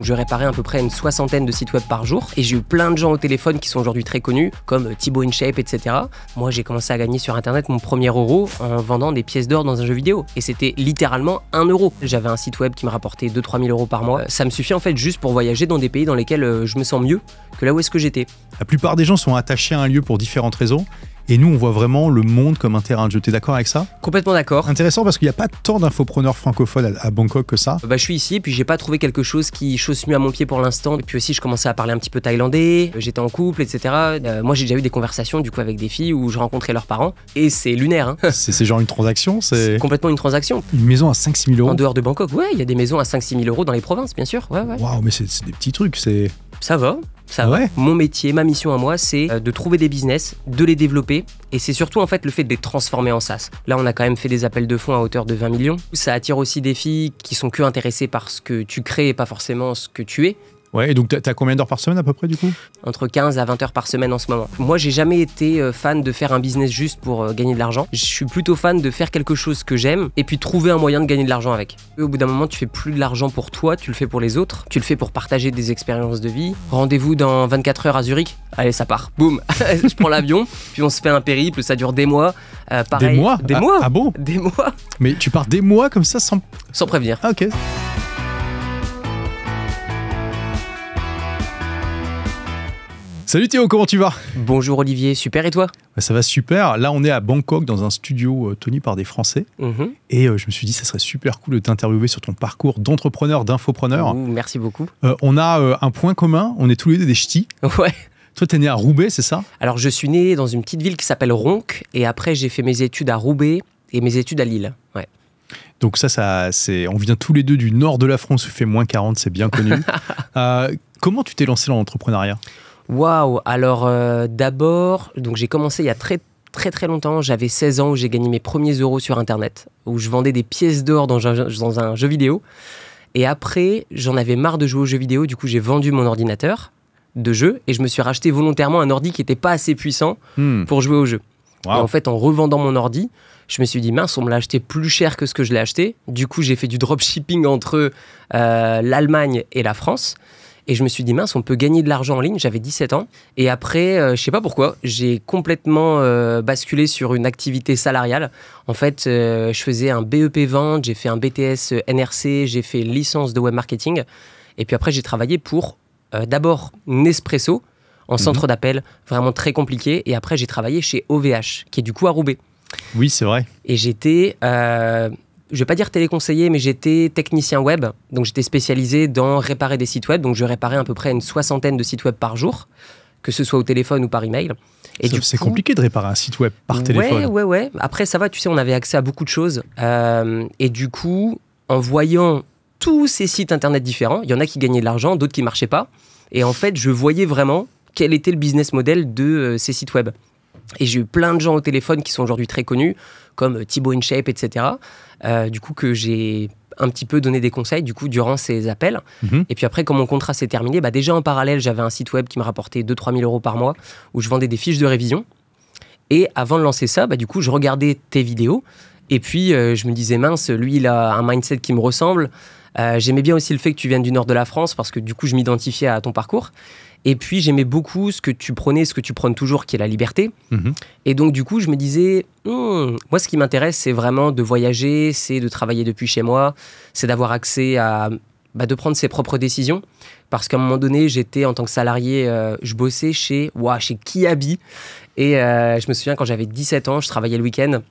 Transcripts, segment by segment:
Je réparais à peu près une soixantaine de sites web par jour et j'ai eu plein de gens au téléphone qui sont aujourd'hui très connus, comme Thibaut InShape, etc. Moi, j'ai commencé à gagner sur Internet mon premier euro en vendant des pièces d'or dans un jeu vidéo. Et c'était littéralement 1 euro. J'avais un site web qui me rapportait 2-3 000 euros par mois. Ça me suffit en fait juste pour voyager dans des pays dans lesquels je me sens mieux que là où est-ce que j'étais. La plupart des gens sont attachés à un lieu pour différentes raisons. Et nous, on voit vraiment le monde comme un terrain de jeu. T'es d'accord avec ça? Complètement d'accord. Intéressant parce qu'il n'y a pas tant d'infopreneurs francophones à Bangkok que ça. Je suis ici et puis j'ai pas trouvé quelque chose qui chausse mieux à mon pied pour l'instant. Et puis aussi, je commençais à parler un petit peu thaïlandais, j'étais en couple, etc. Moi, j'ai déjà eu des conversations du coup avec des filles où je rencontrais leurs parents et c'est lunaire. Hein. C'est genre une transaction? C'est complètement une transaction. Une maison à 5-6 000 euros? En dehors de Bangkok, ouais, il y a des maisons à 5-6 000 euros dans les provinces, bien sûr. Ouais. Waouh, mais c'est des petits trucs, c'est... Ça va. Ça va. Mon métier, ma mission à moi, c'est de trouver des business, de les développer et c'est surtout en fait le fait de les transformer en SaaS. Là, on a quand même fait des appels de fonds à hauteur de 20 millions. Ça attire aussi des filles qui sont que intéressées par ce que tu crées et pas forcément ce que tu es. Ouais, et donc t'as combien d'heures par semaine à peu près du coup? Entre 15 à 20 heures par semaine en ce moment. Moi, j'ai jamais été fan de faire un business juste pour gagner de l'argent. Je suis plutôt fan de faire quelque chose que j'aime et puis trouver un moyen de gagner de l'argent avec. Et au bout d'un moment, tu fais plus de l'argent pour toi, tu le fais pour les autres, tu le fais pour partager des expériences de vie. Rendez-vous dans 24 heures à Zurich. Allez, ça part. Boum. Je prends l'avion, puis on se fait un périple, ça dure des mois. Pareil, des mois? Des mois. Ah bon? Des mois. Mais tu pars des mois comme ça sans prévenir. Ah, ok. Salut Théo, comment tu vas? Bonjour Olivier, super et toi? Ça va super. Là, on est à Bangkok dans un studio tenu par des Français. Et je me suis dit, ça serait super cool de t'interviewer sur ton parcours d'entrepreneur, d'infopreneur. Merci beaucoup. On a un point commun, on est tous les deux des ch'tis. Ouais. Toi, t'es né à Roubaix, c'est ça? Alors, je suis né dans une petite ville qui s'appelle Ronc. Et après, j'ai fait mes études à Roubaix et mes études à Lille. Ouais. Donc on vient tous les deux du nord de la France, il fait moins 40, c'est bien connu. Comment tu t'es lancé dans l'entrepreneuriat? Waouh! Alors d'abord, donc j'ai commencé il y a très longtemps, j'avais 16 ans où j'ai gagné mes premiers euros sur Internet, où je vendais des pièces d'or dans un jeu vidéo. Et après, j'en avais marre de jouer aux jeux vidéo, du coup j'ai vendu mon ordinateur de jeu et je me suis racheté volontairement un ordi qui n'était pas assez puissant pour jouer aux jeux. Wow. Et en fait, en revendant mon ordi, je me suis dit, mince, on me l'a acheté plus cher que ce que je l'ai acheté. Du coup, j'ai fait du dropshipping entre l'Allemagne et la France. Et je me suis dit, mince, on peut gagner de l'argent en ligne. J'avais 17 ans. Et après, je sais pas pourquoi, j'ai complètement basculé sur une activité salariale. En fait, je faisais un BEP vente, j'ai fait un BTS NRC, j'ai fait une licence de web marketing. Et puis après, j'ai travaillé pour d'abord Nespresso, en centre d'appel, vraiment très compliqué. Et après, j'ai travaillé chez OVH, qui est du coup à Roubaix. Oui, c'est vrai. Et j'étais... je vais pas dire téléconseiller, mais j'étais technicien web. Donc, j'étais spécialisé dans réparer des sites web. Donc, je réparais à peu près une soixantaine de sites web par jour, que ce soit au téléphone ou par email. Et c'est compliqué de réparer un site web par téléphone. Ouais. Après, ça va, tu sais, on avait accès à beaucoup de choses. Et du coup, en voyant tous ces sites internet différents, il y en a qui gagnaient de l'argent, d'autres qui marchaient pas. Et en fait, je voyais vraiment quel était le business model de ces sites web. Et j'ai eu plein de gens au téléphone qui sont aujourd'hui très connus, comme Thibaut InShape, etc. Du coup, que j'ai un petit peu donné des conseils du coup, durant ces appels. Et puis après, quand mon contrat s'est terminé, déjà en parallèle, j'avais un site web qui me rapportait 2-3 000 euros par mois, où je vendais des fiches de révision. Et avant de lancer ça, du coup, je regardais tes vidéos. Et puis, je me disais, mince, lui, il a un mindset qui me ressemble. J'aimais bien aussi le fait que tu viennes du nord de la France, parce que du coup, je m'identifiais à ton parcours. Et puis, j'aimais beaucoup ce que tu prenais, ce que tu prônes toujours, qui est la liberté. Et donc, du coup, je me disais, moi, ce qui m'intéresse, c'est vraiment de voyager, c'est de travailler depuis chez moi, c'est d'avoir accès à... de prendre ses propres décisions. Parce qu'à un moment donné, j'étais en tant que salarié, je bossais chez Kiabi. Et je me souviens, quand j'avais 17 ans, je travaillais le week-end.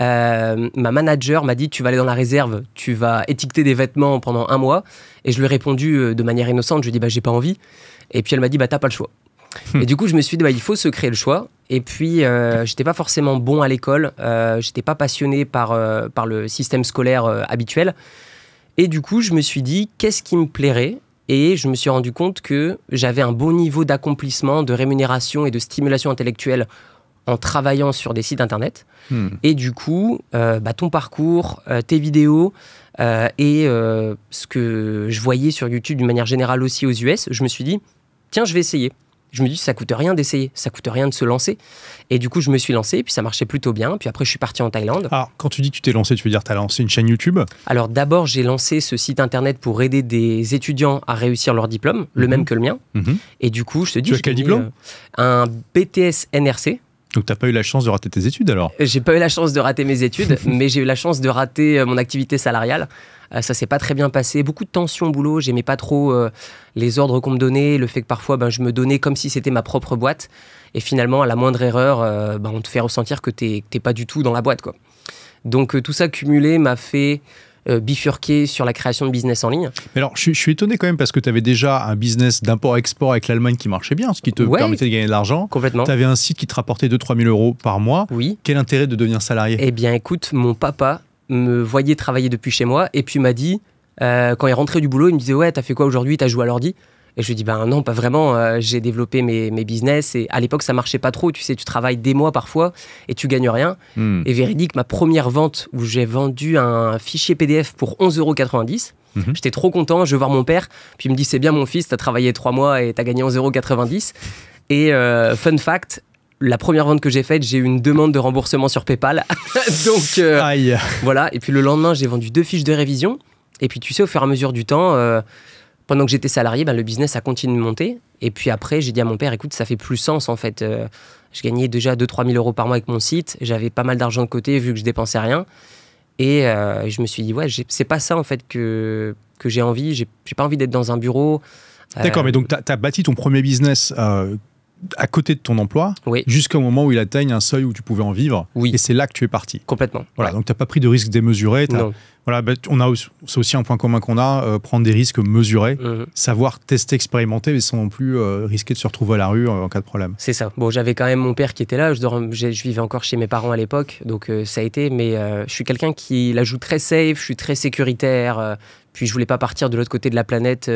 Ma manager m'a dit, tu vas aller dans la réserve, tu vas étiqueter des vêtements pendant 1 mois. Et je lui ai répondu de manière innocente, je lui ai dit, j'ai pas envie. Et puis elle m'a dit, t'as pas le choix. Et du coup, je me suis dit, il faut se créer le choix. Et puis, j'étais pas forcément bon à l'école, j'étais pas passionné par le système scolaire habituel. Et du coup, je me suis dit, qu'est-ce qui me plairait? Et je me suis rendu compte que j'avais un bon niveau d'accomplissement, de rémunération et de stimulation intellectuelle en travaillant sur des sites internet. Et du coup, ton parcours, tes vidéos et ce que je voyais sur YouTube d'une manière générale aussi aux US, je me suis dit, tiens, je vais essayer. Je me dis, ça coûte rien d'essayer, ça coûte rien de se lancer. Et du coup, je me suis lancé, puis ça marchait plutôt bien. Puis après, je suis parti en Thaïlande. Alors, quand tu dis que tu t'es lancé, tu veux dire que tu as lancé une chaîne YouTube? Alors d'abord, j'ai lancé ce site internet pour aider des étudiants à réussir leur diplôme, le même que le mien. Et du coup, je te dis... Tu as quel diplôme? Un BTS NRC. Donc, tu n'as pas eu la chance de rater tes études alors? J'ai pas eu la chance de rater mes études, mais j'ai eu la chance de rater mon activité salariale. Ça s'est pas très bien passé. Beaucoup de tensions au boulot. J'aimais pas trop les ordres qu'on me donnait, le fait que parfois je me donnais comme si c'était ma propre boîte. Et finalement, à la moindre erreur, on te fait ressentir que t'es pas du tout dans la boîte, quoi. Donc tout ça cumulé m'a fait bifurquer sur la création de business en ligne. Mais alors, je suis étonné quand même parce que tu avais déjà un business d'import-export avec l'Allemagne qui marchait bien, ce qui te permettait de gagner de l'argent. Complètement. Tu avais un site qui te rapportait 2-3 000 euros par mois. Oui. Quel intérêt de devenir salarié? Eh bien, écoute, mon papa me voyait travailler depuis chez moi et puis m'a dit, quand il rentrait du boulot, il me disait « Ouais, t'as fait quoi aujourd'hui? T'as joué à l'ordi ?» Et je lui dis, non, pas vraiment, j'ai développé mes business et à l'époque, ça marchait pas trop, tu sais, tu travailles des mois parfois et tu gagnes rien. Et véridique, ma première vente où j'ai vendu un fichier PDF pour 11,90 €, j'étais trop content, je vais voir mon père, puis il me dit, c'est bien mon fils, t'as travaillé 3 mois et t'as gagné 11,90 €. Et fun fact, la première vente que j'ai faite, j'ai eu une demande de remboursement sur PayPal. Donc Aïe. Voilà, et puis le lendemain, j'ai vendu 2 fiches de révision. Et puis tu sais, au fur et à mesure du temps... pendant que j'étais salarié, le business a continué de monter. Et puis après, j'ai dit à mon père, écoute, ça fait plus sens en fait. Je gagnais déjà 2-3 000 euros par mois avec mon site. J'avais pas mal d'argent de côté vu que je dépensais rien. Et je me suis dit, ouais, c'est pas ça en fait que j'ai envie. J'ai pas envie d'être dans un bureau. D'accord, mais donc tu as bâti ton premier business à côté de ton emploi, oui, jusqu'au moment où il atteigne un seuil où tu pouvais en vivre. Oui. Et c'est là que tu es parti. Complètement. Voilà, donc tu n'as pas pris de risques démesurés. Non. Voilà, c'est aussi un point commun qu'on a, prendre des risques mesurés, savoir tester, expérimenter, mais sans non plus risquer de se retrouver à la rue en cas de problème. C'est ça. Bon, j'avais quand même mon père qui était là, je vivais encore chez mes parents à l'époque, donc ça a été, mais je suis quelqu'un qui la joue très safe, je suis très sécuritaire, puis je voulais pas partir de l'autre côté de la planète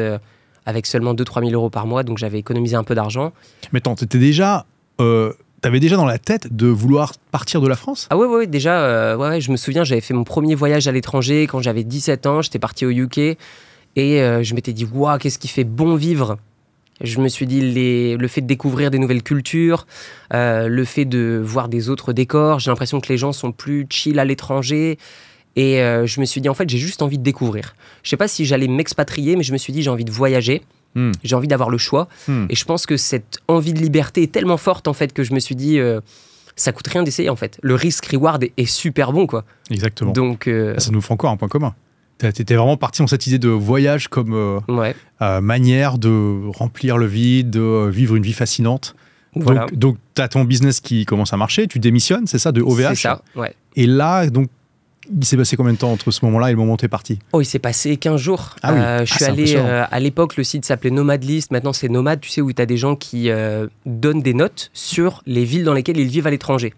avec seulement 2-3 000 euros par mois, donc j'avais économisé un peu d'argent. Mais attends, t'avais déjà dans la tête de vouloir partir de la France? Ah ouais, déjà, je me souviens, j'avais fait mon premier voyage à l'étranger quand j'avais 17 ans, j'étais parti au UK, et je m'étais dit, waouh, qu'est-ce qui fait bon vivre? Je me suis dit, le fait de découvrir des nouvelles cultures, le fait de voir des autres décors, j'ai l'impression que les gens sont plus chill à l'étranger. Et je me suis dit, en fait, j'ai juste envie de découvrir. Je sais pas si j'allais m'expatrier, mais je me suis dit, j'ai envie de voyager. J'ai envie d'avoir le choix. Et je pense que cette envie de liberté est tellement forte, en fait, que je me suis dit, ça coûte rien d'essayer, en fait. Le risk-reward est super bon, quoi. Exactement. Donc, ça nous fait encore un point commun. T'étais vraiment parti dans cette idée de voyage comme manière de remplir le vide, de vivre une vie fascinante. Voilà. Donc tu as ton business qui commence à marcher, tu démissionnes, c'est ça, de OVH? C'est ça, ouais. Et là, donc, il s'est passé combien de temps entre ce moment-là et le moment où tu es parti? Oh, il s'est passé 15 jours. Ah oui. Je suis allé, à l'époque, le site s'appelait Nomadlist. Maintenant, c'est Nomad, tu sais, où tu as des gens qui donnent des notes sur les villes dans lesquelles ils vivent à l'étranger.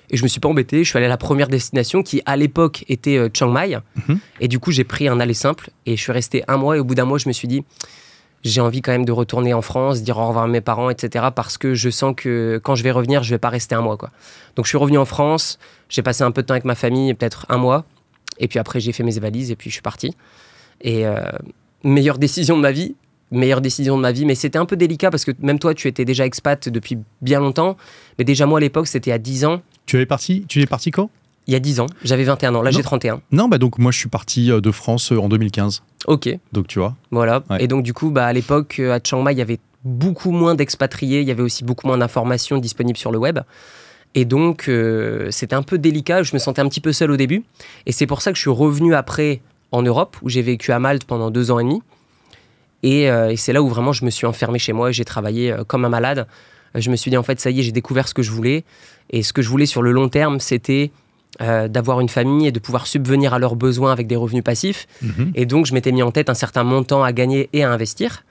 Et je me suis pas embêté. Je suis allé à la première destination qui, à l'époque, était Chiang Mai. Et du coup, j'ai pris un aller simple et je suis resté 1 mois. Et au bout d'1 mois, je me suis dit, j'ai envie quand même de retourner en France, dire au revoir à mes parents, etc. Parce que je sens que quand je vais revenir, je vais pas rester 1 mois, quoi. Donc, je suis revenu en France. J'ai passé un peu de temps avec ma famille, peut-être 1 mois. Et puis après, j'ai fait mes valises et puis je suis parti. Et meilleure décision de ma vie, mais c'était un peu délicat parce que même toi, tu étais déjà expat depuis bien longtemps. Mais déjà, moi, à l'époque, c'était à 10 ans. Tu es parti quand? Il y a 10 ans. J'avais 21 ans. Là, j'ai 31. Non, donc moi, je suis parti de France en 2015. Ok. Donc, tu vois. Voilà. Ouais. Et donc, du coup, à l'époque, à Chiang Mai, il y avait beaucoup moins d'expatriés. Il y avait aussi beaucoup moins d'informations disponibles sur le web. Et donc, c'était un peu délicat. Je me sentais un petit peu seul au début. Et c'est pour ça que je suis revenu après en Europe, où j'ai vécu à Malte pendant 2 ans et demi. Et c'est là où vraiment je me suis enfermé chez moi. J'ai travaillé comme un malade. Je me suis dit, en fait, ça y est, j'ai découvert ce que je voulais. Et ce que je voulais sur le long terme, c'était d'avoir une famille et de pouvoir subvenir à leurs besoins avec des revenus passifs. Et donc, je m'étais mis en tête un certain montant à gagner et à investir.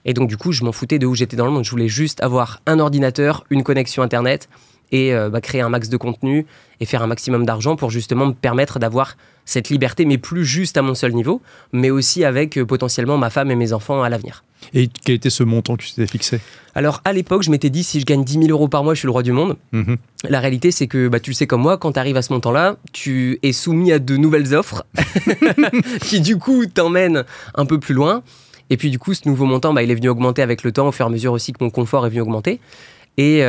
Et donc, du coup, je m'en foutais de où j'étais dans le monde. Je voulais juste avoir un ordinateur, une connexion Internet et créer un max de contenu et faire un maximum d'argent pour justement me permettre d'avoir cette liberté, mais plus juste à mon seul niveau, mais aussi avec potentiellement ma femme et mes enfants à l'avenir. Et quel était ce montant que tu t'étais fixé? Alors, à l'époque, je m'étais dit, si je gagne 10 000 euros par mois, je suis le roi du monde. La réalité, c'est que tu le sais comme moi, quand tu arrives à ce montant-là, tu es soumis à de nouvelles offres qui, du coup, t'emmènent un peu plus loin. Et puis du coup, ce nouveau montant, il est venu augmenter avec le temps, au fur et à mesure aussi que mon confort est venu augmenter. Et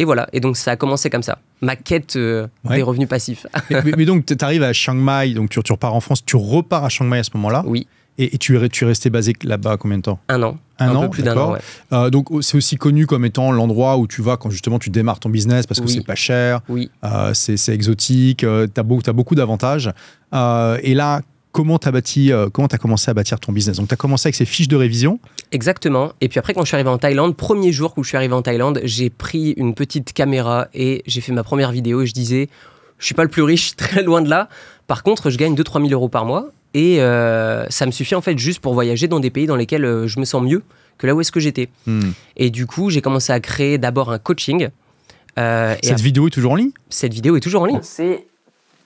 voilà. Et donc, ça a commencé comme ça. Ma quête des revenus passifs. mais donc, tu arrives à Chiang Mai, donc tu repars en France, tu repars à Chiang Mai à ce moment-là. Oui. Et tu es resté basé là-bas combien de temps? Un an. Un an, peu plus d'un an, ouais. Donc, c'est aussi connu comme étant l'endroit où tu vas quand justement tu démarres ton business parce que c'est pas cher, c'est exotique, tu as beaucoup d'avantages. Et là, comment tu as commencé à bâtir ton business? Donc, tu as commencé avec ces fiches de révision? Exactement. Et puis après, quand je suis arrivé en Thaïlande, premier jour où je suis arrivé en Thaïlande, j'ai pris une petite caméra et j'ai fait ma première vidéo et je disais, je suis pas le plus riche, très loin de là. Par contre, je gagne 2-3 000 euros par mois. Et ça me suffit en fait juste pour voyager dans des pays dans lesquels je me sens mieux que là où est-ce que j'étais. Et du coup, j'ai commencé à créer d'abord un coaching. Cette vidéo est toujours en ligne? Cette vidéo est toujours en ligne. C'est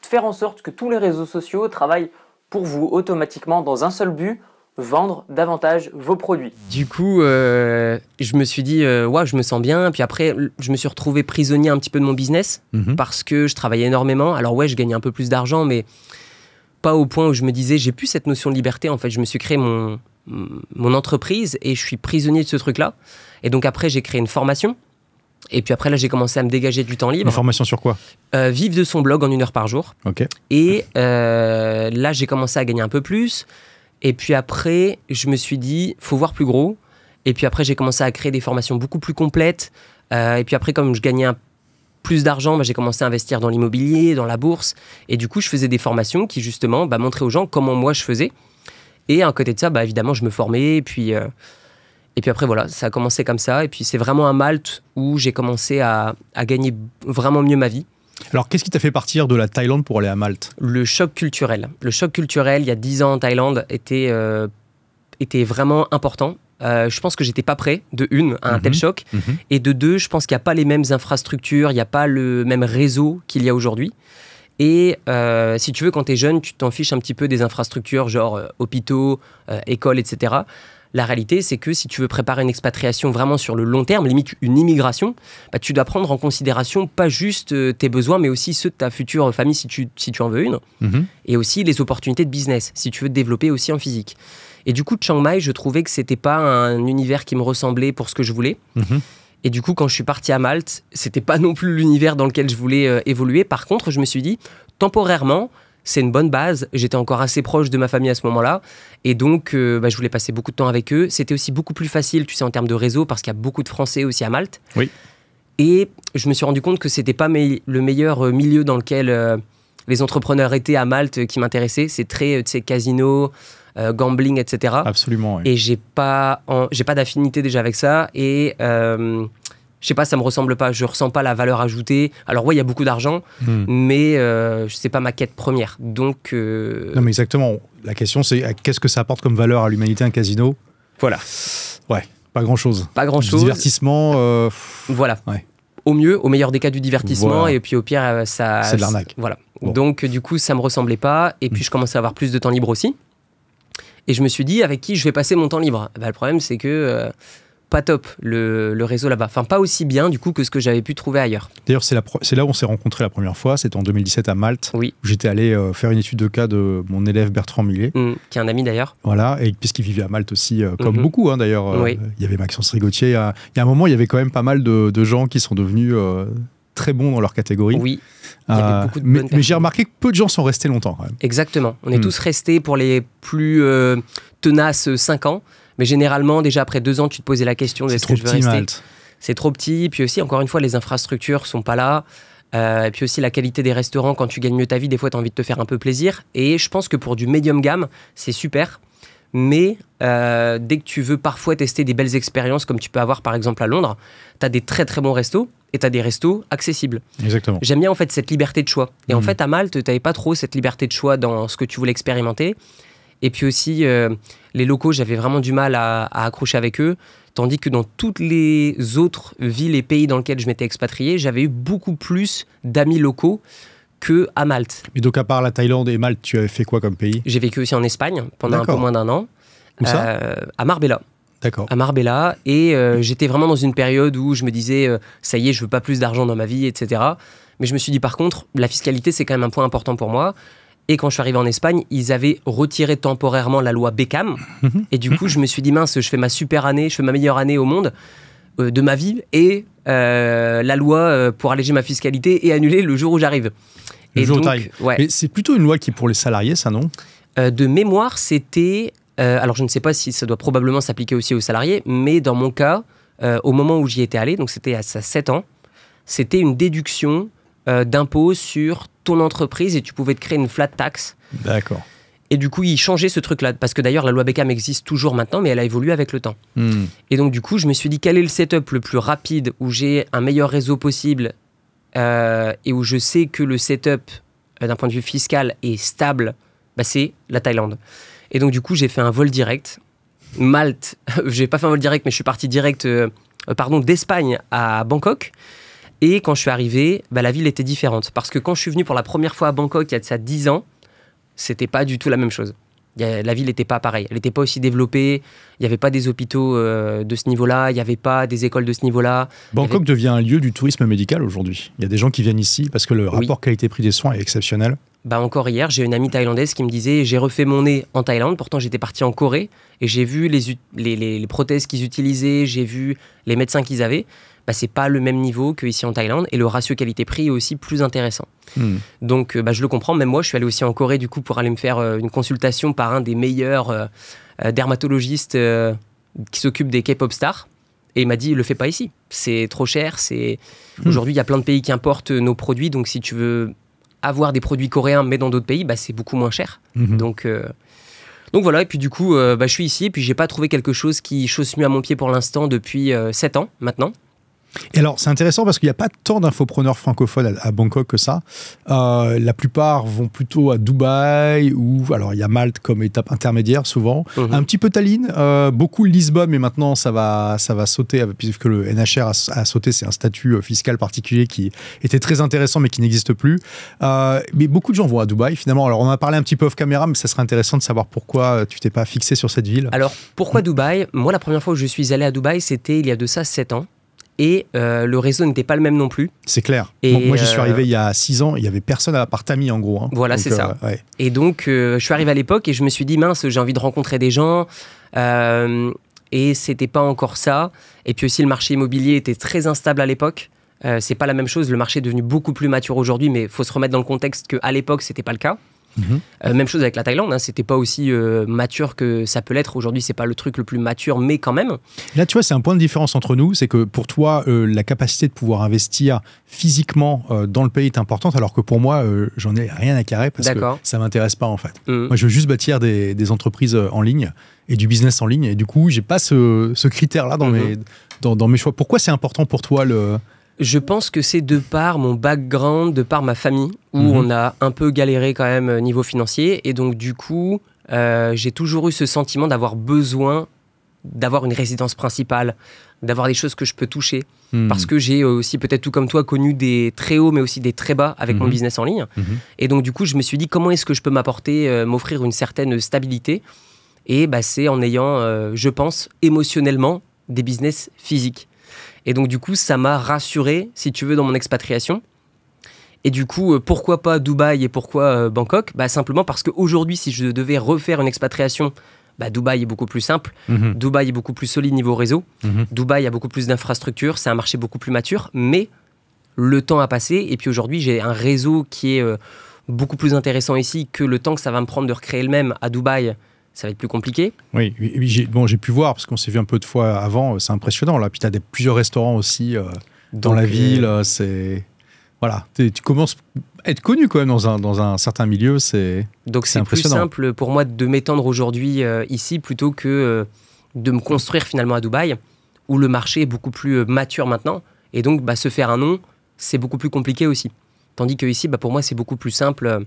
faire en sorte que tous les réseaux sociaux travaillent pour vous automatiquement dans un seul but, vendre davantage vos produits. Du coup, je me suis dit, je me sens bien. Puis après, je me suis retrouvé prisonnier un petit peu de mon business parce que je travaillais énormément. Alors je gagnais un peu plus d'argent, mais pas au point où je me disais, j'ai plus cette notion de liberté. En fait, je me suis créé mon entreprise et je suis prisonnier de ce truc-là. Et donc après, j'ai créé une formation. Et puis après, là, j'ai commencé à me dégager du temps libre. Une formation sur quoi? Vivre de son blog en 1 heure par jour. Ok. Et là, j'ai commencé à gagner un peu plus. Et puis après, je me suis dit, faut voir plus gros. Et puis après, j'ai commencé à créer des formations beaucoup plus complètes. Et puis après, comme je gagnais plus d'argent, j'ai commencé à investir dans l'immobilier, dans la bourse. Et du coup, je faisais des formations qui, justement, montraient aux gens comment moi, je faisais. Et à côté de ça, évidemment, je me formais. Et puis après, voilà, ça a commencé comme ça. Et puis, c'est vraiment à Malte où j'ai commencé à gagner vraiment mieux ma vie. Alors, qu'est-ce qui t'a fait partir de la Thaïlande pour aller à Malte? Le choc culturel. Le choc culturel, il y a 10 ans en Thaïlande, était vraiment important. Je pense que j'étais pas prêt, de une, à un tel choc. Et de deux, je pense qu'il n'y a pas les mêmes infrastructures, il n'y a pas le même réseau qu'il y a aujourd'hui. Et si tu veux, quand tu es jeune, tu t'en fiches un petit peu des infrastructures, genre hôpitaux, écoles, etc. La réalité, c'est que si tu veux préparer une expatriation vraiment sur le long terme, limite une immigration, tu dois prendre en considération pas juste tes besoins, mais aussi ceux de ta future famille si tu en veux une, et aussi les opportunités de business, si tu veux te développer aussi en physique. Et du coup, Chiang Mai, je trouvais que c'était pas un univers qui me ressemblait pour ce que je voulais. Et du coup, quand je suis parti à Malte, c'était pas non plus l'univers dans lequel je voulais évoluer. Par contre, je me suis dit, temporairement, c'est une bonne base. J'étais encore assez proche de ma famille à ce moment-là. Et donc, je voulais passer beaucoup de temps avec eux. C'était aussi beaucoup plus facile, tu sais, en termes de réseau, parce qu'il y a beaucoup de Français aussi à Malte. Oui. Et je me suis rendu compte que c'était pas le meilleur milieu dans lequel les entrepreneurs étaient à Malte qui m'intéressait. C'est très, tu sais, casino, gambling, etc. Absolument, oui. Et j'ai pas d'affinité déjà avec ça. Et je sais pas, ça me ressemble pas. Je ressens pas la valeur ajoutée. Alors ouais, il y a beaucoup d'argent, mais c'est pas ma quête première. Donc non, mais exactement. La question, c'est qu'est-ce que ça apporte comme valeur à l'humanité, un casino? Voilà. Ouais, pas grand-chose. Pas grand-chose. Du divertissement. Voilà. Ouais. Au mieux, au meilleur des cas, du divertissement. Voilà. Et puis au pire, ça. C'est de l'arnaque. Voilà. Bon. Donc du coup, ça me ressemblait pas. Et puis je commençais à avoir plus de temps libre aussi. Et je me suis dit, avec qui je vais passer mon temps libre? Le problème, c'est que pas top, le réseau là-bas. Enfin, pas aussi bien, du coup, que ce que j'avais pu trouver ailleurs. D'ailleurs, c'est là où on s'est rencontrés la première fois. C'était en 2017 à Malte. Oui. Où j'étais allé faire une étude de cas de mon élève Bertrand Millet. Qui est un ami, d'ailleurs. Voilà, et puisqu'il vivait à Malte aussi, comme beaucoup, d'ailleurs. Oui. Il y avait Maxence Rigotier. Il y a un moment, il y avait quand même pas mal de gens qui sont devenus très bons dans leur catégorie. Oui. Il y avait beaucoup de bonnes personnes. Mais j'ai remarqué que peu de gens sont restés longtemps, quand même. Exactement. On est tous restés pour les plus tenaces 5 ans. Mais généralement, déjà après 2 ans, tu te posais la question de est-ce que je veux rester. Malte. C'est trop petit. Puis aussi, encore une fois, les infrastructures sont pas là. Et puis aussi, la qualité des restaurants, quand tu gagnes mieux ta vie, des fois, tu as envie de te faire un peu plaisir. Et je pense que pour du medium gamme, c'est super. Mais dès que tu veux parfois tester des belles expériences, comme tu peux avoir par exemple à Londres, tu as des très très bons restos et tu as des restos accessibles. Exactement. J'aime bien en fait cette liberté de choix. Et en fait, à Malte, tu n'avais pas trop cette liberté de choix dans ce que tu voulais expérimenter. Et puis aussi, les locaux, j'avais vraiment du mal à accrocher avec eux. Tandis que dans toutes les autres villes et pays dans lesquels je m'étais expatrié, j'avais eu beaucoup plus d'amis locaux qu'à Malte. Mais donc, à part la Thaïlande et Malte, tu avais fait quoi comme pays? J'ai vécu aussi en Espagne pendant un peu moins d'1 an. Où ça? À Marbella. D'accord. À Marbella. Et j'étais vraiment dans une période où je me disais, ça y est, je veux pas plus d'argent dans ma vie, etc. Mais je me suis dit, par contre, la fiscalité, c'est quand même un point important pour moi. Et quand je suis arrivé en Espagne, ils avaient retiré temporairement la loi Beckham. Et du coup, je me suis dit, mince, je fais ma super année, je fais ma meilleure année au monde de ma vie. Et la loi pour alléger ma fiscalité est annulée le jour où j'arrive. Le jour où t'arrives. Ouais. Mais c'est plutôt une loi qui est pour les salariés, ça, non ? De mémoire, c'était... alors, je ne sais pas si ça doit probablement s'appliquer aussi aux salariés, mais dans mon cas, au moment où j'y étais allé, donc c'était à 7 ans, c'était une déduction d'impôt sur ton entreprise et tu pouvais te créer une flat tax. D'accord. Et du coup, ils changeaient ce truc-là. Parce que d'ailleurs, la loi Beckham existe toujours maintenant, mais elle a évolué avec le temps. Et donc, du coup, je me suis dit, quel est le setup le plus rapide où j'ai un meilleur réseau possible et où je sais que le setup, d'un point de vue fiscal, est stable, bah, c'est la Thaïlande. Et donc, du coup, j'ai fait un vol direct. Malte, j'ai pas fait un vol direct, mais je suis parti direct d'Espagne à Bangkok. Et quand je suis arrivé, bah, la ville était différente. Parce que quand je suis venu pour la première fois à Bangkok, il y a de ça 10 ans, c'était pas du tout la même chose. La ville n'était pas pareille. Elle n'était pas aussi développée. Il n'y avait pas des hôpitaux de ce niveau-là. Il n'y avait pas des écoles de ce niveau-là. Bangkok devient un lieu du tourisme médical aujourd'hui. Il y a des gens qui viennent ici parce que le rapport qualité-prix des soins est exceptionnel. Bah encore hier, j'ai une amie thaïlandaise qui me disait « J'ai refait mon nez en Thaïlande. Pourtant, j'étais parti en Corée. Et j'ai vu les prothèses qu'ils utilisaient. J'ai vu les médecins qu'ils avaient. » Bah, c'est pas le même niveau qu'ici en Thaïlande et le ratio qualité-prix est aussi plus intéressant. Donc bah, je le comprends, même moi je suis allé aussi en Corée du coup pour aller me faire une consultation par un des meilleurs dermatologistes qui s'occupe des K-pop stars et il m'a dit le fais pas ici, c'est trop cher, aujourd'hui il y a plein de pays qui importent nos produits, donc si tu veux avoir des produits coréens mais dans d'autres pays, bah, c'est beaucoup moins cher. Donc voilà, et puis du coup bah, je suis ici et puis j'ai pas trouvé quelque chose qui chausse mieux à mon pied pour l'instant depuis 7 ans maintenant. Et alors, c'est intéressant parce qu'il n'y a pas tant d'infopreneurs francophones à Bangkok que ça. La plupart vont plutôt à Dubaï ou alors il y a Malte comme étape intermédiaire souvent. Un petit peu Tallinn, beaucoup Lisbonne, mais maintenant ça va sauter puisque le NHR a sauté. C'est un statut fiscal particulier qui était très intéressant mais qui n'existe plus. Mais beaucoup de gens vont à Dubaï finalement. Alors on a parlé un petit peu off caméra, mais ça serait intéressant de savoir pourquoi tu t'es pas fixé sur cette ville. Alors pourquoi Dubaï ? Moi, la première fois où je suis allé à Dubaï, c'était il y a de ça 7 ans. Et le réseau n'était pas le même non plus. C'est clair. Et moi, j'y suis arrivé il y a 6 ans. Il n'y avait personne à part Tammy, en gros. Hein. Voilà, donc, c'est ça. Ouais. Et donc, je suis arrivé à l'époque et je me suis dit, mince, j'ai envie de rencontrer des gens. Et c'était pas encore ça. Et puis aussi, le marché immobilier était très instable à l'époque. C'est pas la même chose. Le marché est devenu beaucoup plus mature aujourd'hui, mais il faut se remettre dans le contexte qu'à l'époque, c'était pas le cas. Même chose avec la Thaïlande, hein, c'était pas aussi mature que ça peut l'être. Aujourd'hui, c'est pas le truc le plus mature, mais quand même. Là, tu vois, c'est un point de différence entre nous, c'est que pour toi, la capacité de pouvoir investir physiquement dans le pays est importante, alors que pour moi, j'en ai rien à carrer parce que ça m'intéresse pas en fait. Moi, je veux juste bâtir des entreprises en ligne et du business en ligne, et du coup, j'ai pas ce critère-là dans mes choix. Pourquoi c'est important pour toi Je pense que c'est de par mon background, de par ma famille, où on a un peu galéré quand même niveau financier. Et donc, du coup, j'ai toujours eu ce sentiment d'avoir besoin d'avoir une résidence principale, d'avoir des choses que je peux toucher. Parce que j'ai aussi, peut-être tout comme toi, connu des très hauts, mais aussi des très bas avec mon business en ligne. Et donc, du coup, je me suis dit, comment est-ce que je peux m'offrir une certaine stabilité ? Et bah, c'est en ayant, je pense, émotionnellement, des business physiques. Et donc, du coup, ça m'a rassuré, si tu veux, dans mon expatriation. Et du coup, pourquoi pas Dubaï et pourquoi Bangkok ? Bah, simplement parce qu'aujourd'hui, si je devais refaire une expatriation, bah, Dubaï est beaucoup plus simple. Dubaï est beaucoup plus solide niveau réseau. Dubaï a beaucoup plus d'infrastructures. C'est un marché beaucoup plus mature. Mais le temps a passé. Et puis aujourd'hui, j'ai un réseau qui est beaucoup plus intéressant ici que le temps que ça va me prendre de recréer le même à Dubaï. Ça va être plus compliqué. Oui, j'ai pu voir, parce qu'on s'est vu un peu de fois avant, c'est impressionnant. Là. Puis tu as plusieurs restaurants aussi dans la ville. Voilà, tu commences à être connu quand même dans un certain milieu. Donc c'est plus simple pour moi de m'étendre aujourd'hui ici plutôt que de me construire finalement à Dubaï, où le marché est beaucoup plus mature maintenant. Et donc bah, se faire un nom, c'est beaucoup plus compliqué aussi. Tandis que ici, bah, pour moi, c'est beaucoup plus simple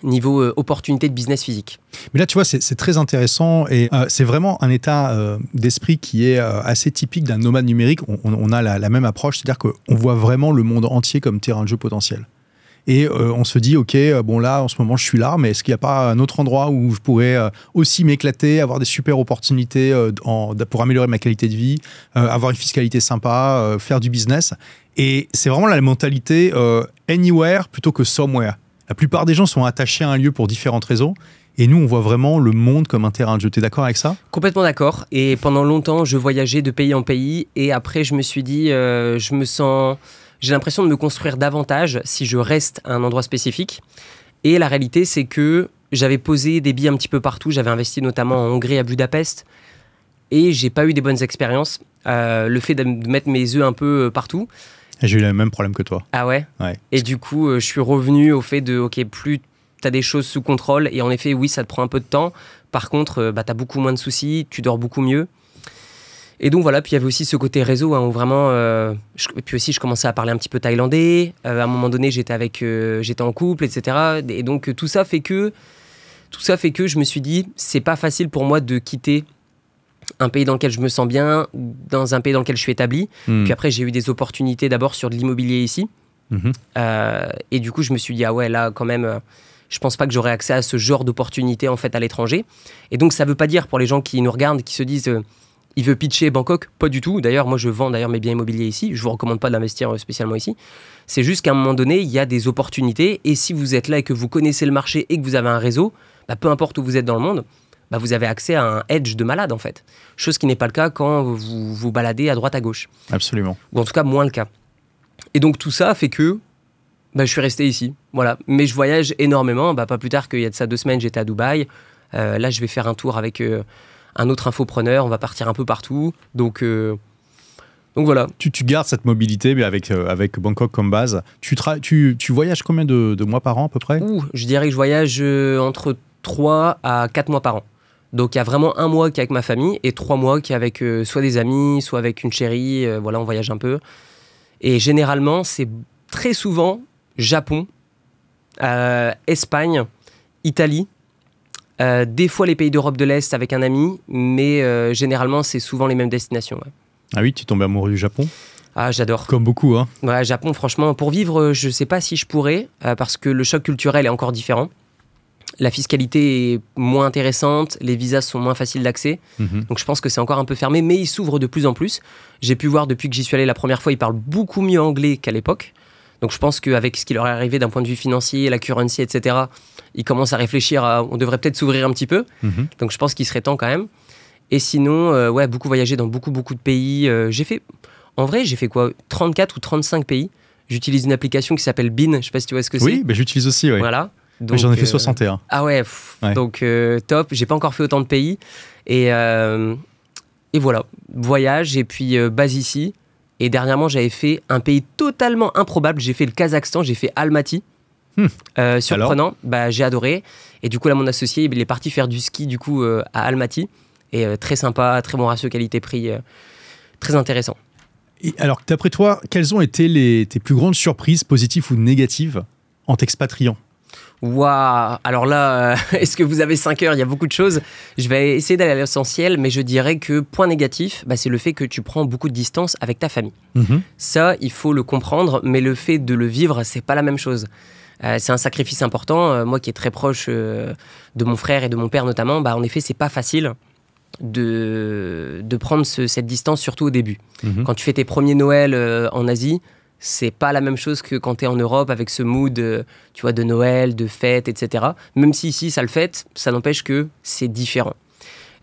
niveau opportunité de business physique. Mais là, tu vois, c'est très intéressant et c'est vraiment un état d'esprit qui est assez typique d'un nomade numérique. On a la même approche, c'est-à-dire qu'on voit vraiment le monde entier comme terrain de jeu potentiel. Et on se dit, ok, bon là, en ce moment, je suis là, mais est-ce qu'il n'y a pas un autre endroit où je pourrais aussi m'éclater, avoir des super opportunités pour améliorer ma qualité de vie, avoir une fiscalité sympa, faire du business. Et c'est vraiment la mentalité anywhere plutôt que somewhere. La plupart des gens sont attachés à un lieu pour différentes raisons. Et nous, on voit vraiment le monde comme un terrain de jeu. T'es d'accord avec ça? Complètement d'accord. Et pendant longtemps, je voyageais de pays en pays. Et après, je me suis dit, j'ai l'impression de me construire davantage si je reste à un endroit spécifique. Et la réalité, c'est que j'avais posé des billes un petit peu partout. J'avais investi notamment en Hongrie, à Budapest. Et j'ai pas eu des bonnes expériences. Le fait de mettre mes œufs un peu partout. Et j'ai eu le même problème que toi. Ah ouais? Ouais. Et du coup, je suis revenu au fait de, ok, plus tu as des choses sous contrôle. Et en effet, oui, ça te prend un peu de temps. Par contre, tu as beaucoup moins de soucis, tu dors beaucoup mieux. Et donc voilà, puis il y avait aussi ce côté réseau, où vraiment... et puis aussi, je commençais à parler un petit peu thaïlandais. À un moment donné, j'étais en couple, etc. Et donc, tout ça fait que je me suis dit, c'est pas facile pour moi de quitter un pays dans lequel je me sens bien, dans un pays dans lequel je suis établi. Puis après, j'ai eu des opportunités d'abord sur de l'immobilier ici. Et du coup, je me suis dit, ah ouais, là, quand même, je pense pas que j'aurais accès à ce genre d'opportunités en fait à l'étranger. Et donc, ça veut pas dire pour les gens qui nous regardent, qui se disent, il veut pitcher Bangkok, pas du tout. D'ailleurs, moi, je vends mes biens immobiliers ici. Je vous recommande pas d'investir spécialement ici. C'est juste qu'à un moment donné, il y a des opportunités. Et si vous êtes là et que vous connaissez le marché et que vous avez un réseau, peu importe où vous êtes dans le monde, vous avez accès à un edge de malade, en fait. Chose qui n'est pas le cas quand vous vous baladez à droite, à gauche. Absolument. Ou en tout cas, moins le cas. Et donc, tout ça fait que je suis resté ici. Voilà. Mais je voyage énormément. Pas plus tard qu'il y a de ça 2 semaines, j'étais à Dubaï. Là, je vais faire un tour avec un autre infopreneur. On va partir un peu partout. Donc voilà. Tu gardes cette mobilité, mais avec Bangkok comme base. Tu voyages combien de mois par an, à peu près? Je dirais que je voyage entre 3 à 4 mois par an. Donc, il y a vraiment 1 mois qui est avec ma famille et 3 mois qui est avec soit des amis, soit avec une chérie. Voilà, on voyage un peu. Et généralement, c'est très souvent Japon, Espagne, Italie, des fois les pays d'Europe de l'Est avec un ami, mais généralement, c'est souvent les mêmes destinations. Ouais. Ah oui, tu tombes amoureux du Japon? Ah, j'adore. Comme beaucoup, hein. Ouais, Japon, franchement, pour vivre, je ne sais pas si je pourrais, parce que le choc culturel est encore différent. La fiscalité est moins intéressante, les visas sont moins faciles d'accès. Donc je pense que c'est encore un peu fermé, mais il s'ouvre de plus en plus. J'ai pu voir depuis que j'y suis allé la première fois, ils parlent beaucoup mieux anglais qu'à l'époque. Donc je pense qu'avec ce qui leur est arrivé d'un point de vue financier, la currency, etc., ils commencent à réfléchir à on devrait peut-être s'ouvrir un petit peu. Donc je pense qu'il serait temps quand même. Et sinon, beaucoup voyager dans beaucoup de pays. J'ai fait quoi, 34 ou 35 pays. J'utilise une application qui s'appelle Bean, je ne sais pas si tu vois ce que c'est. Oui, j'utilise aussi, oui. Voilà. J'en ai fait 61. Ah ouais, donc top. J'ai pas encore fait autant de pays. Et voilà, voyage et puis base ici. Et dernièrement, j'avais fait un pays totalement improbable. J'ai fait le Kazakhstan, j'ai fait Almaty. Surprenant, j'ai adoré. Et du coup, là, mon associé, il est parti faire du ski du coup à Almaty. Et très sympa, très bon ratio qualité-prix, très intéressant. Et alors, d'après toi, quelles ont été tes plus grandes surprises, positives ou négatives, en t'expatriant? Waouh! Alors là, est-ce que vous avez 5 heures? Il y a beaucoup de choses. Je vais essayer d'aller à l'essentiel, mais je dirais que point négatif, c'est le fait que tu prends beaucoup de distance avec ta famille. Ça, il faut le comprendre, mais le fait de le vivre, c'est pas la même chose. C'est un sacrifice important. Moi qui est très proche de mon frère et de mon père notamment, en effet, c'est pas facile de prendre cette distance, surtout au début. Quand tu fais tes premiers Noël en Asie, c'est pas la même chose que quand tu es en Europe avec ce mood tu vois, de Noël, de fête, etc. Même si ici ça le fête, ça n'empêche que c'est différent.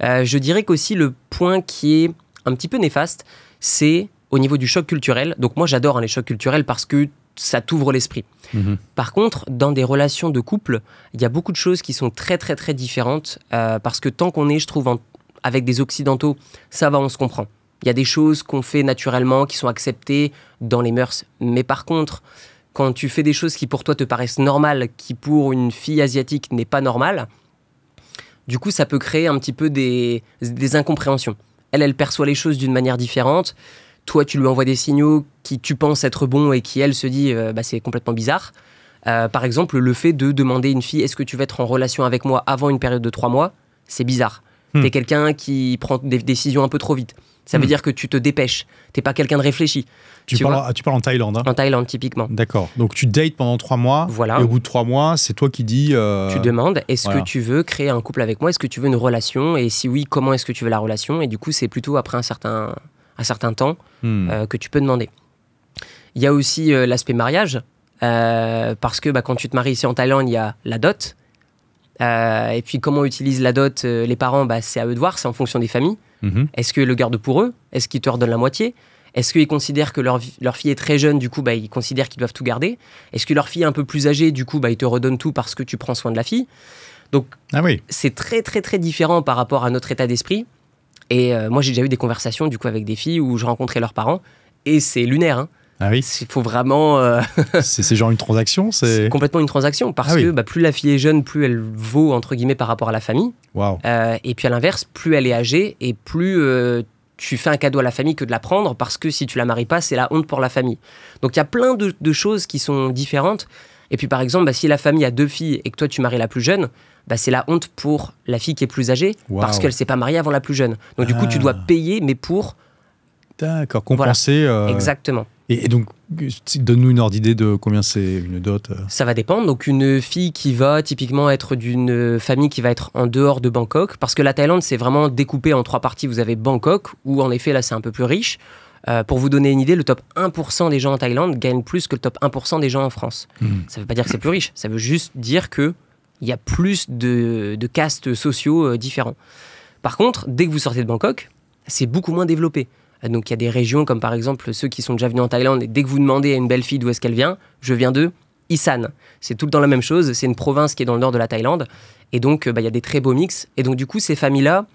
Je dirais qu'aussi le point qui est un petit peu néfaste, c'est au niveau du choc culturel. Donc moi j'adore les chocs culturels parce que ça t'ouvre l'esprit. Par contre, dans des relations de couple, il y a beaucoup de choses qui sont très très très différentes parce que tant qu'on est, je trouve, avec des occidentaux, ça va, on se comprend. Il y a des choses qu'on fait naturellement, qui sont acceptées dans les mœurs. Mais par contre, quand tu fais des choses qui pour toi te paraissent normales, qui pour une fille asiatique n'est pas normale, du coup, ça peut créer un petit peu des incompréhensions. Elle perçoit les choses d'une manière différente. Toi, tu lui envoies des signaux qui tu penses être bons et qui, elle, se dit c'est complètement bizarre. Par exemple, le fait de demander à une fille « Est-ce que tu veux être en relation avec moi avant une période de 3 mois ?» C'est bizarre. T'es quelqu'un qui prend des décisions un peu trop vite. Ça veut dire que tu te dépêches. T'es pas quelqu'un de réfléchi. Tu parles en Thaïlande, hein? En Thaïlande, typiquement. D'accord. Donc, tu dates pendant 3 mois. Voilà. Et au bout de 3 mois, c'est toi qui dis... Tu demandes, est-ce que tu veux créer un couple avec moi? Est-ce que tu veux une relation? Et si oui, comment est-ce que tu veux la relation? Et du coup, c'est plutôt après un certain temps que tu peux demander. Il y a aussi l'aspect mariage. parce que quand tu te maries ici en Thaïlande, il y a la dot. Et puis comment on utilise la dot, les parents, c'est à eux de voir, c'est en fonction des familles. Est-ce qu'ils le gardent pour eux? Est-ce qu'ils te redonnent la moitié? Est-ce qu'ils considèrent que leur fille est très jeune, du coup ils considèrent qu'ils doivent tout garder? Est-ce que leur fille est un peu plus âgée, du coup ils te redonnent tout parce que tu prends soin de la fille? Donc c'est très très très différent par rapport à notre état d'esprit. Et moi j'ai déjà eu des conversations du coup avec des filles où je rencontrais leurs parents et c'est lunaire, hein. Ah oui. Il faut vraiment. C'est genre une transaction, c'est complètement une transaction parce que plus la fille est jeune, plus elle vaut entre guillemets par rapport à la famille. Wow. Et puis à l'inverse, plus elle est âgée et plus tu fais un cadeau à la famille que de la prendre parce que si tu la maries pas, c'est la honte pour la famille. Donc il y a plein de choses qui sont différentes. Et puis par exemple, si la famille a 2 filles et que toi tu maries la plus jeune, c'est la honte pour la fille qui est plus âgée parce qu'elle s'est pas mariée avant la plus jeune. Donc du coup, tu dois payer, mais pour. D'accord, compenser. Voilà. Exactement. Et donc, donne-nous une ordre d'idée de combien c'est une dot. Ça va dépendre. Donc, une fille qui va typiquement être d'une famille qui va être en dehors de Bangkok, parce que la Thaïlande, c'est vraiment découpé en 3 parties. Vous avez Bangkok, où en effet, là, c'est un peu plus riche. Pour vous donner une idée, le top 1% des gens en Thaïlande gagnent plus que le top 1% des gens en France. Ça ne veut pas dire que c'est plus riche. Ça veut juste dire qu'il y a plus de castes sociaux différents. Par contre, dès que vous sortez de Bangkok, c'est beaucoup moins développé. Donc il y a des régions comme par exemple ceux qui sont déjà venus en Thaïlande et dès que vous demandez à une belle fille d'où est-ce qu'elle vient, je viens de Isan. C'est tout le temps la même chose, c'est une province qui est dans le nord de la Thaïlande et donc il y a des très beaux mix et donc du coup ces familles-là,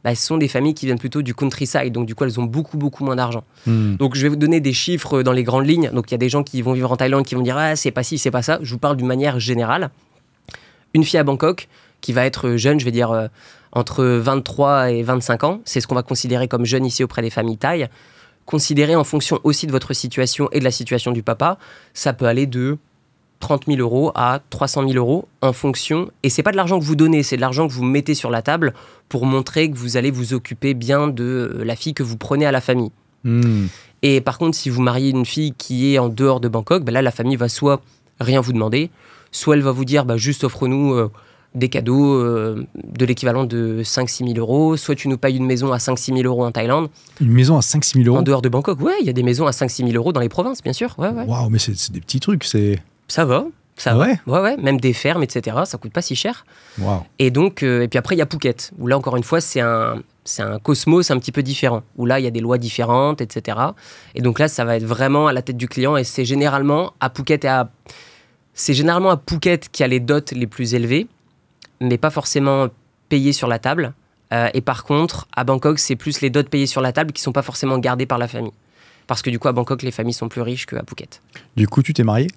ce sont des familles qui viennent plutôt du countryside, donc du coup elles ont beaucoup moins d'argent. Donc je vais vous donner des chiffres dans les grandes lignes, donc il y a des gens qui vont vivre en Thaïlande qui vont dire c'est pas ci, c'est pas ça, je vous parle d'une manière générale. Une fille à Bangkok qui va être jeune, je vais dire entre 23 et 25 ans, c'est ce qu'on va considérer comme jeune ici auprès des familles thaï. Considéré en fonction aussi de votre situation et de la situation du papa, ça peut aller de 30 000 euros à 300 000 euros en fonction. Et c'est pas de l'argent que vous donnez, c'est de l'argent que vous mettez sur la table pour montrer que vous allez vous occuper bien de la fille que vous prenez à la famille. Et par contre, si vous mariez une fille qui est en dehors de Bangkok, là, la famille va soit rien vous demander, soit elle va vous dire juste offre-nous des cadeaux de l'équivalent de 5-6 000 euros, soit tu nous payes une maison à 5-6 000 euros en Thaïlande. Une maison à 5-6 000 euros? En dehors de Bangkok, il y a des maisons à 5-6 000 euros dans les provinces, bien sûr. Waouh, mais c'est des petits trucs, Ça va. Ouais, même des fermes, etc. Ça coûte pas si cher. Wow. Et donc, et puis après, il y a Phuket, où là, encore une fois, c'est un cosmos un petit peu différent, où là, il y a des lois différentes, etc. Et donc là, ça va être vraiment à la tête du client, et c'est généralement à Phuket qui a les dots les plus élevées, mais pas forcément payées sur la table. Et par contre, à Bangkok, c'est plus les dots payées sur la table qui sont pas forcément gardées par la famille. Parce que du coup, à Bangkok, les familles sont plus riches qu'à Phuket. Du coup, tu t'es marié?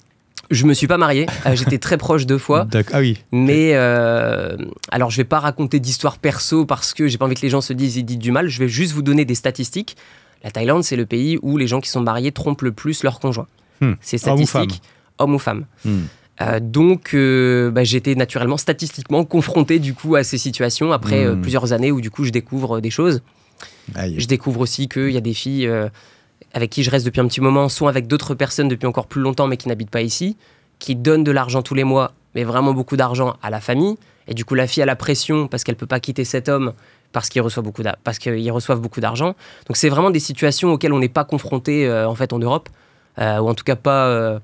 Je me suis pas marié, j'étais très proche 2 fois. Ah oui. Mais alors je vais pas raconter d'histoire perso parce que j'ai pas envie que les gens se disent ils disent du mal. Je vais juste vous donner des statistiques. La Thaïlande, c'est le pays où les gens qui sont mariés trompent le plus leur conjoint. C'est statistique, homme ou femme. Donc j'étais naturellement statistiquement confronté du coup à ces situations après plusieurs années où du coup je découvre des choses. Je découvre aussi qu'il y a des filles avec qui je reste depuis un petit moment, soit avec d'autres personnes depuis encore plus longtemps mais qui n'habitent pas ici, qui donnent de l'argent tous les mois, mais vraiment beaucoup d'argent à la famille. Et du coup, la fille a la pression parce qu'elle ne peut pas quitter cet homme parce qu'ils reçoivent beaucoup d'argent. Donc c'est vraiment des situations auxquelles on n'est pas confronté en fait en Europe, ou en tout cas pas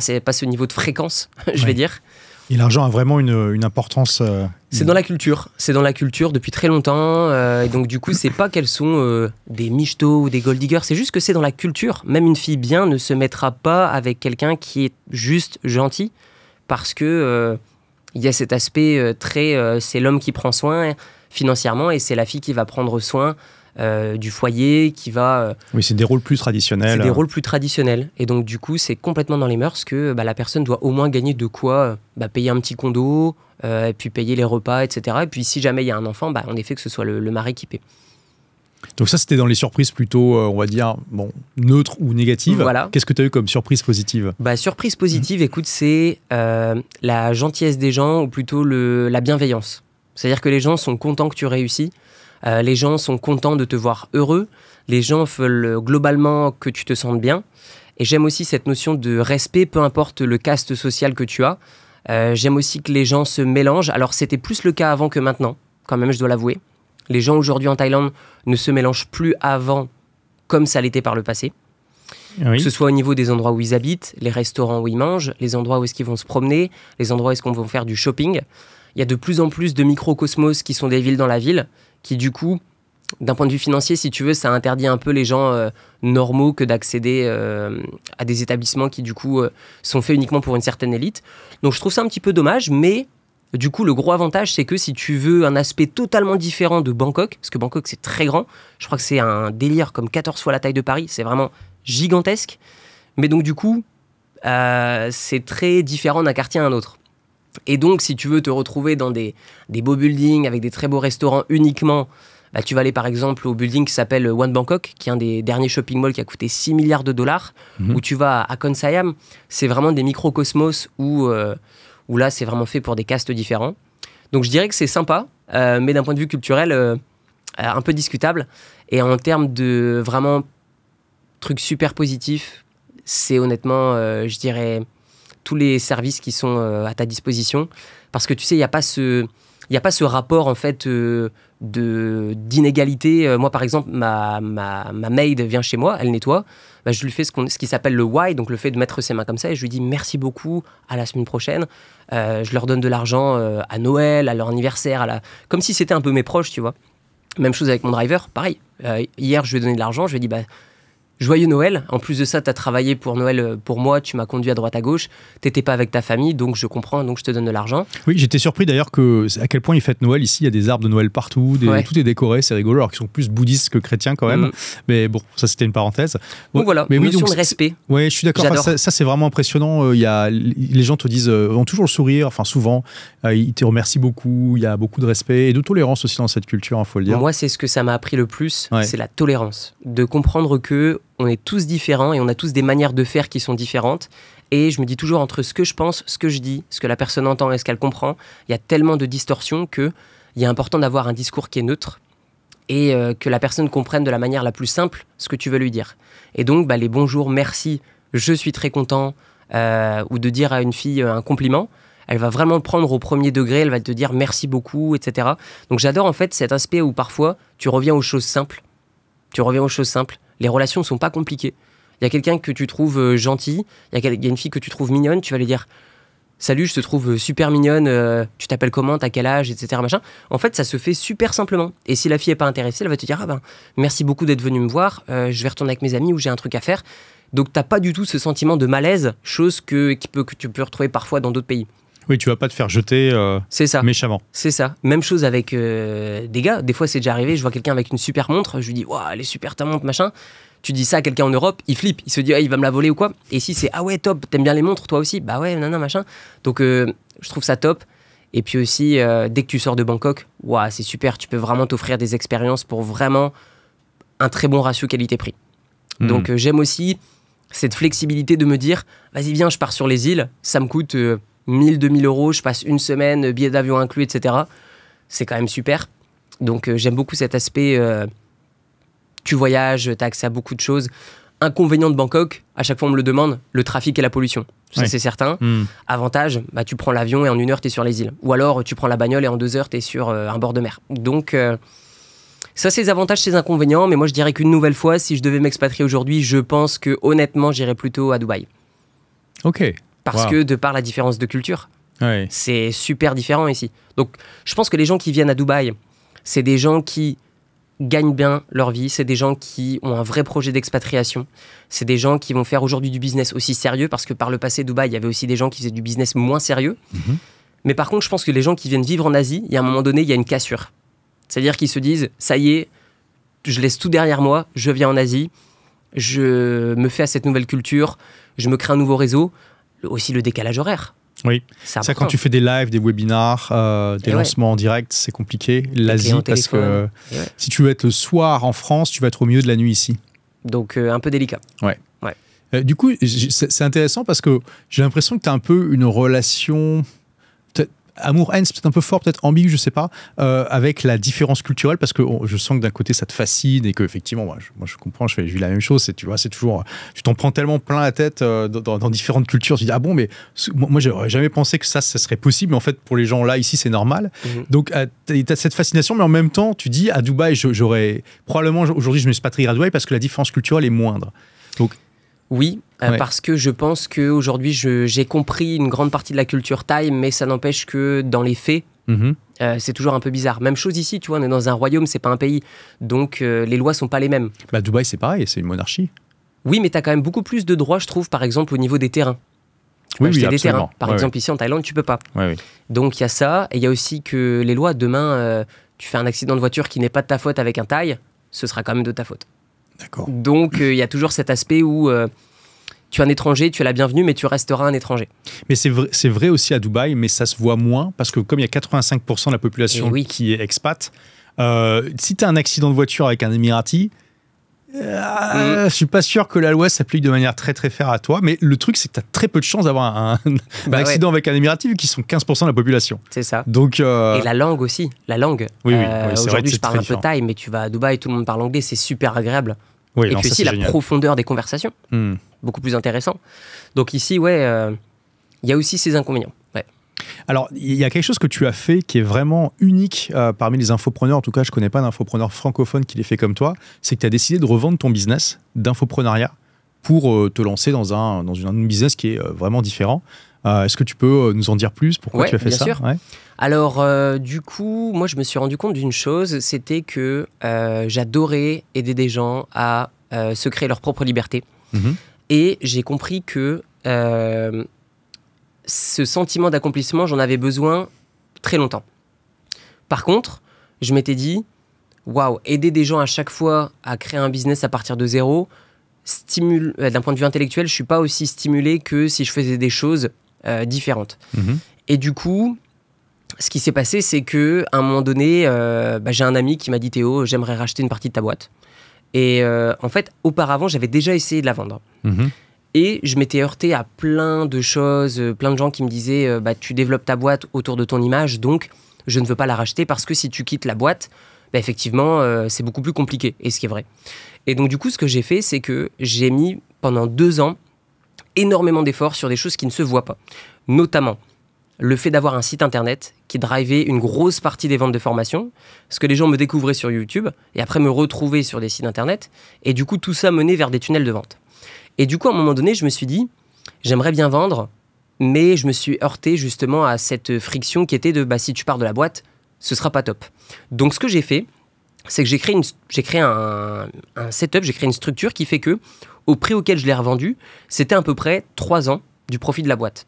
ce niveau de fréquence, je vais dire. Et l'argent a vraiment une importance. C'est dans la culture. C'est dans la culture depuis très longtemps. Et donc, du coup, c'est pas qu'elles sont des michtos ou des gold diggers. C'est juste que c'est dans la culture. Même une fille bien ne se mettra pas avec quelqu'un qui est juste gentil. Parce que il y a cet aspect c'est l'homme qui prend soin financièrement et c'est la fille qui va prendre soin du foyer, qui va... Oui, c'est des rôles plus traditionnels. C'est des rôles plus traditionnels. Et donc, du coup, c'est complètement dans les mœurs que la personne doit au moins gagner de quoi payer un petit condo, et puis payer les repas, etc. Et puis, si jamais il y a un enfant, en effet, que ce soit le mari qui paie. Donc ça, c'était dans les surprises plutôt, on va dire, neutres ou négatives. Voilà. Qu'est-ce que tu as eu comme surprise positive? Surprise positive, écoute, c'est la gentillesse des gens, ou plutôt la bienveillance. C'est-à-dire que les gens sont contents que tu réussis. Les gens sont contents de te voir heureux. Les gens veulent globalement que tu te sentes bien. Et j'aime aussi cette notion de respect, peu importe le caste social que tu as. J'aime aussi que les gens se mélangent. Alors, c'était plus le cas avant que maintenant, quand même, je dois l'avouer. Les gens aujourd'hui en Thaïlande ne se mélangent plus avant comme ça l'était par le passé. Que ce soit au niveau des endroits où ils habitent, les restaurants où ils mangent, les endroits où est-ce qu'ils vont se promener, les endroits où est-ce qu'on va faire du shopping. Il y a de plus en plus de microcosmos qui sont des villes dans la ville, qui du coup, d'un point de vue financier, si tu veux, ça interdit un peu les gens normaux que d'accéder à des établissements qui du coup sont faits uniquement pour une certaine élite. Donc je trouve ça un petit peu dommage, mais du coup le gros avantage c'est que si tu veux un aspect totalement différent de Bangkok, parce que Bangkok c'est très grand, je crois que c'est un délire comme 14 fois la taille de Paris, c'est vraiment gigantesque, mais donc du coup c'est très différent d'un quartier à un autre. Et donc si tu veux te retrouver dans des beaux buildings avec des très beaux restaurants uniquement, bah, tu vas aller par exemple au building qui s'appelle One Bangkok, qui est un des derniers shopping malls qui a coûté 6 milliards de dollars, où tu vas à Khon Siam, c'est vraiment des microcosmos où là c'est vraiment fait pour des castes différents. Donc je dirais que c'est sympa, mais d'un point de vue culturel, un peu discutable. Et en termes de vraiment trucs super positifs, c'est honnêtement, je dirais, tous les services qui sont à ta disposition. Parce que tu sais, il n'y a pas ce rapport en fait d'inégalité. Moi par exemple, ma maid vient chez moi, elle nettoie, bah, je lui fais ce qui s'appelle le why, donc le fait de mettre ses mains comme ça, et je lui dis merci beaucoup, à la semaine prochaine. Je leur donne de l'argent à Noël, à leur anniversaire, comme si c'était un peu mes proches, tu vois. Même chose avec mon driver, pareil. Hier je lui ai donné de l'argent, je lui ai dit bah, joyeux Noël, en plus de ça tu as travaillé pour Noël pour moi, tu m'as conduit à droite à gauche, t'étais pas avec ta famille, donc je comprends, donc je te donne de l'argent. Oui, j'étais surpris d'ailleurs à quel point ils fêtent Noël ici, il y a des arbres de Noël partout, tout est décoré, c'est rigolo, alors qu'ils sont plus bouddhistes que chrétiens quand même, mais bon, ça c'était une parenthèse. Donc voilà, mais notion de respect. Oui, je suis d'accord, ça c'est vraiment impressionnant, les gens te disent, ont toujours le sourire, enfin souvent, ils te remercient beaucoup, il y a beaucoup de respect et de tolérance aussi dans cette culture, il faut le dire. Moi c'est ce que ça m'a appris le plus, c'est la tolérance, de comprendre que on est tous différents et on a tous des manières de faire qui sont différentes. Et je me dis toujours, entre ce que je pense, ce que je dis, ce que la personne entend et ce qu'elle comprend, il y a tellement de distorsions qu'il est important d'avoir un discours qui est neutre et que la personne comprenne de la manière la plus simple ce que tu veux lui dire. Et donc, bah, les bonjours, merci, je suis très content, ou de dire à une fille un compliment, elle va vraiment le prendre au premier degré, elle va te dire merci beaucoup, etc. Donc j'adore en fait cet aspect où parfois tu reviens aux choses simples. Les relations ne sont pas compliquées. Il y a quelqu'un que tu trouves gentil, il y a une fille que tu trouves mignonne, tu vas lui dire « Salut, je te trouve super mignonne, tu t'appelles comment, t'as quel âge, etc. » machin. En fait, ça se fait super simplement. Et si la fille n'est pas intéressée, elle va te dire « Ah ben, merci beaucoup d'être venu me voir, je vais retourner avec mes amis ou j'ai un truc à faire. » Donc, t'as pas du tout ce sentiment de malaise, chose que tu peux retrouver parfois dans d'autres pays. Oui, tu vas pas te faire jeter méchamment. C'est ça. Même chose avec des gars. Des fois, c'est déjà arrivé, je vois quelqu'un avec une super montre, je lui dis « Waouh, elle est super ta montre, machin. » Tu dis ça à quelqu'un en Europe, il flippe, il se dit ah, il va me la voler ou quoi. Et si c'est ah ouais top, t'aimes bien les montres toi aussi, bah ouais nanana machin. Donc je trouve ça top. Et puis aussi dès que tu sors de Bangkok, ouah, c'est super, tu peux vraiment t'offrir des expériences pour vraiment un très bon ratio qualité-prix. Donc j'aime aussi cette flexibilité de me dire vas-y viens, je pars sur les îles, ça me coûte 1000, 2000 euros, je passe une semaine, billet d'avion inclus, etc. C'est quand même super. Donc j'aime beaucoup cet aspect. Tu voyages, tu as accès à beaucoup de choses. Inconvénient de Bangkok, à chaque fois on me le demande, le trafic et la pollution. Ça c'est certain. Avantage, bah, tu prends l'avion et en 1 heure tu es sur les îles. Ou alors tu prends la bagnole et en 2 heures tu es sur un bord de mer. Donc ça c'est les avantages, c'est les inconvénients. Mais moi je dirais qu'une nouvelle fois, si je devais m'expatrier aujourd'hui, je pense que honnêtement j'irais plutôt à Dubaï. Ok. Parce que de par la différence de culture, c'est super différent ici. Donc je pense que les gens qui viennent à Dubaï, c'est des gens qui gagnent bien leur vie, c'est des gens qui ont un vrai projet d'expatriation, c'est des gens qui vont faire aujourd'hui du business aussi sérieux, parce que par le passé, Dubaï, il y avait aussi des gens qui faisaient du business moins sérieux. Mais par contre, je pense que les gens qui viennent vivre en Asie, il y a un moment donné, il y a une cassure. C'est-à-dire qu'ils se disent, ça y est, je laisse tout derrière moi, je viens en Asie, je me fais à cette nouvelle culture, je me crée un nouveau réseau, aussi le décalage horaire. Oui, ça quand tu fais des lives, des webinars, des lancements en direct, c'est compliqué. L'Asie, parce que si tu veux être le soir en France, tu vas être au milieu de la nuit ici. Donc un peu délicat. Du coup, c'est intéressant parce que j'ai l'impression que tu as un peu une relation... Amour-haine, c'est peut-être un peu fort, peut-être ambigu, je sais pas, avec la différence culturelle, parce que je sens que d'un côté ça te fascine et que effectivement, moi je comprends, je vis la même chose. Tu vois, c'est toujours, tu t'en prends tellement plein la tête dans différentes cultures. Tu dis ah bon, mais moi j'aurais jamais pensé que ça serait possible, mais en fait pour les gens là ici c'est normal. Donc tu as cette fascination, mais en même temps tu dis à Dubaï, j'aurais probablement aujourd'hui je m'expatrierai à Dubaï parce que la différence culturelle est moindre. Donc Oui, parce que je pense qu'aujourd'hui, j'ai compris une grande partie de la culture thaï, mais ça n'empêche que dans les faits, c'est toujours un peu bizarre. Même chose ici, tu vois, on est dans un royaume, c'est pas un pays. Donc, les lois sont pas les mêmes. Bah, Dubaï, c'est pareil, c'est une monarchie. Oui, mais tu as quand même beaucoup plus de droits, je trouve, par exemple, au niveau des terrains. Tu peux acheter des terrains. Par exemple, ici, en Thaïlande, tu peux pas. Donc, il y a ça. Et il y a aussi que les lois, demain, tu fais un accident de voiture qui n'est pas de ta faute avec un Thaï, ce sera quand même de ta faute. D'accord. Donc, il y a toujours cet aspect où tu es un étranger, tu es la bienvenue, mais tu resteras un étranger. Mais c'est vrai aussi à Dubaï, mais ça se voit moins, parce que comme il y a 85% de la population qui est expat, si tu as un accident de voiture avec un Émirati, je suis pas sûr que la loi s'applique de manière très très fair à toi, mais le truc c'est que tu as très peu de chances d'avoir un accident avec un Émirati vu qu'ils sont 15% de la population. C'est ça. Donc, et la langue aussi, la langue. Oui, aujourd'hui je parle un peu thaï, mais tu vas à Dubaï, tout le monde parle anglais, c'est super agréable. Oui, et puis aussi la profondeur des conversations, beaucoup plus intéressant. Donc ici, il y a aussi ces inconvénients. Alors, il y a quelque chose que tu as fait qui est vraiment unique parmi les infopreneurs. En tout cas, je ne connais pas d'infopreneur francophone qui l'ait fait comme toi. C'est que tu as décidé de revendre ton business d'infoprenariat pour te lancer dans un business qui est vraiment différent. Est-ce que tu peux nous en dire plus? Pourquoi tu as fait ça? Bien sûr. Alors, du coup, moi, je me suis rendu compte d'une chose, c'était que j'adorais aider des gens à se créer leur propre liberté. Et j'ai compris que ce sentiment d'accomplissement, j'en avais besoin très longtemps. Par contre, je m'étais dit, waouh, aider des gens à chaque fois à créer un business à partir de zéro, d'un point de vue intellectuel, je ne suis pas aussi stimulé que si je faisais des choses différentes. Et du coup, ce qui s'est passé, c'est qu'à un moment donné, j'ai un ami qui m'a dit, Théo, j'aimerais racheter une partie de ta boîte. Et en fait, auparavant, j'avais déjà essayé de la vendre. Et je m'étais heurté à plein de choses, plein de gens qui me disaient tu développes ta boîte autour de ton image, donc je ne veux pas la racheter parce que si tu quittes la boîte, effectivement, c'est beaucoup plus compliqué, et ce qui est vrai. Et donc du coup, ce que j'ai fait, c'est que j'ai mis pendant 2 ans énormément d'efforts sur des choses qui ne se voient pas. Notamment le fait d'avoir un site internet qui drivait une grosse partie des ventes de formation, parce que les gens me découvraient sur YouTube et après me retrouvaient sur des sites internet, et du coup tout ça menait vers des tunnels de vente. Et du coup, à un moment donné, je me suis dit, j'aimerais bien vendre, mais je me suis heurté justement à cette friction qui était de, si tu pars de la boîte, ce sera pas top. Donc, ce que j'ai fait, c'est que j'ai créé un setup, j'ai créé une structure qui fait que, au prix auquel je l'ai revendu, c'était à peu près 3 ans du profit de la boîte.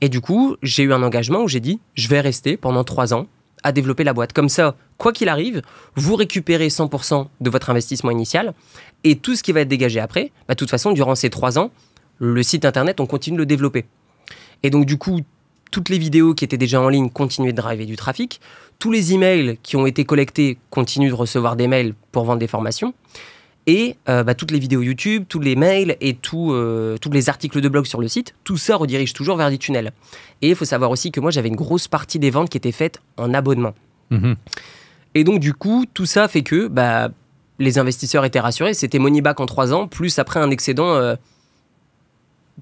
Et du coup, j'ai eu un engagement où j'ai dit, je vais rester pendant 3 ans à développer la boîte. Comme ça, quoi qu'il arrive, vous récupérez 100% de votre investissement initial et tout ce qui va être dégagé après, de toute façon, durant ces 3 ans, le site internet, on continue de le développer. Et donc, du coup, toutes les vidéos qui étaient déjà en ligne continuaient de driver du trafic. Tous les emails qui ont été collectés continuent de recevoir des mails pour vendre des formations. Et toutes les vidéos YouTube, tous les mails et tous les articles de blog sur le site, tout ça redirige toujours vers des tunnels. Et il faut savoir aussi que moi, j'avais une grosse partie des ventes qui étaient faites en abonnement. Et donc, du coup, tout ça fait que les investisseurs étaient rassurés. C'était money back en 3 ans, plus après un excédent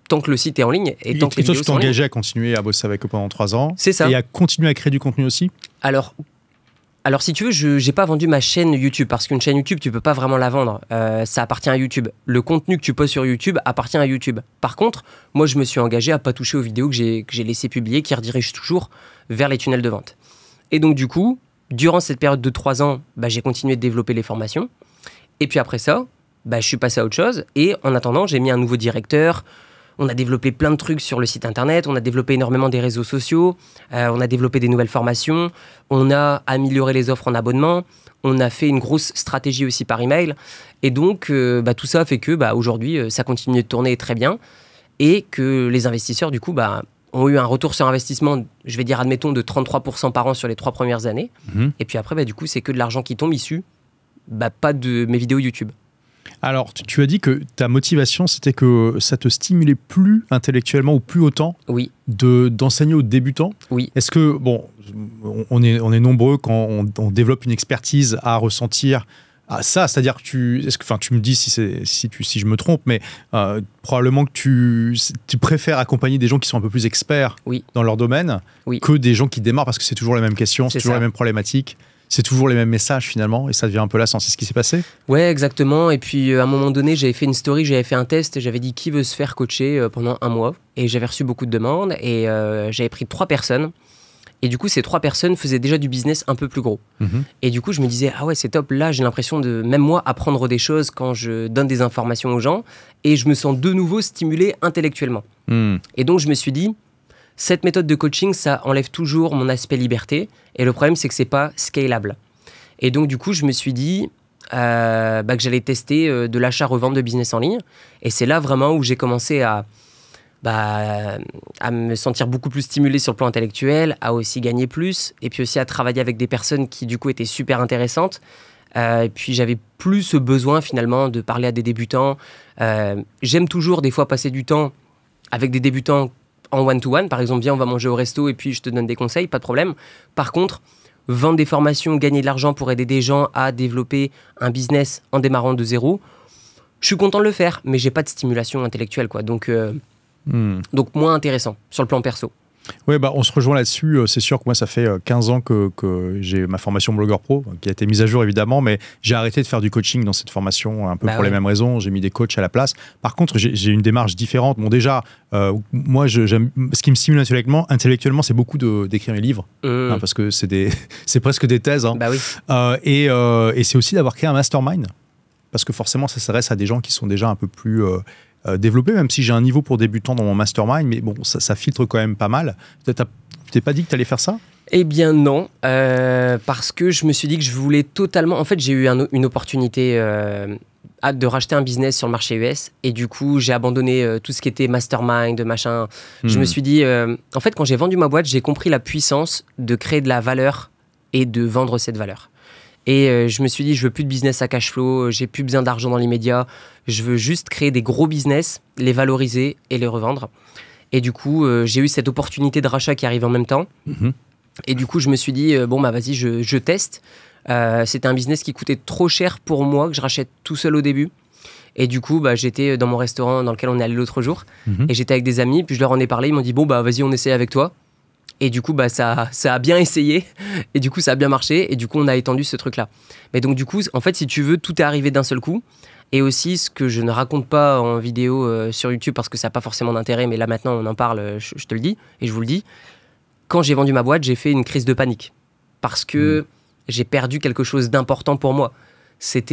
tant que le site est en ligne. Et tant que les vidéos sont en ligne. Tu t'es engagé à continuer à bosser avec eux pendant 3 ans. C'est ça. Et à continuer à créer du contenu aussi. Alors, si tu veux, je n'ai pas vendu ma chaîne YouTube, parce qu'une chaîne YouTube, tu ne peux pas vraiment la vendre. Ça appartient à YouTube. Le contenu que tu poses sur YouTube appartient à YouTube. Par contre, moi, je me suis engagé à ne pas toucher aux vidéos que j'ai laissées publier, qui redirigent toujours vers les tunnels de vente. Et donc, du coup, durant cette période de 3 ans, j'ai continué de développer les formations. Et puis après ça, je suis passé à autre chose. Et en attendant, j'ai mis un nouveau directeur. On a développé plein de trucs sur le site internet, on a développé énormément des réseaux sociaux, on a développé des nouvelles formations, on a amélioré les offres en abonnement, on a fait une grosse stratégie aussi par email. Et donc, tout ça fait que aujourd'hui, ça continue de tourner très bien et que les investisseurs, du coup, ont eu un retour sur investissement, je vais dire, admettons, de 33% par an sur les 3 premières années. Et puis après, du coup, c'est que de l'argent qui tombe issu, pas de mes vidéos YouTube. Alors, tu as dit que ta motivation, c'était que ça te stimulait plus intellectuellement ou plus autant d'enseigner aux débutants. Oui. Est-ce que, on est nombreux quand on développe une expertise à ressentir ça, c'est-à-dire que tu me dis si je me trompe, mais probablement que tu préfères accompagner des gens qui sont un peu plus experts dans leur domaine que des gens qui démarrent, parce que c'est toujours les mêmes questions, c'est toujours les mêmes problématiques. c'est toujours les mêmes messages finalement et ça devient un peu lassant. C'est ce qui s'est passé? Ouais, exactement. Et puis à un moment donné, j'avais fait une story, j'avais fait un test, j'avais dit qui veut se faire coacher pendant 1 mois. Et j'avais reçu beaucoup de demandes et j'avais pris 3 personnes. Et du coup, ces 3 personnes faisaient déjà du business un peu plus gros. Et du coup, je me disais, ah ouais, c'est top. Là, j'ai l'impression de, même moi, apprendre des choses quand je donne des informations aux gens. Et je me sens de nouveau stimulé intellectuellement. Et donc, je me suis dit, cette méthode de coaching, ça enlève toujours mon aspect liberté. Et le problème, c'est que c'est pas scalable. Et donc, du coup, je me suis dit que j'allais tester de l'achat-revente de business en ligne. Et c'est là vraiment où j'ai commencé à me sentir beaucoup plus stimulé sur le plan intellectuel, à aussi gagner plus, et puis aussi à travailler avec des personnes qui du coup étaient super intéressantes. Et puis j'avais plus ce besoin finalement de parler à des débutants. J'aime toujours des fois passer du temps avec des débutants en one-to-one. Par exemple, viens, on va manger au resto et puis je te donne des conseils, pas de problème. Par contre, vendre des formations, gagner de l'argent pour aider des gens à développer un business en démarrant de zéro, je suis content de le faire, mais j'ai pas de stimulation intellectuelle, quoi. Donc moins intéressant sur le plan perso. Oui, on se rejoint là-dessus. C'est sûr que moi, ça fait 15 ans que j'ai ma formation Blogueur Pro, qui a été mise à jour évidemment, mais j'ai arrêté de faire du coaching dans cette formation un peu pour les mêmes raisons. J'ai mis des coachs à la place. Par contre, j'ai une démarche différente. Bon, déjà, moi, ce qui me stimule intellectuellement, c'est beaucoup d'écrire mes livres, parce que c'est presque des thèses. Hein. Et c'est aussi d'avoir créé un mastermind, parce que forcément, ça s'adresse à des gens qui sont déjà un peu plus développé, même si j'ai un niveau pour débutant dans mon mastermind, mais bon, ça filtre quand même pas mal. Tu t'es pas dit que tu allais faire ça? Eh bien non, parce que je me suis dit que je voulais totalement... En fait, j'ai eu une opportunité de racheter un business sur le marché US, et du coup, j'ai abandonné tout ce qui était mastermind, machin. Je me suis dit... en fait, quand j'ai vendu ma boîte, j'ai compris la puissance de créer de la valeur et de vendre cette valeur. Et je me suis dit, je veux plus de business à cash flow, j'ai plus besoin d'argent dans l'immédiat, je veux juste créer des gros business, les valoriser et les revendre. Et du coup, j'ai eu cette opportunité de rachat qui arrive en même temps. Et du coup, je me suis dit, vas-y, je teste. C'était un business qui coûtait trop cher pour moi, que je rachète tout seul au début. Et du coup, j'étais dans mon restaurant dans lequel on est allé l'autre jour. Et j'étais avec des amis, puis je leur en ai parlé, ils m'ont dit, vas-y, on essaie avec toi. Et du coup, ça a bien essayé. Et du coup, ça a bien marché. Et du coup, on a étendu ce truc-là. Mais donc, du coup, en fait, si tu veux, tout est arrivé d'un seul coup. Et aussi, ce que je ne raconte pas en vidéo sur YouTube, parce que ça n'a pas forcément d'intérêt, mais là, maintenant, on en parle, je te le dis, et je vous le dis. Quand j'ai vendu ma boîte, j'ai fait une crise de panique. Parce que j'ai perdu quelque chose d'important pour moi. C'est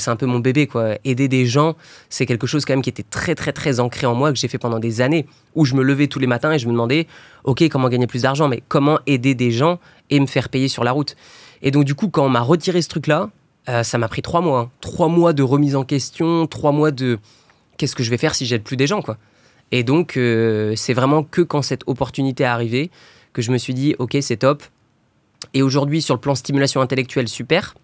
un peu mon bébé, quoi. Aider des gens, c'est quelque chose quand même qui était très, très, très ancré en moi, que j'ai fait pendant des années, où je me levais tous les matins et je me demandais, ok, comment gagner plus d'argent, mais comment aider des gens et me faire payer sur la route. Et donc, du coup, quand on m'a retiré ce truc-là, ça m'a pris 3 mois. Hein. 3 mois de remise en question, 3 mois de qu'est-ce que je vais faire si j'aide plus des gens, quoi. Et donc, c'est vraiment que quand cette opportunité est arrivée que je me suis dit, ok, c'est top. Et aujourd'hui, sur le plan stimulation intellectuelle, super.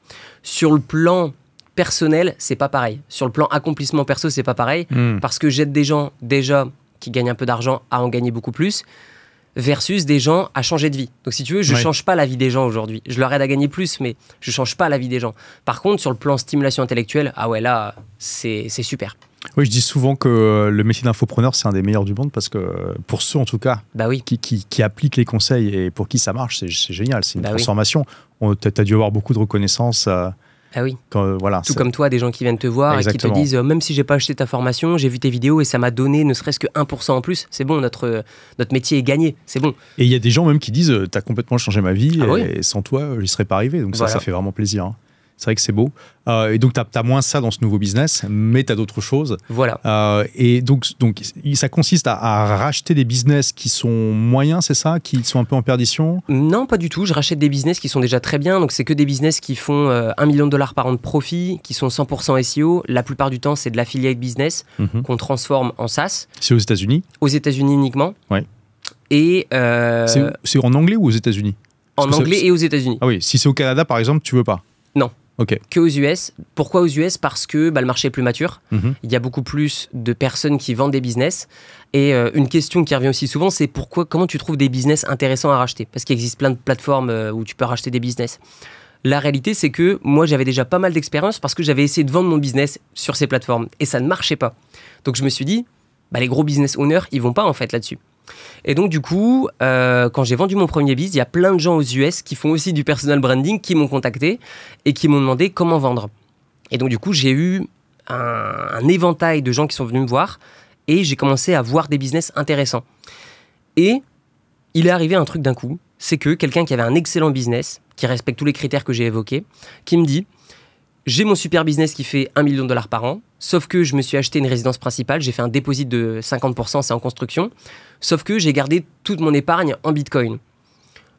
Sur le plan personnel, c'est pas pareil. Sur le plan accomplissement perso, c'est pas pareil. Parce que j'aide des gens déjà qui gagnent un peu d'argent à en gagner beaucoup plus, versus des gens à changer de vie. Donc si tu veux, je change pas la vie des gens aujourd'hui. Je leur aide à gagner plus, mais je change pas la vie des gens. Par contre, sur le plan stimulation intellectuelle, ah ouais, là, c'est super. Oui, je dis souvent que le métier d'infopreneur, c'est un des meilleurs du monde parce que pour ceux, en tout cas, qui appliquent les conseils et pour qui ça marche, c'est génial. C'est une transformation. Tu as dû avoir beaucoup de reconnaissance. Ah oui. Voilà, tout comme toi, des gens qui viennent te voir et qui te disent même si j'ai pas acheté ta formation, j'ai vu tes vidéos et ça m'a donné ne serait-ce que 1% en plus. C'est bon, notre métier est gagné. C'est bon. Et il y a des gens même qui disent t'as complètement changé ma vie et sans toi, j'y serais pas arrivé. Donc ça fait vraiment plaisir. Hein. C'est vrai que c'est beau. Et donc, tu as moins ça dans ce nouveau business, mais tu as d'autres choses. Voilà. Et donc, ça consiste à racheter des business qui sont moyens, c'est ça? Qui sont un peu en perdition? Non, pas du tout. Je rachète des business qui sont déjà très bien. Donc, c'est que des business qui font $1 million par an de profit, qui sont 100% SEO. La plupart du temps, c'est de l'affiliate business qu'on transforme en SaaS. C'est aux États-Unis? Aux États-Unis uniquement. Ouais. Et c'est en anglais ou aux États-Unis? En anglais et aux États-Unis. Ah oui, si c'est au Canada, par exemple, tu veux pas? Non. Okay. Que aux US. Pourquoi aux US? Parce que le marché est plus mature. Il y a beaucoup plus de personnes qui vendent des business. Et une question qui revient aussi souvent, c'est comment tu trouves des business intéressants à racheter? Parce qu'il existe plein de plateformes où tu peux racheter des business. La réalité, c'est que moi, j'avais déjà pas mal d'expérience parce que j'avais essayé de vendre mon business sur ces plateformes. Et ça ne marchait pas. Donc, je me suis dit, les gros business owners, ils vont pas en fait là-dessus. Et donc, du coup, quand j'ai vendu mon premier biz, il y a plein de gens aux US qui font aussi du personal branding qui m'ont contacté et qui m'ont demandé comment vendre. Et donc, du coup, j'ai eu un éventail de gens qui sont venus me voir et j'ai commencé à voir des business intéressants. Et il est arrivé un truc d'un coup, c'est que quelqu'un qui avait un excellent business, qui respecte tous les critères que j'ai évoqués, qui me dit « J'ai mon super business qui fait $1 million par an, sauf que je me suis acheté une résidence principale, j'ai fait un dépôt de 50%, c'est en construction, sauf que j'ai gardé toute mon épargne en Bitcoin.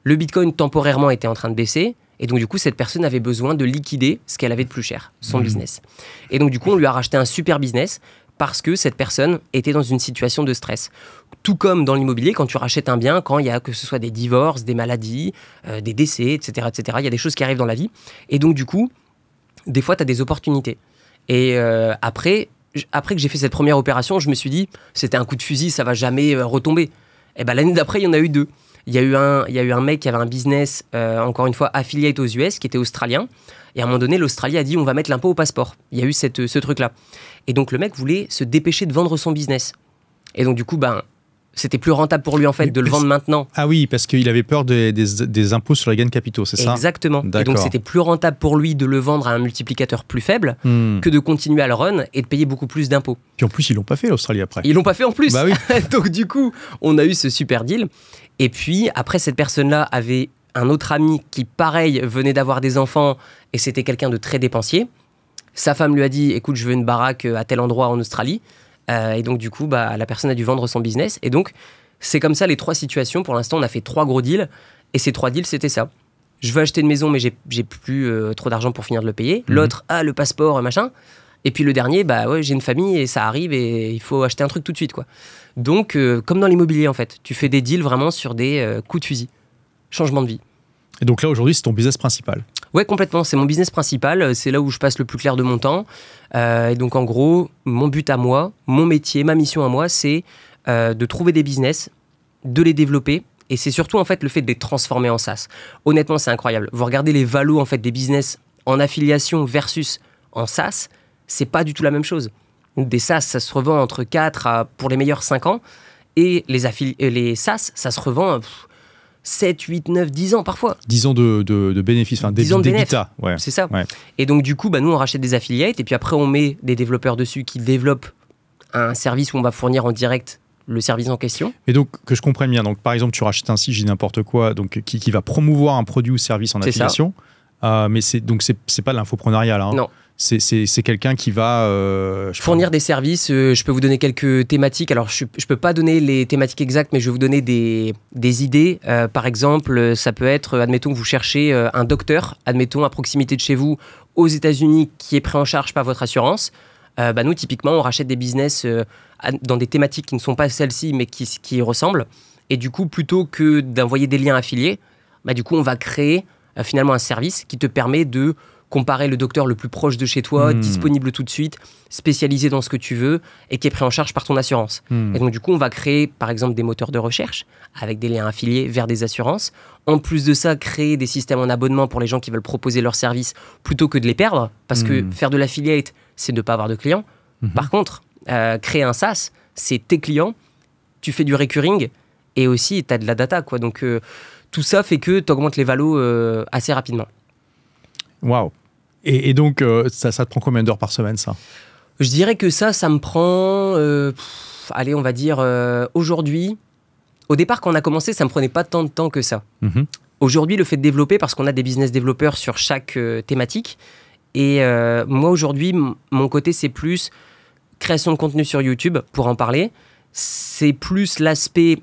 Le Bitcoin temporairement était en train de baisser, et donc du coup cette personne avait besoin de liquider ce qu'elle avait de plus cher, son business. Et donc du coup on lui a racheté un super business parce que cette personne était dans une situation de stress. Tout comme dans l'immobilier, quand tu rachètes un bien, quand il y a que ce soit des divorces, des maladies, des décès, etc., il y a des choses qui arrivent dans la vie. Et donc du coup, des fois tu as des opportunités. Et après que j'ai fait cette première opération, je me suis dit, c'était un coup de fusil, ça va jamais retomber. Et ben, l'année d'après, il y en a eu 2. Il y a eu un mec qui avait un business, encore une fois, affiliate aux US, qui était australien. Et à un moment donné, l'Australie a dit, on va mettre l'impôt au passeport. Il y a eu ce truc-là. Et donc, le mec voulait se dépêcher de vendre son business. Et donc, du coup, c'était plus rentable pour lui, en fait, de le vendre maintenant. Ah oui, parce qu'il avait peur des impôts sur les gains de capitaux, c'est ça? Exactement. Et donc, c'était plus rentable pour lui de le vendre à un multiplicateur plus faible que de continuer à le run et de payer beaucoup plus d'impôts. Puis en plus, ils l'ont pas fait, l'Australie, après. Ils l'ont pas fait en plus. Bah oui. Donc, du coup, on a eu ce super deal. Et puis, après, cette personne-là avait un autre ami qui, pareil, venait d'avoir des enfants et c'était quelqu'un de très dépensier. Sa femme lui a dit, écoute, je veux une baraque à tel endroit en Australie. Et donc, du coup, la personne a dû vendre son business. Et donc, c'est comme ça les 3 situations. Pour l'instant, on a fait 3 gros deals. Et ces 3 deals, c'était ça. Je veux acheter une maison, mais j'ai plus trop d'argent pour finir de le payer. L'autre, le passeport, machin. Et puis le dernier, ouais, j'ai une famille et ça arrive et il faut acheter un truc tout de suite, quoi. Donc, comme dans l'immobilier, en fait. Tu fais des deals vraiment sur des coups de fusil. Changement de vie. Et donc là, aujourd'hui, c'est ton business principal? Ouais, complètement. C'est mon business principal. C'est là où je passe le plus clair de mon temps. Et donc, en gros, mon but à moi, mon métier, ma mission à moi, c'est de trouver des business, de les développer. Et c'est surtout, en fait, le fait de les transformer en SaaS. Honnêtement, c'est incroyable. Vous regardez les valos, en fait, des business en affiliation versus en SaaS, c'est pas du tout la même chose. Des SaaS, ça se revend entre 4 à, pour les meilleurs, 5 ans. Et les SaaS, ça se revend 7, 8, 9, 10 ans parfois. 10 ans de bénéfices, enfin d'EBITDA. Ouais. C'est ça. Ouais. Et donc du coup, nous on rachète des affiliates et puis après on met des développeurs dessus qui développent un service où on va fournir en direct le service en question. Et donc, que je comprenne bien, donc par exemple, tu rachètes un site, j'ai n'importe quoi, donc qui va promouvoir un produit ou service en affiliation. Mais c'est pas de l'infopreneuriat, hein. Non. C'est quelqu'un qui va fournir des services. Je peux vous donner quelques thématiques. Alors, je peux pas donner les thématiques exactes, mais je vais vous donner des idées. Par exemple, ça peut être, admettons que vous cherchez un docteur, admettons à proximité de chez vous, aux États-Unis, qui est pris en charge par votre assurance. Nous, typiquement, on rachète des business dans des thématiques qui ne sont pas celles-ci, mais qui y ressemblent. Et du coup, plutôt que d'envoyer des liens affiliés, du coup, on va créer finalement un service qui te permet de comparer le docteur le plus proche de chez toi, disponible tout de suite, spécialisé dans ce que tu veux et qui est pris en charge par ton assurance. Et donc, du coup, on va créer, par exemple, des moteurs de recherche avec des liens affiliés vers des assurances. En plus de ça, créer des systèmes en abonnement pour les gens qui veulent proposer leurs services plutôt que de les perdre. Parce que faire de l'affiliate, c'est ne pas avoir de clients. Par contre, créer un SaaS, c'est tes clients, tu fais du recurring et aussi tu as de la data, quoi. Donc, tout ça fait que tu augmentes les valos assez rapidement. Waouh! Et donc, ça te prend combien d'heures par semaine, ça? Je dirais que ça me prend, allez, on va dire, aujourd'hui, au départ, quand on a commencé, ça ne me prenait pas tant de temps que ça. Aujourd'hui, le fait de développer, parce qu'on a des business développeurs sur chaque thématique, et moi, aujourd'hui, mon côté, c'est plus création de contenu sur YouTube, pour en parler. C'est plus l'aspect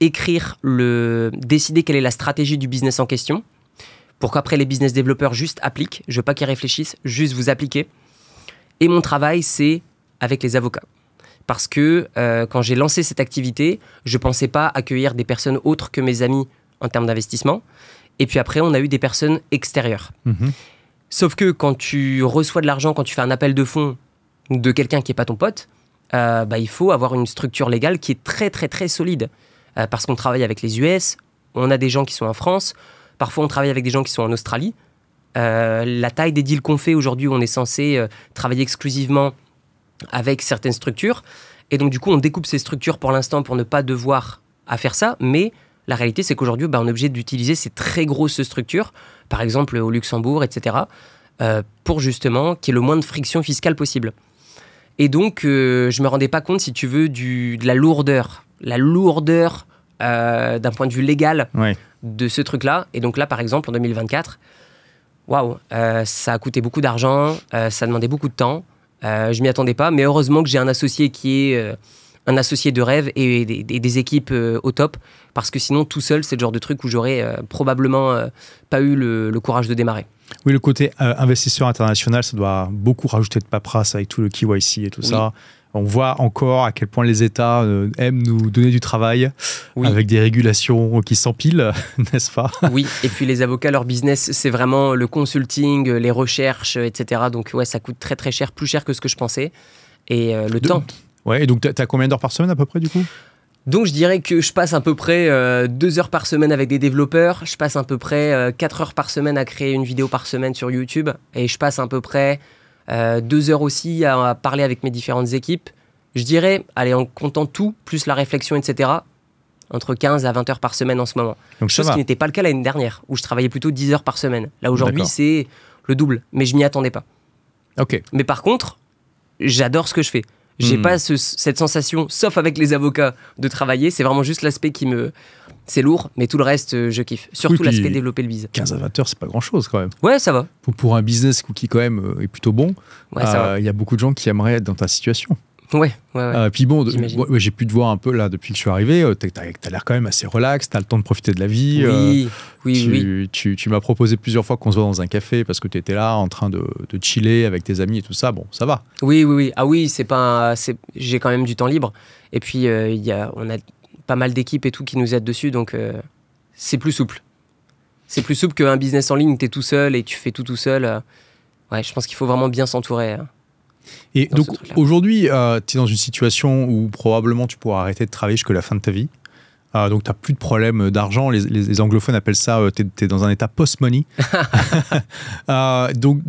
écrire, décider quelle est la stratégie du business en question, pour qu'après les business développeurs juste appliquent. Je veux pas qu'ils réfléchissent, juste vous appliquez. Et mon travail, c'est avec les avocats. Parce que quand j'ai lancé cette activité, je pensais pas accueillir des personnes autres que mes amis en termes d'investissement. Et puis après, on a eu des personnes extérieures. Sauf que quand tu reçois de l'argent, quand tu fais un appel de fonds de quelqu'un qui n'est pas ton pote, il faut avoir une structure légale qui est très, très, très solide. Parce qu'on travaille avec les US, on a des gens qui sont en France, parfois on travaille avec des gens qui sont en Australie. La taille des deals qu'on fait aujourd'hui, on est censé travailler exclusivement avec certaines structures. Et donc, du coup, on découpe ces structures pour l'instant pour ne pas devoir à faire ça, mais la réalité, c'est qu'aujourd'hui, on est obligé d'utiliser ces très grosses structures, par exemple au Luxembourg, etc., pour justement qu'il y ait le moins de friction fiscale possible. Et donc, je ne me rendais pas compte, si tu veux, de la lourdeur d'un point de vue légal de ce truc-là. Et donc là, par exemple, en 2024, waouh, ça a coûté beaucoup d'argent, ça demandait beaucoup de temps. Je ne m'y attendais pas, mais heureusement que j'ai un associé qui est un associé de rêve et des équipes au top, parce que sinon, tout seul, c'est le genre de truc où j'aurais probablement pas eu le courage de démarrer. Oui, le côté investisseur international, ça doit beaucoup rajouter de paperasse avec tout le KYC et tout ça. On voit encore à quel point les États aiment nous donner du travail avec des régulations qui s'empilent, n'est-ce pas? Oui, et puis les avocats, leur business, c'est vraiment le consulting, les recherches, etc. Donc ouais, ça coûte très très cher, plus cher que ce que je pensais. Et le temps. Ouais, et donc tu as combien d'heures par semaine à peu près du coup? Donc je dirais que je passe à peu près 2 heures par semaine avec des développeurs, je passe à peu près 4 heures par semaine à créer une vidéo par semaine sur YouTube, et je passe à peu près 2 heures aussi à parler avec mes différentes équipes. Je dirais, allez, en comptant tout, plus la réflexion, etc., entre 15 à 20 heures par semaine en ce moment. Donc chose qui n'était pas le cas l'année dernière, où je travaillais plutôt 10 heures par semaine. Là aujourd'hui, c'est le double, mais je m'y attendais pas. Ok. Mais par contre, j'adore ce que je fais. J'ai pas cette sensation, sauf avec les avocats, de travailler. C'est vraiment juste l'aspect qui me... C'est lourd, mais tout le reste, je kiffe. Surtout l'aspect développer le biz. 15 à 20 heures, c'est pas grand-chose quand même. Ouais, ça va. Pour un business qui quand même est plutôt bon, il y a beaucoup de gens qui aimeraient être dans ta situation. Ouais. Puis bon, j'ai pu te voir un peu là depuis que je suis arrivé. T'as l'air quand même assez relax, t'as le temps de profiter de la vie. Oui. Tu m'as proposé plusieurs fois qu'on se voit dans un café parce que tu étais là en train de chiller avec tes amis et tout ça. Bon, ça va. Oui. Ah oui, j'ai quand même du temps libre. Et puis, on a pas mal d'équipes et tout qui nous aident dessus, donc c'est plus souple. C'est plus souple qu'un business en ligne où t'es tout seul et tu fais tout seul. Ouais, je pense qu'il faut vraiment bien s'entourer. Et donc aujourd'hui, tu es dans une situation où probablement tu pourras arrêter de travailler jusqu'à la fin de ta vie. Donc tu n'as plus de problème d'argent. Les anglophones appellent ça, tu es dans un état post-money. Donc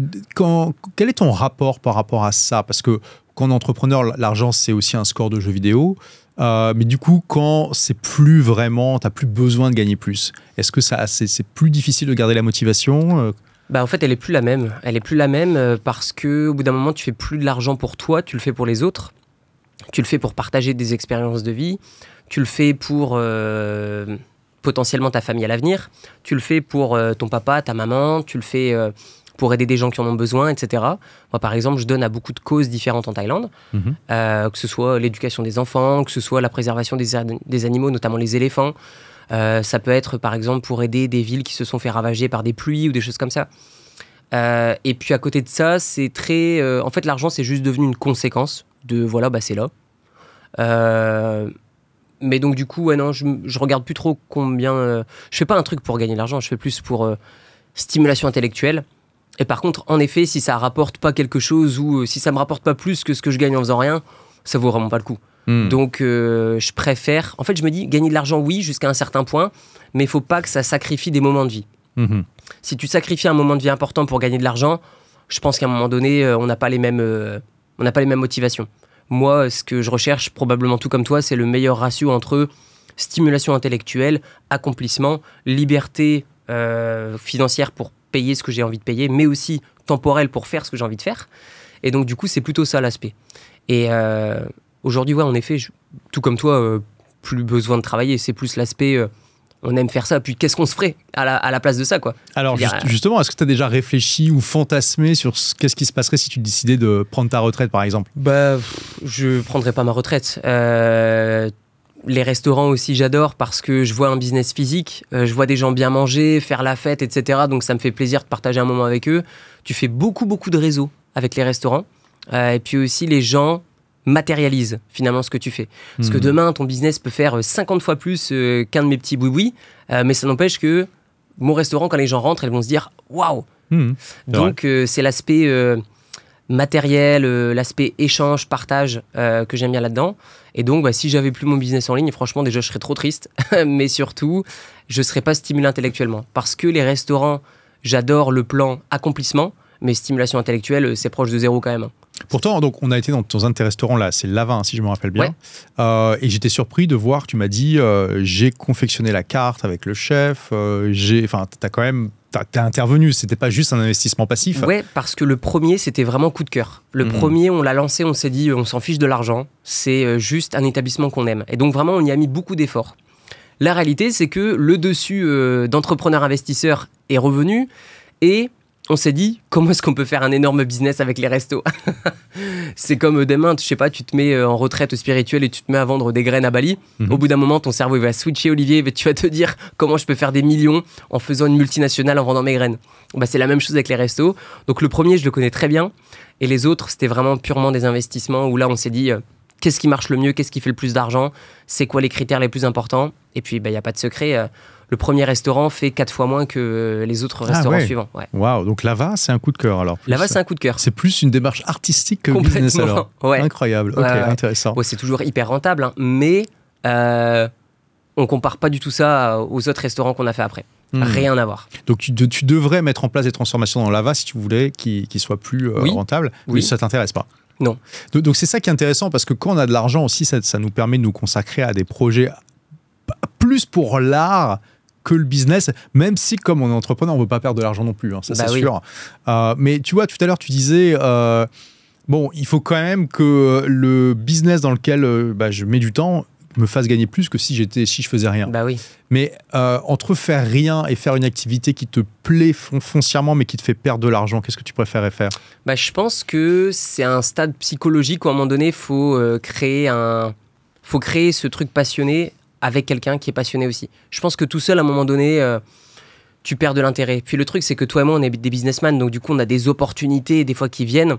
quel est ton rapport par rapport à ça? Parce que quand on est entrepreneur, l'argent c'est aussi un score de jeu vidéo. Mais du coup, quand c'est plus vraiment, tu n'as plus besoin de gagner plus, est-ce que c'est plus difficile de garder la motivation? En fait, elle est plus la même. Elle est plus la même parce que au bout d'un moment, tu fais plus de l'argent pour toi, tu le fais pour les autres. Tu le fais pour partager des expériences de vie. Tu le fais pour potentiellement ta famille à l'avenir. Tu le fais pour ton papa, ta maman. Tu le fais pour aider des gens qui en ont besoin, etc. Moi, par exemple, je donne à beaucoup de causes différentes en Thaïlande, que ce soit l'éducation des enfants, que ce soit la préservation des animaux, notamment les éléphants. Ça peut être, par exemple, pour aider des villes qui se sont fait ravager par des pluies ou des choses comme ça. Et puis, à côté de ça, c'est très... en fait, l'argent, c'est juste devenu une conséquence de, voilà, c'est là. Mais donc, du coup, je regarde plus trop combien... je fais pas un truc pour gagner de l'argent, je fais plus pour stimulation intellectuelle. Et par contre, en effet, si ça rapporte pas quelque chose ou si ça me rapporte pas plus que ce que je gagne en faisant rien, ça vaut vraiment pas le coup. Donc, je préfère... En fait, je me dis, gagner de l'argent, oui, jusqu'à un certain point, mais il faut pas que ça sacrifie des moments de vie. Si tu sacrifies un moment de vie important pour gagner de l'argent, je pense qu'à un moment donné, on n'a pas les mêmes motivations. Moi, ce que je recherche, probablement tout comme toi, c'est le meilleur ratio entre stimulation intellectuelle, accomplissement, liberté financière pour payer ce que j'ai envie de payer, mais aussi temporelle pour faire ce que j'ai envie de faire. Et donc, du coup, c'est plutôt ça l'aspect. Et... aujourd'hui, en effet, tout comme toi, plus besoin de travailler. C'est plus l'aspect, on aime faire ça. Puis qu'est-ce qu'on se ferait à la place de ça, quoi. Alors justement, est-ce que tu as déjà réfléchi ou fantasmé sur qu'est-ce qui se passerait si tu décidais de prendre ta retraite, par exemple? Je ne prendrais pas ma retraite. Les restaurants aussi, j'adore parce que je vois un business physique. Je vois des gens bien manger, faire la fête, etc. Donc ça me fait plaisir de partager un moment avec eux. Tu fais beaucoup de réseaux avec les restaurants. Et puis aussi, les gens... matérialise finalement ce que tu fais. Parce que demain, ton business peut faire 50 fois plus qu'un de mes petits boui-boui, mais ça n'empêche que mon restaurant, quand les gens rentrent, ils vont se dire « Waouh !» Donc, c'est l'aspect matériel, l'aspect échange, partage que j'aime bien là-dedans. Et donc, si j'avais plus mon business en ligne, franchement, déjà, je serais trop triste. Mais surtout, je ne serais pas stimulé intellectuellement. Parce que les restaurants, j'adore le plan accomplissement, mais stimulation intellectuelle, c'est proche de zéro quand même. Pourtant, donc, on a été dans un de tes restaurants là, c'est Lava, hein, si je me rappelle bien. Ouais. Et j'étais surpris de voir, tu m'as dit, j'ai confectionné la carte avec le chef. T'as quand même, t'es intervenu. C'était pas juste un investissement passif. Ouais, parce que le premier, c'était vraiment coup de cœur. Le premier, on l'a lancé, on s'est dit, on s'en fiche de l'argent. C'est juste un établissement qu'on aime. Et donc vraiment, on y a mis beaucoup d'efforts. La réalité, c'est que le dessus d'entrepreneur investisseur est revenu et on s'est dit, comment est-ce qu'on peut faire un énorme business avec les restos? C'est comme demain, je sais pas, tu te mets en retraite spirituelle et tu te mets à vendre des graines à Bali. Au bout d'un moment, ton cerveau il va switcher, Olivier, et tu vas te dire comment je peux faire des millions en faisant une multinationale en vendant mes graines. Bah, c'est la même chose avec les restos. Donc le premier, je le connais très bien. Et les autres, c'était vraiment purement des investissements où là, on s'est dit, qu'est-ce qui marche le mieux? Qu'est-ce qui fait le plus d'argent? C'est quoi les critères les plus importants? Et puis, il n'y a pas de secret. Le premier restaurant fait 4 fois moins que les autres restaurants suivants. Ouais. Waouh, donc Lava, c'est un coup de cœur alors. Lava, c'est un coup de cœur. C'est plus une démarche artistique que business alors. Ouais. Incroyable, ok, intéressant. Bon, c'est toujours hyper rentable, hein, mais on compare pas du tout ça aux autres restaurants qu'on a fait après. Rien à voir. Donc tu devrais mettre en place des transformations dans Lava si tu voulais qu'ils soient plus rentables, mais ça t'intéresse pas. Non. Donc c'est ça qui est intéressant parce que quand on a de l'argent aussi, ça nous permet de nous consacrer à des projets plus pour l'art que le business, même si comme on est entrepreneur, on ne veut pas perdre de l'argent non plus, hein, ça c'est sûr. Mais tu vois, tout à l'heure tu disais, bon, il faut quand même que le business dans lequel je mets du temps me fasse gagner plus que si je faisais rien. Bah oui. Mais entre faire rien et faire une activité qui te plaît foncièrement mais qui te fait perdre de l'argent, qu'est-ce que tu préférerais faire? Bah, je pense que c'est un stade psychologique où à un moment donné, il faut créer ce truc passionné avec quelqu'un qui est passionné aussi. Je pense que tout seul, à un moment donné, tu perds de l'intérêt. Puis le truc, c'est que toi et moi, on est des businessmen, donc du coup, on a des opportunités des fois qui viennent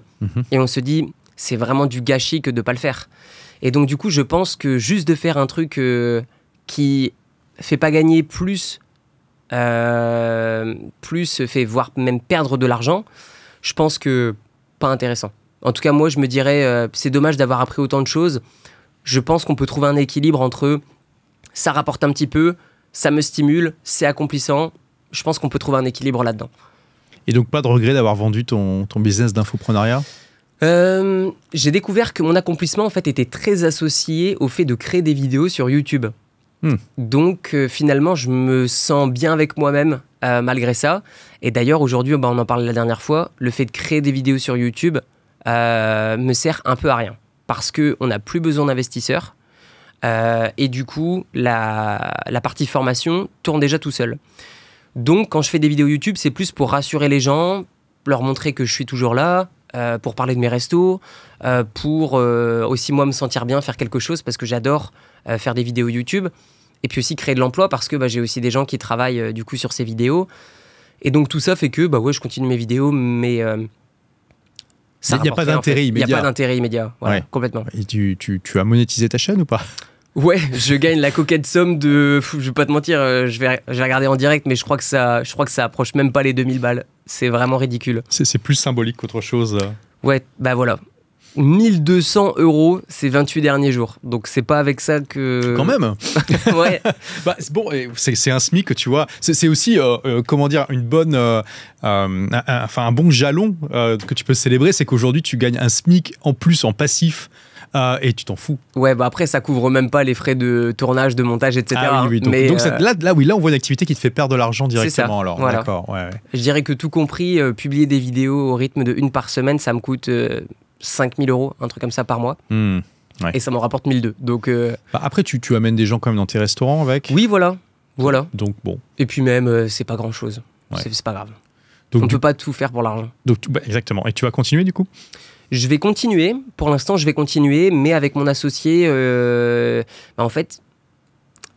et on se dit, c'est vraiment du gâchis que de ne pas le faire. Et donc du coup, je pense que juste de faire un truc qui fait pas gagner plus, fait voire même perdre de l'argent, je pense que pas intéressant. En tout cas, moi, je me dirais, c'est dommage d'avoir appris autant de choses. Je pense qu'on peut trouver un équilibre entre ça rapporte un petit peu, ça me stimule, c'est accomplissant. Je pense qu'on peut trouver un équilibre là-dedans. Et donc, pas de regret d'avoir vendu ton business d'infoprenariat? J'ai découvert que mon accomplissement en fait était très associé au fait de créer des vidéos sur YouTube. Donc finalement je me sens bien avec moi-même malgré ça. Et d'ailleurs aujourd'hui, on en parlait la dernière fois, le fait de créer des vidéos sur YouTube me sert un peu à rien parce qu'on n'a plus besoin d'investisseurs et du coup la partie formation tourne déjà tout seul. Donc quand je fais des vidéos YouTube, c'est plus pour rassurer les gens, leur montrer que je suis toujours là, pour parler de mes restos, pour aussi moi me sentir bien, faire quelque chose parce que j'adore faire des vidéos YouTube et puis aussi créer de l'emploi parce que j'ai aussi des gens qui travaillent du coup sur ces vidéos et donc tout ça fait que je continue mes vidéos mais il n'y a pas d'intérêt immédiat. Il n'y a pas d'intérêt immédiat, voilà, complètement. Et tu as monétisé ta chaîne ou pas? Ouais, je gagne la coquette somme de... Je vais pas te mentir, je vais regarder en direct, mais je crois que ça approche même pas les 2000 balles. C'est vraiment ridicule. C'est plus symbolique qu'autre chose. Ouais, bah voilà. 1200 €, ces 28 derniers jours. Donc c'est pas avec ça que... Quand même. Ouais. Bon, c'est un SMIC, tu vois. C'est aussi, comment dire, une bonne... un bon jalon que tu peux célébrer, c'est qu'aujourd'hui, tu gagnes un SMIC en plus en passif. Et tu t'en fous. Ouais, après, ça couvre même pas les frais de tournage, de montage, etc. Ah oui. Donc là, on voit une activité qui te fait perdre de l'argent directement. Alors, voilà. D'accord. Ouais. Je dirais que tout compris, publier des vidéos au rythme de 1 par semaine, ça me coûte 5000 €, un truc comme ça par mois. Ouais. Et ça m'en rapporte 1002. Donc, après, tu amènes des gens quand même dans tes restaurants avec? Oui, voilà. Donc bon. Et puis même, c'est pas grand-chose. Ouais. C'est pas grave. Donc, on ne peut pas tout faire pour l'argent. Donc, exactement. Et tu vas continuer du coup? Je vais continuer. Pour l'instant, je vais continuer, mais avec mon associé, en fait,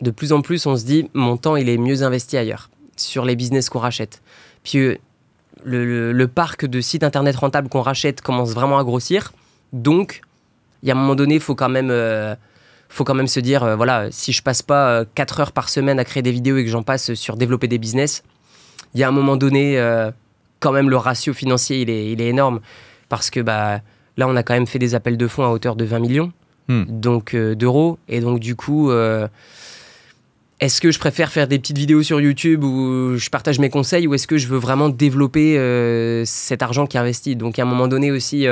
de plus en plus, on se dit, mon temps, il est mieux investi ailleurs, sur les business qu'on rachète. Puis le parc de sites internet rentables qu'on rachète commence vraiment à grossir. Donc, il y a un moment donné, il faut quand même se dire, voilà, si je passe pas 4 heures par semaine à créer des vidéos et que j'en passe sur développer des business, il y a un moment donné, quand même, le ratio financier, il est énorme. Parce que là, on a quand même fait des appels de fonds à hauteur de 20 millions d'euros. Et donc, du coup, est-ce que je préfère faire des petites vidéos sur YouTube où je partage mes conseils ou est-ce que je veux vraiment développer cet argent qui est investi? Donc, à un moment donné aussi,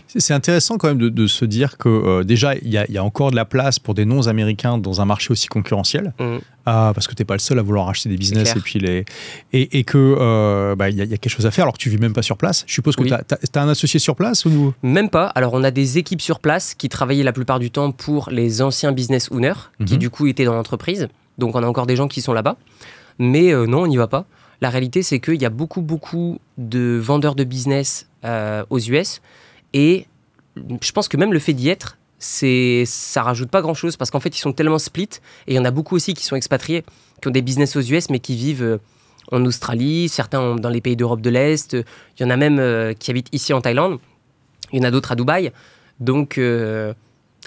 C'est intéressant quand même de se dire que déjà, il y a encore de la place pour des non-américains dans un marché aussi concurrentiel, parce que tu n'es pas le seul à vouloir acheter des business et que il y a quelque chose à faire alors que tu ne vis même pas sur place. Je suppose que tu as un associé sur place ou... Même pas. Alors, on a des équipes sur place qui travaillaient la plupart du temps pour les anciens business owners qui, du coup, étaient dans l'entreprise. Donc, on a encore des gens qui sont là-bas. Mais non, on n'y va pas. La réalité, c'est qu'il y a beaucoup de vendeurs de business aux US. Et je pense que même le fait d'y être, ça rajoute pas grand-chose parce qu'en fait, ils sont tellement split. Et il y en a beaucoup aussi qui sont expatriés, qui ont des business aux US, mais qui vivent en Australie, certains dans les pays d'Europe de l'Est. Il y en a même qui habitent ici en Thaïlande. Il y en a d'autres à Dubaï. Donc,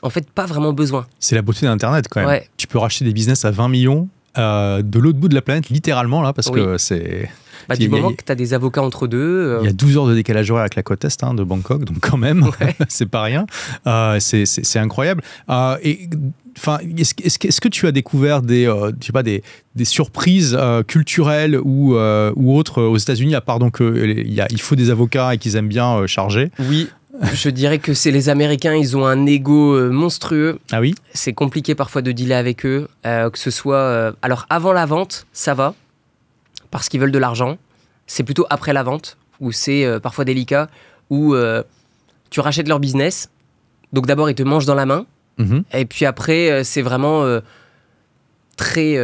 en fait, pas vraiment besoin. C'est la beauté d'Internet quand même. Ouais. Tu peux racheter des business à 20 millions de l'autre bout de la planète, littéralement, là, parce que c'est... du moment que tu as des avocats entre deux... Il y a 12 heures de décalage horaire avec la côte Est de Bangkok, donc quand même, c'est pas rien. C'est incroyable. Est-ce que tu as découvert des surprises culturelles ou autres aux États-Unis, à part donc il faut des avocats et qu'ils aiment bien charger? Oui. Je dirais que c'est les Américains, ils ont un ego monstrueux. Ah oui? C'est compliqué parfois de dealer avec eux, que ce soit... alors avant la vente, ça va, parce qu'ils veulent de l'argent. C'est plutôt après la vente, où c'est parfois délicat, où tu rachètes leur business. Donc d'abord, ils te mangent dans la main. Et puis après, c'est vraiment très...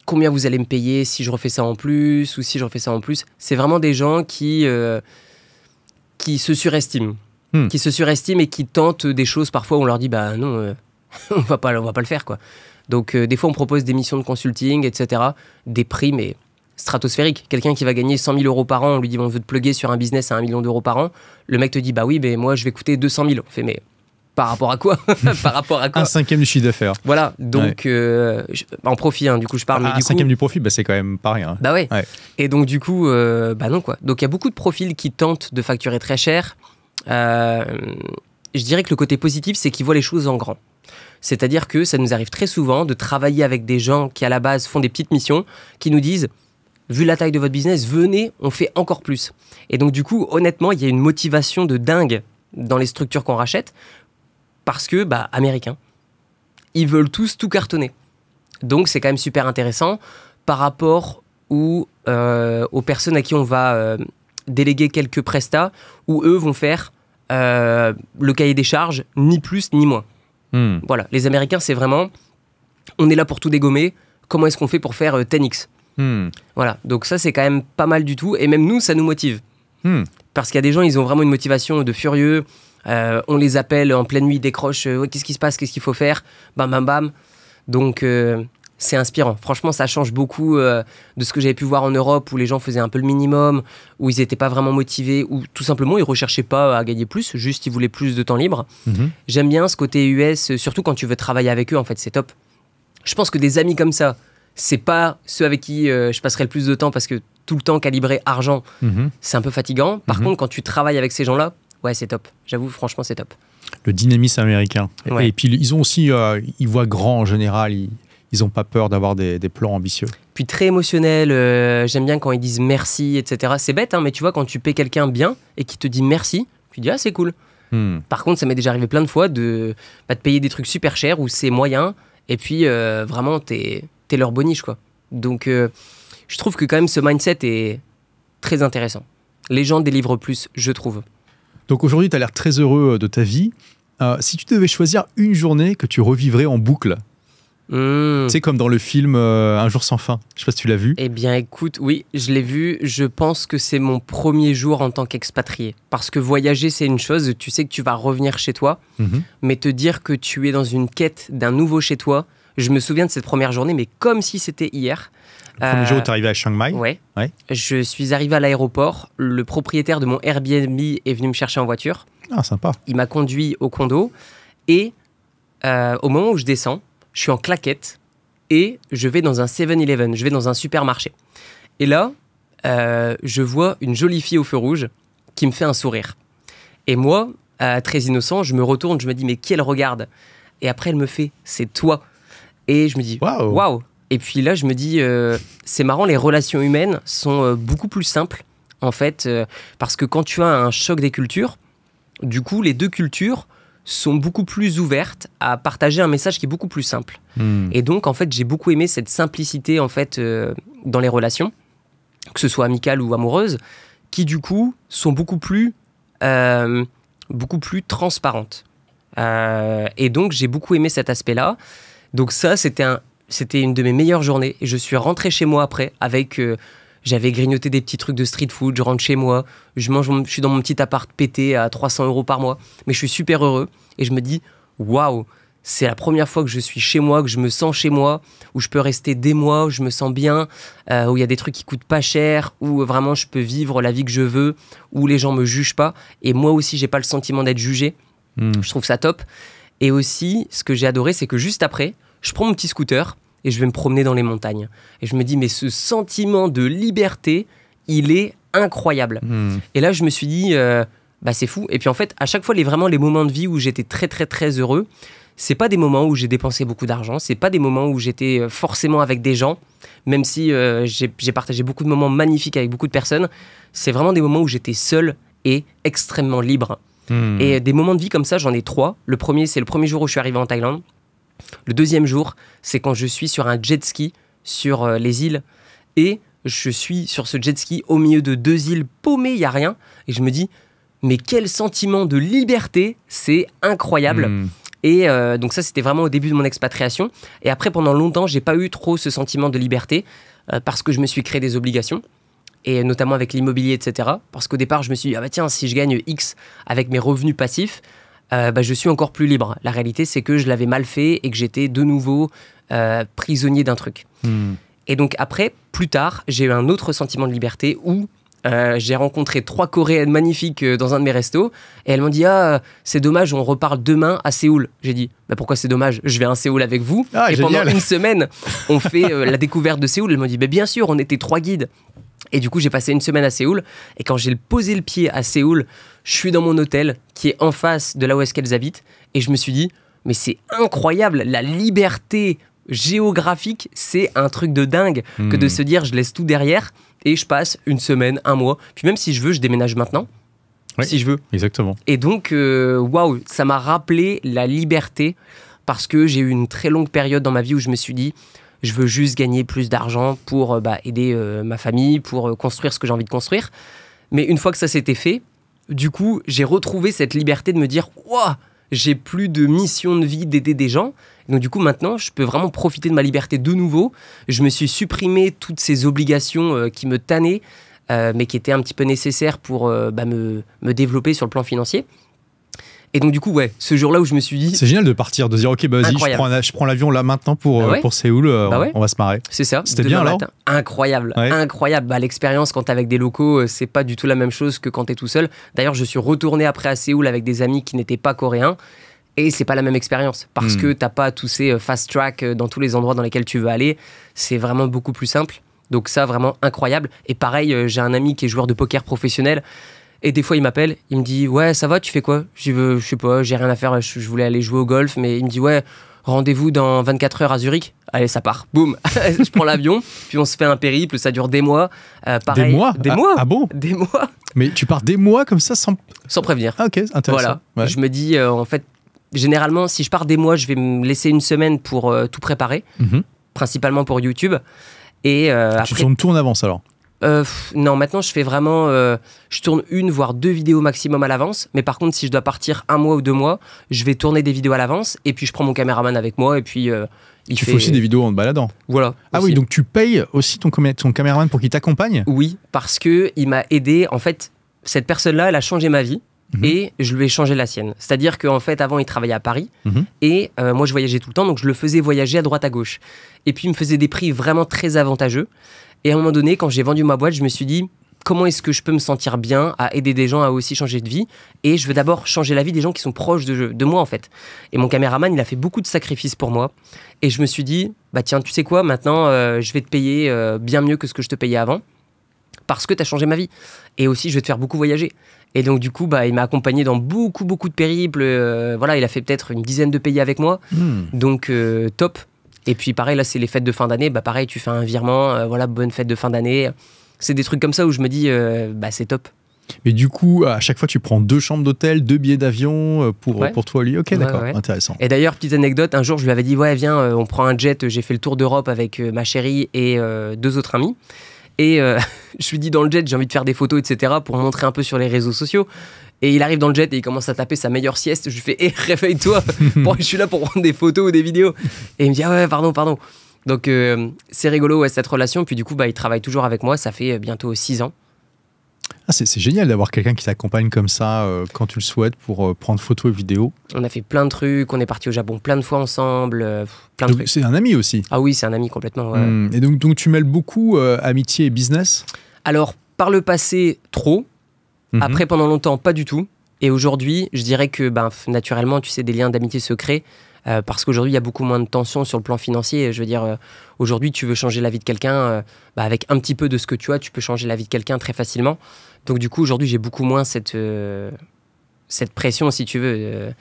combien vous allez me payer si je refais ça en plus, ou si je refais ça en plus. C'est vraiment des gens qui se surestiment. Qui se surestiment et qui tentent des choses parfois où on leur dit bah non, on va pas le faire quoi. Donc des fois on propose des missions de consulting, etc. Des prix mais stratosphériques. Quelqu'un qui va gagner 100 000 euros par an, on lui dit on veut te plugger sur un business à 1 million d'euros par an. Le mec te dit bah oui mais moi je vais coûter 200 000. On fait mais par rapport à quoi? Par rapport à quoi? Un cinquième du chiffre d'affaires. Voilà, donc en profit, du coup je parle. Un cinquième du profit, c'est quand même pas rien. Bah ouais. Et donc du coup, non quoi. Donc il y a beaucoup de profils qui tentent de facturer très cher. Je dirais que le côté positif, c'est qu'ils voient les choses en grand. C'est-à-dire que ça nous arrive très souvent de travailler avec des gens qui à la base font des petites missions, qui nous disent vu la taille de votre business, venez, on fait encore plus. Et donc du coup, honnêtement, il y a une motivation de dingue dans les structures qu'on rachète. Parce que, américains, ils veulent tous tout cartonner. Donc, c'est quand même super intéressant par rapport aux personnes à qui on va déléguer quelques prestats, où eux vont faire le cahier des charges, ni plus ni moins. Voilà, les Américains, c'est vraiment, on est là pour tout dégommer, comment est-ce qu'on fait pour faire 10x? Voilà, donc ça, c'est quand même pas mal du tout, et même nous, ça nous motive. Parce qu'il y a des gens, ils ont vraiment une motivation de furieux. On les appelle en pleine nuit, ils décrochent. Qu'est-ce qui se passe? Qu'est-ce qu'il faut faire? Bam, bam, bam. Donc, c'est inspirant. Franchement, ça change beaucoup de ce que j'avais pu voir en Europe où les gens faisaient un peu le minimum, où ils n'étaient pas vraiment motivés, ou tout simplement, ils ne recherchaient pas à gagner plus, juste ils voulaient plus de temps libre. J'aime bien ce côté US, surtout quand tu veux travailler avec eux, en fait, c'est top. Je pense que des amis comme ça, c'est pas ceux avec qui je passerai le plus de temps parce que tout le temps calibré argent, c'est un peu fatigant. Par contre, quand tu travailles avec ces gens-là, ouais, c'est top. J'avoue, franchement, c'est top. Le dynamisme américain. Ouais. Et puis, ils ont aussi, ils voient grand en général. Ils n'ont pas peur d'avoir des plans ambitieux. Puis très émotionnel. J'aime bien quand ils disent merci, etc. C'est bête, mais tu vois, quand tu paies quelqu'un bien et qu'il te dit merci, tu dis ah, c'est cool. Par contre, ça m'est déjà arrivé plein de fois de te payer des trucs super chers où c'est moyen et puis vraiment, t'es leur boniche, quoi. Donc, je trouve que quand même ce mindset est très intéressant. Les gens délivrent plus, je trouve. Donc aujourd'hui, tu as l'air très heureux de ta vie. Si tu devais choisir une journée que tu revivrais en boucle, tu sais, comme dans le film Un jour sans fin, je sais pas si tu l'as vu. Eh bien, écoute, oui, je l'ai vu. Je pense que c'est mon premier jour en tant qu'expatrié. Parce que voyager, c'est une chose. Tu sais que tu vas revenir chez toi. Mais te dire que tu es dans une quête d'un nouveau chez toi, je me souviens de cette première journée, mais comme si c'était hier. Le premier jour où tu es arrivé à Chiang Mai. Ouais. Je suis arrivé à l'aéroport. Le propriétaire de mon Airbnb est venu me chercher en voiture. Ah, sympa. Il m'a conduit au condo. Et au moment où je descends, je suis en claquette et je vais dans un 7-Eleven. Je vais dans un supermarché. Et là, je vois une jolie fille au feu rouge qui me fait un sourire. Et moi, très innocent, je me retourne, je me dis, mais qui elle regarde? Et après, elle me fait, c'est toi. Et je me dis, waouh. Et puis là, je me dis, c'est marrant, les relations humaines sont beaucoup plus simples, en fait, parce que quand tu as un choc des cultures, Du coup, les deux cultures sont beaucoup plus ouvertes à partager un message qui est beaucoup plus simple. Et donc, en fait, j'ai beaucoup aimé cette simplicité, en fait, dans les relations, que ce soit amicales ou amoureuses, qui, du coup, sont beaucoup plus transparentes. Et donc, j'ai beaucoup aimé cet aspect-là. Donc ça, c'était une de mes meilleures journées. Et je suis rentré chez moi après avec... j'avais grignoté des petits trucs de street food, je rentre chez moi, je suis dans mon petit appart pété à 300 € par mois, mais je suis super heureux et je me dis, waouh, c'est la première fois que je suis chez moi, que je me sens chez moi, où je peux rester des mois, où je me sens bien, où il y a des trucs qui coûtent pas cher, où vraiment je peux vivre la vie que je veux, où les gens me jugent pas, et moi aussi j'ai pas le sentiment d'être jugé. Je trouve ça top. Et aussi, ce que j'ai adoré, c'est que juste après, je prends mon petit scooter et je vais me promener dans les montagnes. Et je me dis, mais ce sentiment de liberté, il est incroyable. Et là, je me suis dit, c'est fou. Et puis en fait, à chaque fois, vraiment les moments de vie où j'étais très, très, très heureux, c'est pas des moments où j'ai dépensé beaucoup d'argent, c'est pas des moments où j'étais forcément avec des gens, même si j'ai partagé beaucoup de moments magnifiques avec beaucoup de personnes. C'est vraiment des moments où j'étais seul et extrêmement libre. Et des moments de vie comme ça, j'en ai 3. Le premier, c'est le premier jour où je suis arrivé en Thaïlande. Le deuxième jour, c'est quand je suis sur un jet ski sur les îles et je suis sur ce jet ski au milieu de 2 îles paumées, il n'y a rien. Et je me dis, mais quel sentiment de liberté, c'est incroyable. Et donc ça, c'était vraiment au début de mon expatriation. Et après, pendant longtemps, j'ai pas eu trop ce sentiment de liberté parce que je me suis créé des obligations. Et notamment avec l'immobilier, etc. Parce qu'au départ, je me suis dit, tiens, si je gagne X avec mes revenus passifs, je suis encore plus libre. La réalité, c'est que je l'avais mal fait et que j'étais de nouveau prisonnier d'un truc. Et donc après, plus tard, j'ai eu un autre sentiment de liberté où j'ai rencontré 3 Coréennes magnifiques dans un de mes restos et elles m'ont dit, c'est dommage, on reparle demain à Séoul. J'ai dit, pourquoi c'est dommage, je vais à Séoul avec vous. Et génial. Pendant une semaine, on fait la découverte de Séoul. Elles m'ont dit, bien sûr, on était 3 guides. Et du coup, j'ai passé une semaine à Séoul. Et quand j'ai posé le pied à Séoul, je suis dans mon hôtel qui est en face de là où est-ce qu'elles habitent. Et je me suis dit, mais c'est incroyable, la liberté géographique, c'est un truc de dingue que de se dire, je laisse tout derrière et je passe une semaine, un mois. Puis même si je veux, je déménage maintenant. Oui, si je veux. Exactement. Et donc, waouh, ça m'a rappelé la liberté parce que j'ai eu une très longue période dans ma vie où je me suis dit, je veux juste gagner plus d'argent pour aider ma famille, pour construire ce que j'ai envie de construire. Mais une fois que ça s'était fait, du coup, j'ai retrouvé cette liberté de me dire « Waouh, j'ai plus de mission de vie d'aider des gens. » Donc du coup, maintenant, je peux vraiment profiter de ma liberté de nouveau. Je me suis supprimé toutes ces obligations qui me tannaient, mais qui étaient un petit peu nécessaires pour me développer sur le plan financier. Et donc du coup, ce jour-là où je me suis dit... C'est génial de partir, de dire, ok, vas-y, je prends l'avion là maintenant pour Séoul, on va se marrer. C'est ça. C'était bien alors. Incroyable, incroyable. L'expérience quand t'es avec des locaux, c'est pas du tout la même chose que quand t'es tout seul. D'ailleurs, je suis retourné après à Séoul avec des amis qui n'étaient pas coréens. Et c'est pas la même expérience parce que t'as pas tous ces fast track dans tous les endroits dans lesquels tu veux aller. C'est vraiment beaucoup plus simple. Donc ça, vraiment incroyable. Et pareil, j'ai un ami qui est joueur de poker professionnel. Et des fois, il m'appelle, il me dit « Ouais, ça va, tu fais quoi ?» Je dis « Je sais pas, j'ai rien à faire, je voulais aller jouer au golf. » Mais il me dit « Ouais, rendez-vous dans 24 heures à Zurich. » Allez, ça part. Boum. Je prends l'avion, puis on se fait un périple, ça dure des mois. Pareil, des mois ? Des mois. Ah bon ? Des mois. Mais tu pars des mois comme ça sans prévenir. Ah ok, intéressant. Voilà. Ouais. Je me dis, en fait, généralement, si je pars des mois, je vais me laisser une semaine pour tout préparer, principalement pour YouTube. Et tu tournes tout en avance alors ? Non, maintenant je fais vraiment je tourne 1 voire 2 vidéos maximum à l'avance, mais par contre si je dois partir 1 mois ou 2 mois, je vais tourner des vidéos à l'avance et puis je prends mon caméraman avec moi et puis tu fais aussi des vidéos en te baladant. Voilà. Ah aussi. Oui, donc tu payes aussi ton caméraman pour qu'il t'accompagne ? Oui, parce que il m'a aidé. En fait, cette personne-là, elle a changé ma vie. Et je lui ai changé la sienne. C'est-à-dire qu'en fait, avant, il travaillait à Paris. Et moi, je voyageais tout le temps. Donc, je le faisais voyager à droite, à gauche. Et puis, il me faisait des prix vraiment très avantageux. Et à un moment donné, quand j'ai vendu ma boîte, je me suis dit, comment est-ce que je peux me sentir bien à aider des gens à aussi changer de vie ? Et je veux d'abord changer la vie des gens qui sont proches de moi, en fait. Et mon caméraman, il a fait beaucoup de sacrifices pour moi. Et je me suis dit, tiens, tu sais quoi, maintenant, je vais te payer bien mieux que ce que je te payais avant. Parce que tu as changé ma vie. Et aussi, je vais te faire beaucoup voyager. Et donc, du coup, il m'a accompagné dans beaucoup de périples. Il a fait peut-être une dizaine de pays avec moi. Donc, top. Et puis, pareil, là, c'est les fêtes de fin d'année. Pareil, tu fais un virement. Bonne fête de fin d'année. C'est des trucs comme ça où je me dis, c'est top. Mais du coup, à chaque fois, tu prends 2 chambres d'hôtel, 2 billets d'avion pour toi, lui. Ok, d'accord, intéressant. Et d'ailleurs, petite anecdote, un jour, je lui avais dit, ouais, viens, on prend un jet. J'ai fait le tour d'Europe avec ma chérie et 2 autres amis. Et je lui dis, dans le jet, j'ai envie de faire des photos, etc., pour montrer un peu sur les réseaux sociaux. Et il arrive dans le jet et il commence à taper sa meilleure sieste. Je lui fais, réveille-toi, je suis là pour prendre des photos ou des vidéos. Et il me dit, ah ouais, pardon. Donc, c'est rigolo, cette relation. Puis du coup, il travaille toujours avec moi. Ça fait bientôt 6 ans. Ah, c'est génial d'avoir quelqu'un qui t'accompagne comme ça quand tu le souhaites pour prendre photos et vidéos. On a fait plein de trucs, on est parti au Japon plein de fois ensemble, plein de trucs. C'est un ami aussi. Ah oui, c'est un ami complètement. Ouais. Et donc tu mêles beaucoup amitié et business? Alors, par le passé, trop. Après, pendant longtemps, pas du tout. Et aujourd'hui, je dirais que naturellement, tu sais, des liens d'amitié se créent. Parce qu'aujourd'hui, il y a beaucoup moins de tension sur le plan financier. Je veux dire, aujourd'hui, tu veux changer la vie de quelqu'un, avec un petit peu de ce que tu as, tu peux changer la vie de quelqu'un très facilement. Donc du coup, aujourd'hui, j'ai beaucoup moins cette pression, si tu veux.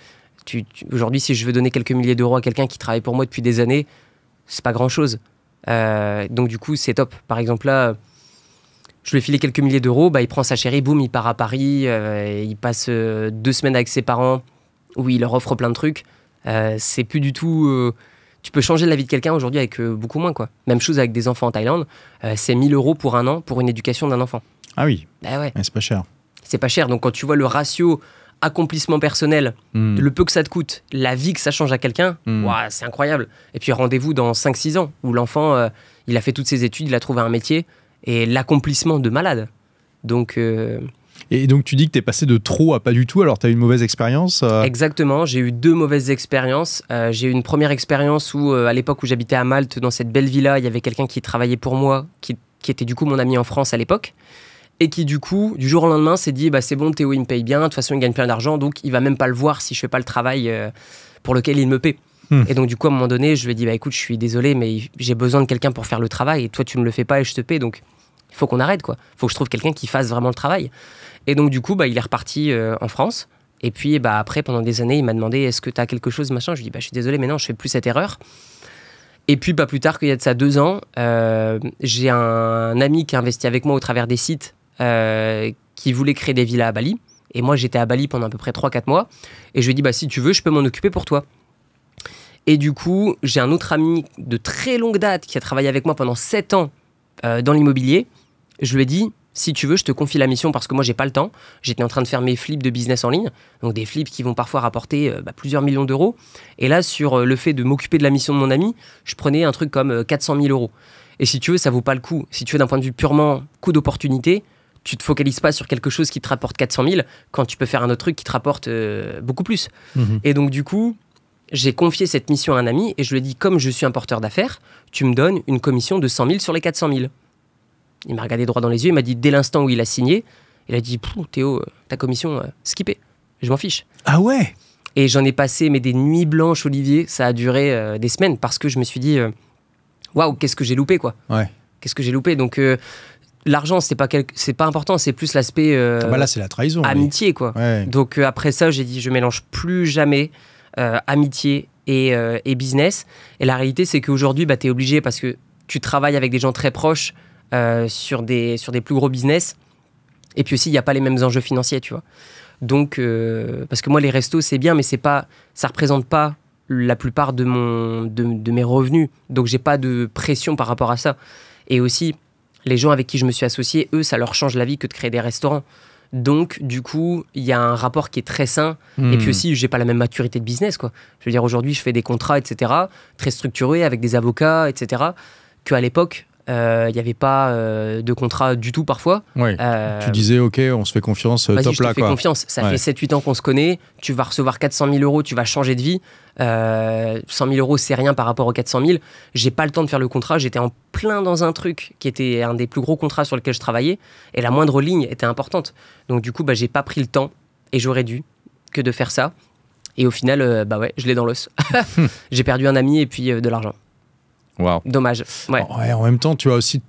Aujourd'hui, si je veux donner quelques milliers d'euros à quelqu'un qui travaille pour moi depuis des années, c'est pas grand-chose. Donc du coup, c'est top. Par exemple, là, je lui ai filé quelques milliers d'euros, il prend sa chérie, boum, il part à Paris, il passe 2 semaines avec ses parents, où il leur offre plein de trucs. C'est plus du tout... tu peux changer la vie de quelqu'un aujourd'hui avec beaucoup moins, quoi. Même chose avec des enfants en Thaïlande. C'est 1 000 euros pour un an pour une éducation d'un enfant. Ah oui, ouais. C'est pas cher. C'est pas cher. Donc quand tu vois le ratio accomplissement personnel, le peu que ça te coûte, la vie que ça change à quelqu'un, c'est incroyable. Et puis rendez-vous dans 5-6 ans où l'enfant, il a fait toutes ses études, il a trouvé un métier et l'accomplissement de malade. Donc... Et donc tu dis que tu es passé de trop à pas du tout, alors tu as eu une mauvaise expérience Exactement, j'ai eu 2 mauvaises expériences. J'ai eu une première expérience où, à l'époque où j'habitais à Malte, dans cette belle villa, il y avait quelqu'un qui travaillait pour moi, qui était du coup mon ami en France à l'époque, et qui du coup, du jour au lendemain, s'est dit c'est bon, Théo il me paye bien, de toute façon il gagne plein d'argent, donc il va même pas le voir si je fais pas le travail pour lequel il me paie. Et donc du coup, à un moment donné, je lui ai dit écoute, je suis désolé, mais j'ai besoin de quelqu'un pour faire le travail, et toi tu ne le fais pas et je te paie, donc il faut qu'on arrête, quoi. Il faut que je trouve quelqu'un qui fasse vraiment le travail. Et donc du coup, il est reparti en France. Et puis après, pendant des années, il m'a demandé est-ce que tu as quelque chose, machin. Je lui ai dit je suis désolé, mais non, je fais plus cette erreur. Et puis plus tard qu'il y a de ça 2 ans, j'ai un ami qui a investi avec moi au travers des sites qui voulait créer des villas à Bali. Et moi, j'étais à Bali pendant à peu près 3-4 mois. Et je lui ai dit si tu veux, je peux m'en occuper pour toi. Et du coup, j'ai un autre ami de très longue date qui a travaillé avec moi pendant 7 ans dans l'immobilier. Je lui ai dit si tu veux, je te confie la mission parce que moi, j'ai pas le temps. J'étais en train de faire mes flips de business en ligne. Donc, des flips qui vont parfois rapporter plusieurs millions d'euros. Et là, sur le fait de m'occuper de la mission de mon ami, je prenais un truc comme 400 000 euros. Et si tu veux, ça vaut pas le coup. Si tu veux, d'un point de vue purement coût d'opportunité, tu te focalises pas sur quelque chose qui te rapporte 400 000 quand tu peux faire un autre truc qui te rapporte beaucoup plus. Et donc, du coup, j'ai confié cette mission à un ami et je lui ai dit, comme je suis un porteur d'affaires, tu me donnes une commission de 100 000 sur les 400 000. Il m'a regardé droit dans les yeux, il m'a dit dès l'instant où il a signé, il a dit Théo, ta commission, skippée, je m'en fiche. Ah ouais. Et j'en ai passé des nuits blanches, Olivier, ça a duré des semaines parce que je me suis dit waouh, qu'est-ce que j'ai loupé, quoi. Ouais. Qu'est-ce que j'ai loupé. Donc l'argent, c'est pas important, c'est plus l'aspect là, c'est la trahison, amitié, quoi. Ouais. Donc après ça, j'ai dit je mélange plus jamais amitié et business. Et la réalité, c'est qu'aujourd'hui, tu es obligé parce que tu travailles avec des gens très proches sur des plus gros business. Et puis aussi, il n'y a pas les mêmes enjeux financiers, tu vois. Donc, parce que moi, les restos, c'est bien, mais ça ne représente pas la plupart de mes revenus. Donc, je n'ai pas de pression par rapport à ça. Et aussi, les gens avec qui je me suis associé, eux, ça leur change la vie que de créer des restaurants. Donc, du coup, il y a un rapport qui est très sain. Et puis aussi, je n'ai pas la même maturité de business, quoi. Je veux dire, aujourd'hui, je fais des contrats, etc., très structurés, avec des avocats, etc., qu'à l'époque, il n'y avait pas de contrat du tout parfois. Ouais. Tu disais, OK, on se fait confiance, top là. Je te fais confiance. Ça fait 7-8 ans qu'on se connaît. Tu vas recevoir 400 000 euros, tu vas changer de vie. 100 000 euros, c'est rien par rapport aux 400 000. J'ai pas le temps de faire le contrat. J'étais en plein dans un truc qui était un des plus gros contrats sur lequel je travaillais. Et la moindre ligne était importante. Donc du coup, j'ai pas pris le temps, et j'aurais dû, que de faire ça. Et au final, je l'ai dans l'os. J'ai perdu un ami et puis de l'argent. Wow. Dommage. Ouais. En même temps, tu as aussi...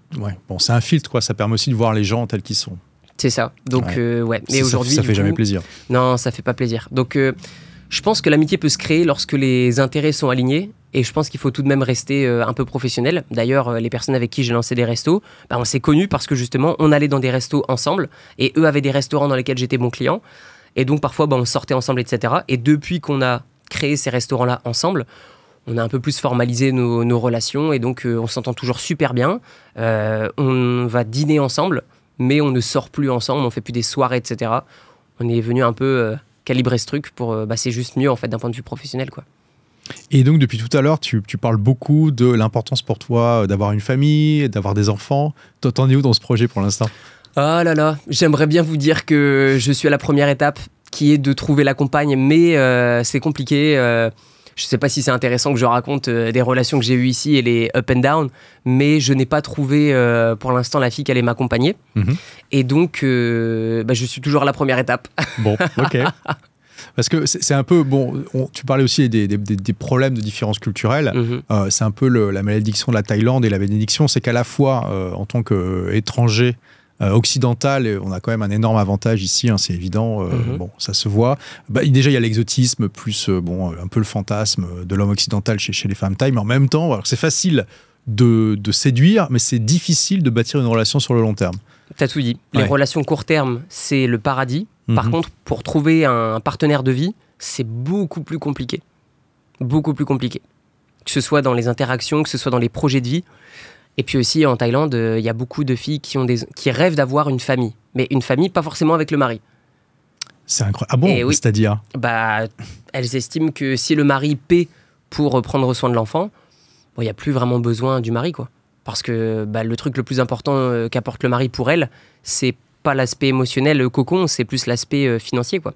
c'est un filtre, quoi. Ça permet aussi de voir les gens tels qu'ils sont. C'est ça. Donc, Mais aujourd'hui... Ça fait jamais plaisir. Non, ça fait pas plaisir. Donc, je pense que l'amitié peut se créer lorsque les intérêts sont alignés. Et je pense qu'il faut tout de même rester un peu professionnel. D'ailleurs, les personnes avec qui j'ai lancé des restos, on s'est connus parce que justement, on allait dans des restos ensemble. Et eux avaient des restaurants dans lesquels j'étais bon client. Et donc, parfois, on sortait ensemble, etc. Et depuis qu'on a créé ces restaurants-là ensemble, on a un peu plus formalisé nos relations. Et donc, on s'entend toujours super bien. On va dîner ensemble, mais on ne sort plus ensemble. On ne fait plus des soirées, etc. On est venu un peu calibrer ce truc pour... c'est juste mieux, en fait, d'un point de vue professionnel, quoi. Et donc, depuis tout à l'heure, tu parles beaucoup de l'importance pour toi d'avoir une famille, d'avoir des enfants. Toi, t'en es où dans ce projet pour l'instant ? Ah là là, j'aimerais bien vous dire que je suis à la première étape, qui est de trouver la compagne, mais c'est compliqué. Je ne sais pas si c'est intéressant que je raconte des relations que j'ai eues ici et les up and down, mais je n'ai pas trouvé pour l'instant la fille qui allait m'accompagner. Et donc, je suis toujours à la première étape. Bon, ok. Parce que c'est un peu, bon, tu parlais aussi des problèmes de différences culturelles. C'est un peu la malédiction de la Thaïlande et la bénédiction, c'est qu'à la fois, en tant qu'étranger occidental, on a quand même un énorme avantage ici, hein, c'est évident, bon, ça se voit. Déjà, il y a l'exotisme, plus un peu le fantasme de l'homme occidental chez les femmes thaï, mais en même temps, c'est facile de séduire, mais c'est difficile de bâtir une relation sur le long terme. T'as tout dit. Les relations court terme, c'est le paradis. Par contre, pour trouver un partenaire de vie, c'est beaucoup plus compliqué. Beaucoup plus compliqué. Que ce soit dans les interactions, que ce soit dans les projets de vie. Et puis aussi, en Thaïlande, il y a beaucoup de filles qui rêvent d'avoir une famille. Mais une famille, pas forcément avec le mari. C'est incroyable. Ah bon, oui. C'est-à-dire elles estiment que si le mari paie pour prendre soin de l'enfant, il n'y a plus vraiment besoin du mari, quoi. Parce que le truc le plus important qu'apporte le mari pour elle, c'est pas l'aspect émotionnel cocon, c'est plus l'aspect financier, quoi.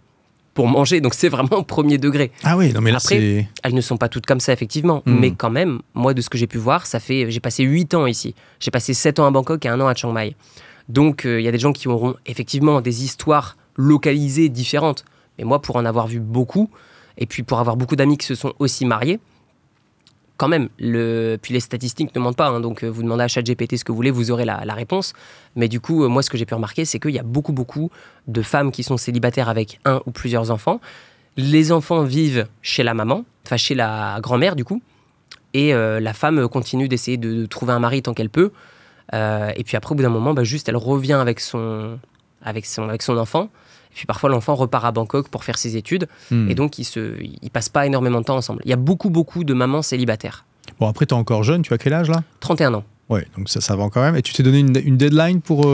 Pour manger, donc c'est vraiment premier degré. Ah oui, non mais là après, elles ne sont pas toutes comme ça, effectivement. Mais quand même, moi, de ce que j'ai pu voir, j'ai passé 8 ans ici. J'ai passé 7 ans à Bangkok et 1 an à Chiang Mai. Donc, il y a des gens qui auront effectivement des histoires localisées différentes. Mais moi, pour en avoir vu beaucoup, et puis pour avoir beaucoup d'amis qui se sont aussi mariés, quand même, puis les statistiques ne mentent pas, hein, donc vous demandez à ChatGPT ce que vous voulez, vous aurez la réponse. Mais du coup, moi, ce que j'ai pu remarquer, c'est qu'il y a beaucoup de femmes qui sont célibataires avec un ou plusieurs enfants. Les enfants vivent chez la maman, enfin chez la grand-mère, du coup, et la femme continue d'essayer de trouver un mari tant qu'elle peut. Et puis après, au bout d'un moment, juste, elle revient avec son enfant. Et puis parfois, l'enfant repart à Bangkok pour faire ses études. Et donc, ils passent pas énormément de temps ensemble. Il y a beaucoup de mamans célibataires. Bon, après, tu es encore jeune. Tu as quel âge, là ? 31 ans. Ouais, donc ça va quand même. Et tu t'es donné une deadline pour...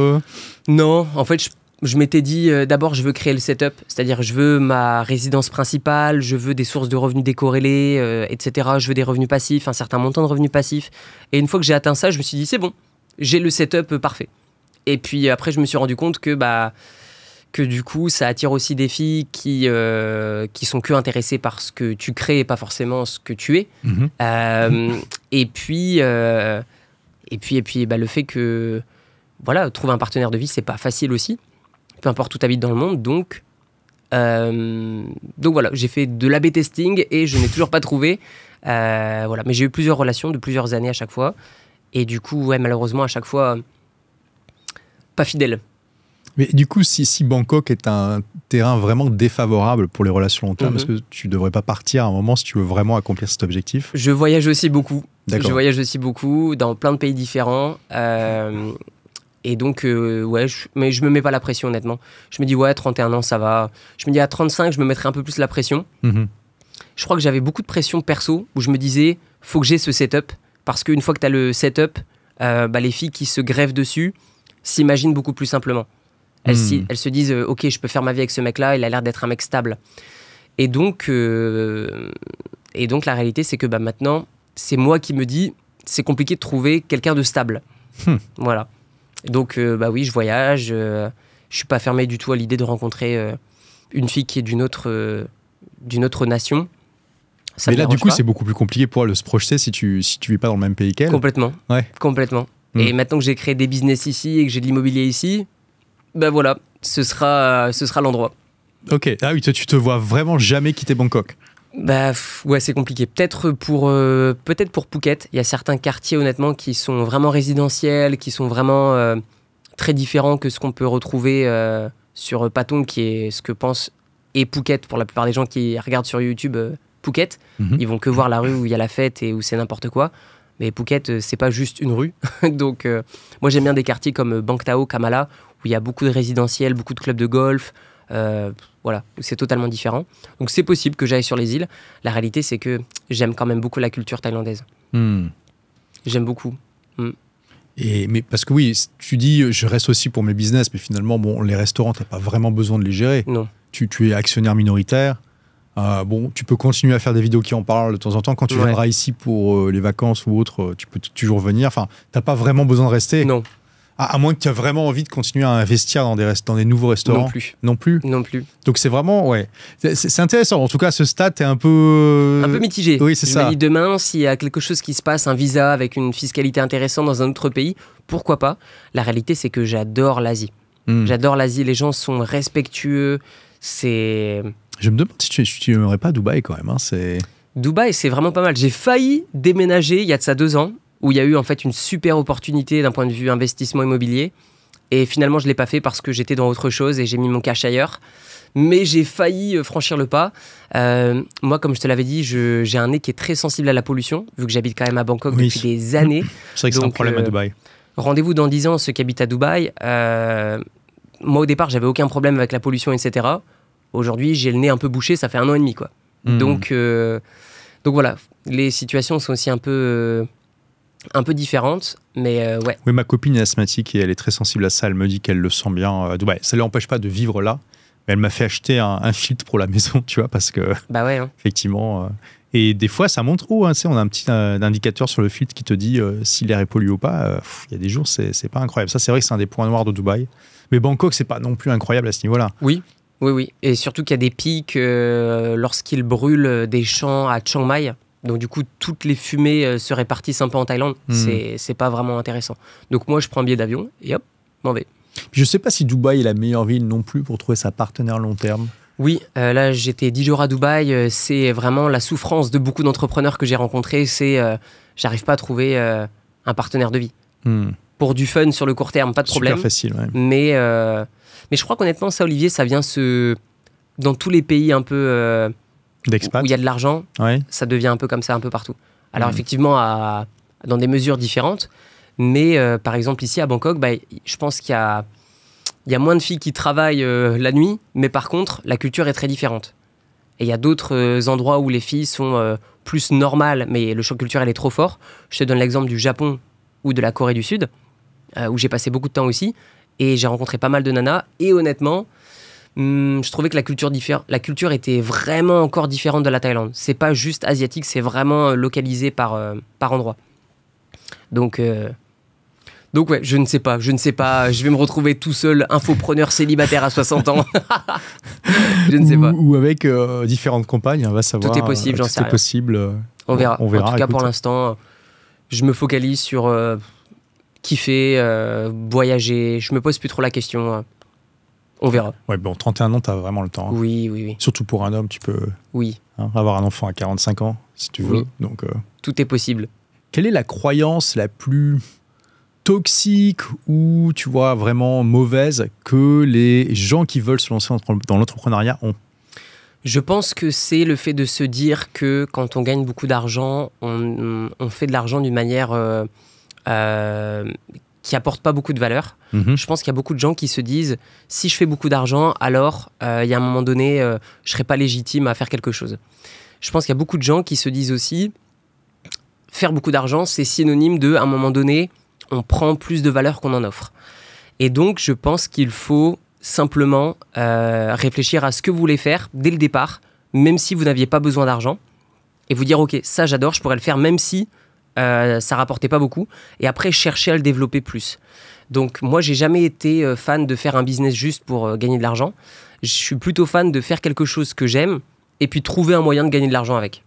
Non, en fait, je m'étais dit, d'abord, je veux créer le setup. C'est-à-dire, je veux ma résidence principale, je veux des sources de revenus décorrélées, etc. Je veux des revenus passifs, un certain montant de revenus passifs. Et une fois que j'ai atteint ça, je me suis dit, c'est bon, j'ai le setup parfait. Et puis après, je me suis rendu compte que du coup, ça attire aussi des filles qui sont que intéressées par ce que tu crées et pas forcément ce que tu es. Et puis, le fait que trouver un partenaire de vie, c'est pas facile aussi. Peu importe où tu habites dans le monde. Donc voilà, j'ai fait de l'A/B testing et je n'ai toujours pas trouvé. Mais j'ai eu plusieurs relations de plusieurs années à chaque fois. Et du coup, malheureusement, à chaque fois, pas fidèle. Mais du coup, si Bangkok est un terrain vraiment défavorable pour les relations long terme, est-ce que tu ne devrais pas partir à un moment si tu veux vraiment accomplir cet objectif ? Je voyage aussi beaucoup. D'accord. Je voyage aussi beaucoup dans plein de pays différents. Et donc, mais je me mets pas la pression, honnêtement. Je me dis, 31 ans, ça va. Je me dis, à 35, je me mettrai un peu plus la pression. Je crois que j'avais beaucoup de pression perso, où je me disais, faut que j'ai ce setup. Parce qu'une fois que tu as le setup, les filles qui se greffent dessus s'imaginent beaucoup plus simplement. Elles se disent, ok, je peux faire ma vie avec ce mec-là, il a l'air d'être un mec stable. Et donc la réalité, c'est que maintenant, c'est moi qui me dis, c'est compliqué de trouver quelqu'un de stable. Voilà. Donc, oui, je voyage. Je suis pas fermé du tout à l'idée de rencontrer une fille qui est d'une autre nation. Mais là, du coup, c'est beaucoup plus compliqué pour elle de se projeter si tu vis pas dans le même pays qu'elle. Complètement. Ouais. Complètement. Et maintenant que j'ai créé des business ici et que j'ai de l'immobilier ici, voilà, ce sera l'endroit. Ok. Ah oui, toi, tu te vois vraiment jamais quitter Bangkok. C'est compliqué. Peut-être pour Phuket. Il y a certains quartiers, honnêtement, qui sont vraiment résidentiels, qui sont vraiment très différents que ce qu'on peut retrouver sur Patong, qui est ce que pense et Phuket pour la plupart des gens qui regardent sur YouTube Phuket. Ils vont que voir la rue où il y a la fête et où c'est n'importe quoi. Mais Phuket, c'est pas juste une rue. Donc, moi, j'aime bien des quartiers comme Bang Tao, Kamala, où il y a beaucoup de résidentiels, beaucoup de clubs de golf. Voilà, c'est totalement différent. Donc, c'est possible que j'aille sur les îles. La réalité, c'est que j'aime quand même beaucoup la culture thaïlandaise. J'aime beaucoup. Mais parce que oui, tu dis, je reste aussi pour mes business, mais finalement, bon, les restaurants, tu n'as pas vraiment besoin de les gérer. Non. Tu es actionnaire minoritaire. Bon, tu peux continuer à faire des vidéos qui en parlent de temps en temps. Quand tu viendras ici pour les vacances ou autre, tu peux toujours venir. Enfin, tu n'as pas vraiment besoin de rester. Non. À moins que tu aies vraiment envie de continuer à investir dans des nouveaux restaurants. Non plus. Non plus. Non plus. Donc c'est vraiment, ouais. C'est intéressant. En tout cas, ce stade, t'es un peu mitigé. Oui, c'est ça. Je me dis demain, s'il y a quelque chose qui se passe, un visa avec une fiscalité intéressante dans un autre pays, pourquoi pas? La réalité, c'est que j'adore l'Asie. J'adore l'Asie. Les gens sont respectueux. C'est... Je me demande si tu n'aimerais pas Dubaï quand même. Hein. Dubaï, c'est vraiment pas mal. J'ai failli déménager il y a de ça 2 ans, où il y a eu en fait une super opportunité d'un point de vue investissement immobilier. Et finalement, je ne l'ai pas fait parce que j'étais dans autre chose et j'ai mis mon cash ailleurs. Mais j'ai failli franchir le pas. Moi, comme je te l'avais dit, j'ai un nez qui est très sensible à la pollution, vu que j'habite quand même à Bangkok depuis des années. C'est vrai que c'est un problème à Dubaï. Rendez-vous dans 10 ans, ceux qui habitent à Dubaï. Moi, au départ, j'avais aucun problème avec la pollution, etc. Aujourd'hui, j'ai le nez un peu bouché, ça fait 1 an et demi, quoi. Donc voilà, les situations sont aussi un peu différentes, mais ouais. Oui, ma copine est asthmatique et elle est très sensible à ça. Elle me dit qu'elle le sent bien à Dubaï. Ça ne l'empêche pas de vivre là, mais elle m'a fait acheter un filtre pour la maison, tu vois, parce que bah ouais, effectivement. Et des fois, ça montre où. Hein, on a un petit indicateur sur le filtre qui te dit si l'air est pollué ou pas. Il y a des jours, c'est pas incroyable. Ça, c'est vrai que c'est un des points noirs de Dubaï. Mais Bangkok, c'est pas non plus incroyable à ce niveau-là. Oui. Et surtout qu'il y a des pics lorsqu'ils brûlent des champs à Chiang Mai. Donc du coup, toutes les fumées se répartissent un peu en Thaïlande. C'est pas vraiment intéressant. Donc moi, je prends un billet d'avion et hop, m'en vais. Puis je sais pas si Dubaï est la meilleure ville non plus pour trouver sa partenaire long terme. Oui, là j'étais 10 jours à Dubaï. C'est vraiment la souffrance de beaucoup d'entrepreneurs que j'ai rencontrés. C'est j'arrive pas à trouver un partenaire de vie. Pour du fun sur le court terme, pas de problème. Super facile, ouais. Mais je crois qu'honnêtement, ça, Olivier, ça vient dans tous les pays un peu d'expat, où il y a de l'argent, ça devient un peu comme ça un peu partout. Alors effectivement, dans des mesures différentes, mais par exemple ici à Bangkok, je pense qu'il y a moins de filles qui travaillent la nuit, mais par contre, la culture est très différente. Et il y a d'autres endroits où les filles sont plus normales, mais le choc culturel est trop fort. Je te donne l'exemple du Japon ou de la Corée du Sud, où j'ai passé beaucoup de temps aussi. Et j'ai rencontré pas mal de nanas. Et honnêtement, je trouvais que la culture était vraiment encore différente de la Thaïlande. C'est pas juste asiatique, c'est vraiment localisé par endroit. Donc ouais, je ne sais pas. Je vais me retrouver tout seul, infopreneur célibataire à 60 ans. Je ne sais pas. Ou avec différentes compagnes, on va savoir. Tout est possible, j'en sais rien. Tout est possible. On verra. En tout cas, pour l'instant, je me focalise sur... kiffer, voyager, je me pose plus trop la question. On verra. Ouais, bon, 31 ans, t'as vraiment le temps. Hein. Oui. Surtout pour un homme, tu peux avoir un enfant à 45 ans, si tu veux. Donc, tout est possible. Quelle est la croyance la plus toxique ou, tu vois, vraiment mauvaise que les gens qui veulent se lancer dans l'entrepreneuriat ont? Je pense que c'est le fait de se dire que quand on gagne beaucoup d'argent, on fait de l'argent d'une manière... qui apporte pas beaucoup de valeur. Je pense qu'il y a beaucoup de gens qui se disent si je fais beaucoup d'argent, alors il y a un moment donné, je serai pas légitime à faire quelque chose. Je pense qu'il y a beaucoup de gens qui se disent aussi faire beaucoup d'argent, c'est synonyme de, à un moment donné, on prend plus de valeur qu'on en offre. Et donc, je pense qu'il faut simplement réfléchir à ce que vous voulez faire dès le départ, même si vous n'aviez pas besoin d'argent, et vous dire ok, ça j'adore, je pourrais le faire même si ça rapportait pas beaucoup, et après chercher à le développer plus. Donc moi j'ai jamais été fan de faire un business juste pour gagner de l'argent. Je suis plutôt fan de faire quelque chose que j'aime et puis trouver un moyen de gagner de l'argent avec.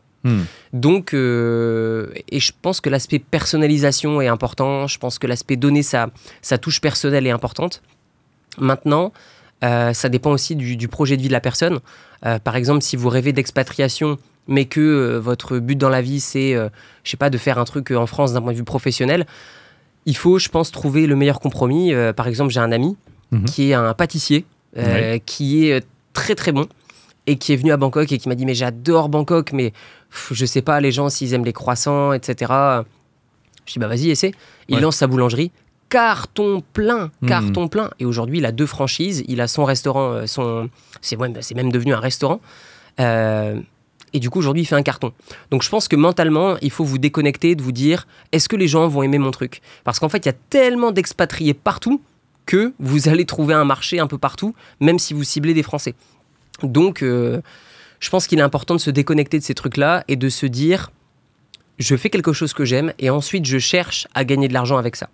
Donc et je pense que l'aspect personnalisation est important, je pense que l'aspect donner sa touche personnelle est importante. Maintenant ça dépend aussi du projet de vie de la personne. Par exemple, si vous rêvez d'expatriation mais que votre but dans la vie, c'est, je sais pas, de faire un truc en France d'un point de vue professionnel, il faut, je pense, trouver le meilleur compromis. Par exemple, j'ai un ami qui est un pâtissier, qui est très très bon, et qui est venu à Bangkok et qui m'a dit mais j'adore Bangkok, mais je sais pas les gens s'ils aiment les croissants, etc. Je dis bah vas-y essaie. Il lance sa boulangerie, carton plein. Et aujourd'hui il a 2 franchises, il a son restaurant, c'est même devenu un restaurant. Et du coup aujourd'hui il fait un carton. Donc je pense que mentalement il faut vous déconnecter, de vous dire est-ce que les gens vont aimer mon truc? Parce qu'en fait il y a tellement d'expatriés partout que vous allez trouver un marché un peu partout, même si vous ciblez des Français. Donc, je pense qu'il est important de se déconnecter de ces trucs-là et de se dire, je fais quelque chose que j'aime et ensuite je cherche à gagner de l'argent avec ça.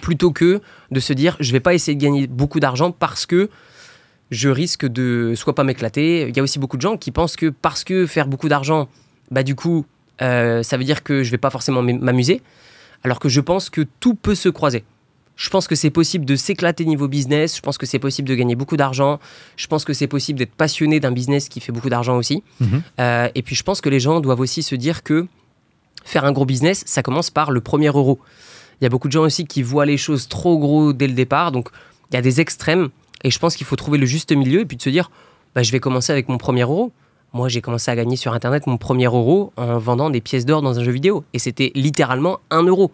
Plutôt que de se dire, je ne vais pas essayer de gagner beaucoup d'argent parce que je risque de soit pas m'éclater. Il y a aussi beaucoup de gens qui pensent que parce que faire beaucoup d'argent, bah du coup, ça veut dire que je ne vais pas forcément m'amuser. Alors que je pense que tout peut se croiser. Je pense que c'est possible de s'éclater niveau business. Je pense que c'est possible de gagner beaucoup d'argent. Je pense que c'est possible d'être passionné d'un business qui fait beaucoup d'argent aussi. Et puis, je pense que les gens doivent aussi se dire que faire un gros business, ça commence par le premier euro. Il y a beaucoup de gens aussi qui voient les choses trop gros dès le départ. Donc, il y a des extrêmes. Et je pense qu'il faut trouver le juste milieu et puis de se dire, bah, je vais commencer avec mon premier euro. Moi, j'ai commencé à gagner sur Internet mon premier euro en vendant des pièces d'or dans un jeu vidéo. Et c'était littéralement 1 euro.